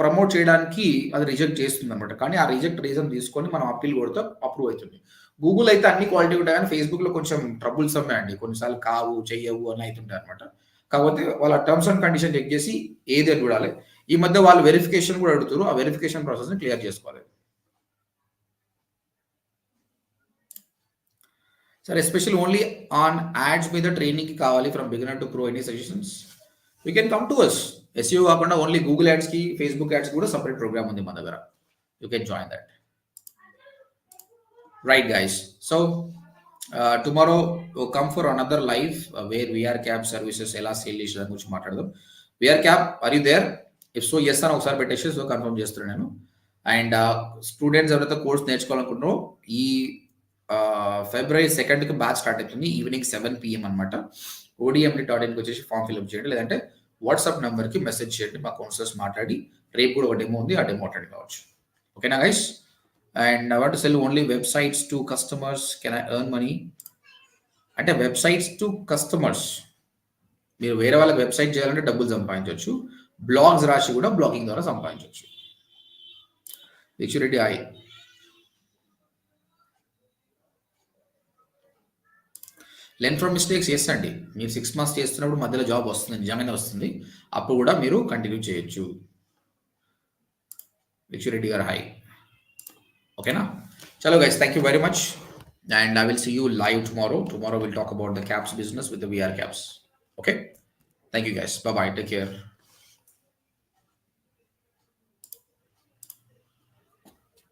ప్రమోట్ చేయడానికి అది రిజెక్ట్ చేస్తుంది అనమాట. కానీ ఆ రిజెక్ట్ రీజన్ తీసుకొని మనం అప్పీల్ కొడితే అప్రూవ్ అవుతుంది. గూగుల్ అయితే అన్ని క్వాలిటీ ఉంటాయి కానీ ఫేస్బుక్లో కొంచెం ట్రబుల్సమ్ అండి. కొన్నిసార్లు కావు, చెయ్యవు అని అవుతుంటాయి అనమాట. కాకపోతే వాళ్ళ టర్మ్స్ అండ్ కండిషన్ చెక్ చేసి ఏది అని చూడాలి. ఈ మధ్య వాళ్ళు వెరిఫికేషన్ కూడా అడుగుతారు. ఆ వెరిఫికేషన్ ప్రాసెస్ని క్లియర్ చేసుకోవాలి. Sir special only on ads మీద ట్రైనింగ్కి కావాలి from beginner to pro any suggestions you can come to us. SEO కాకుండా ఓన్లీ గూగుల్ యాడ్స్కి ఫేస్బుక్ యాడ్స్కి కూడా సపరేట్ ప్రోగ్రామ్ ఉంది మన దగ్గర. You can join that. Right guys. So tomorrow come for another live where VR cab services ఎలా సేల్ చేసే దాని గురించి మాట్లాడదాం. VR cab are you there? If so yes అని ఒకసారి పెట్టేసి సో కన్ఫర్మ్ చేస్తున్నాను నేను. అండ్ స్టూడెంట్స్ ఎవరైతే కోర్స్ నేర్చుకోవాలనుకుంటున్నారో ఈ February 2nd బ్యాచ్ స్టార్ట్ అవుతుంది. ఈవినింగ్ 7 PM అనమాట. odmd.inకి వచ్చేసి ఫామ్ ఫిల్అప్ చేయండి, లేదంటే వాట్సాప్ నెంబర్కి మెసేజ్ చేయండి. మా కౌన్సిలర్స్ మాట్లాడి రేపు కూడా ఒక డెమో ఉంది, ఆ డెమో అటెండ్ కావచ్చు. ఓకేనా guys? And I want to cell only websites to customers, can I earn money? అంటే వెబ్సైట్స్ టు కస్టమర్స్, మీరు వేరే వాళ్ళకి వెబ్సైట్ చేయాలంటే డబ్బులు సంపాదించవచ్చు. బ్లాగ్స్ రాసి కూడా బ్లాగింగ్ ద్వారా సంపాదించవచ్చు. విక్షురెడ్డి I learn from mistakes. Yes అండి, మీరు 6 months చేస్తున్నప్పుడు మధ్యలో జాబ్ వస్తుంది, నిజంగానే వస్తుంది. అప్పుడు కూడా మీరు కంటిన్యూ చేయొచ్చు. విక్షురెడ్డి గారు హై. ఓకేనా? చలో guys, thank you very much and I will see you live tomorrow. Tomorrow will talk about the cabs business with the VR cabs. Okay, thank you guys, bye bye, take care.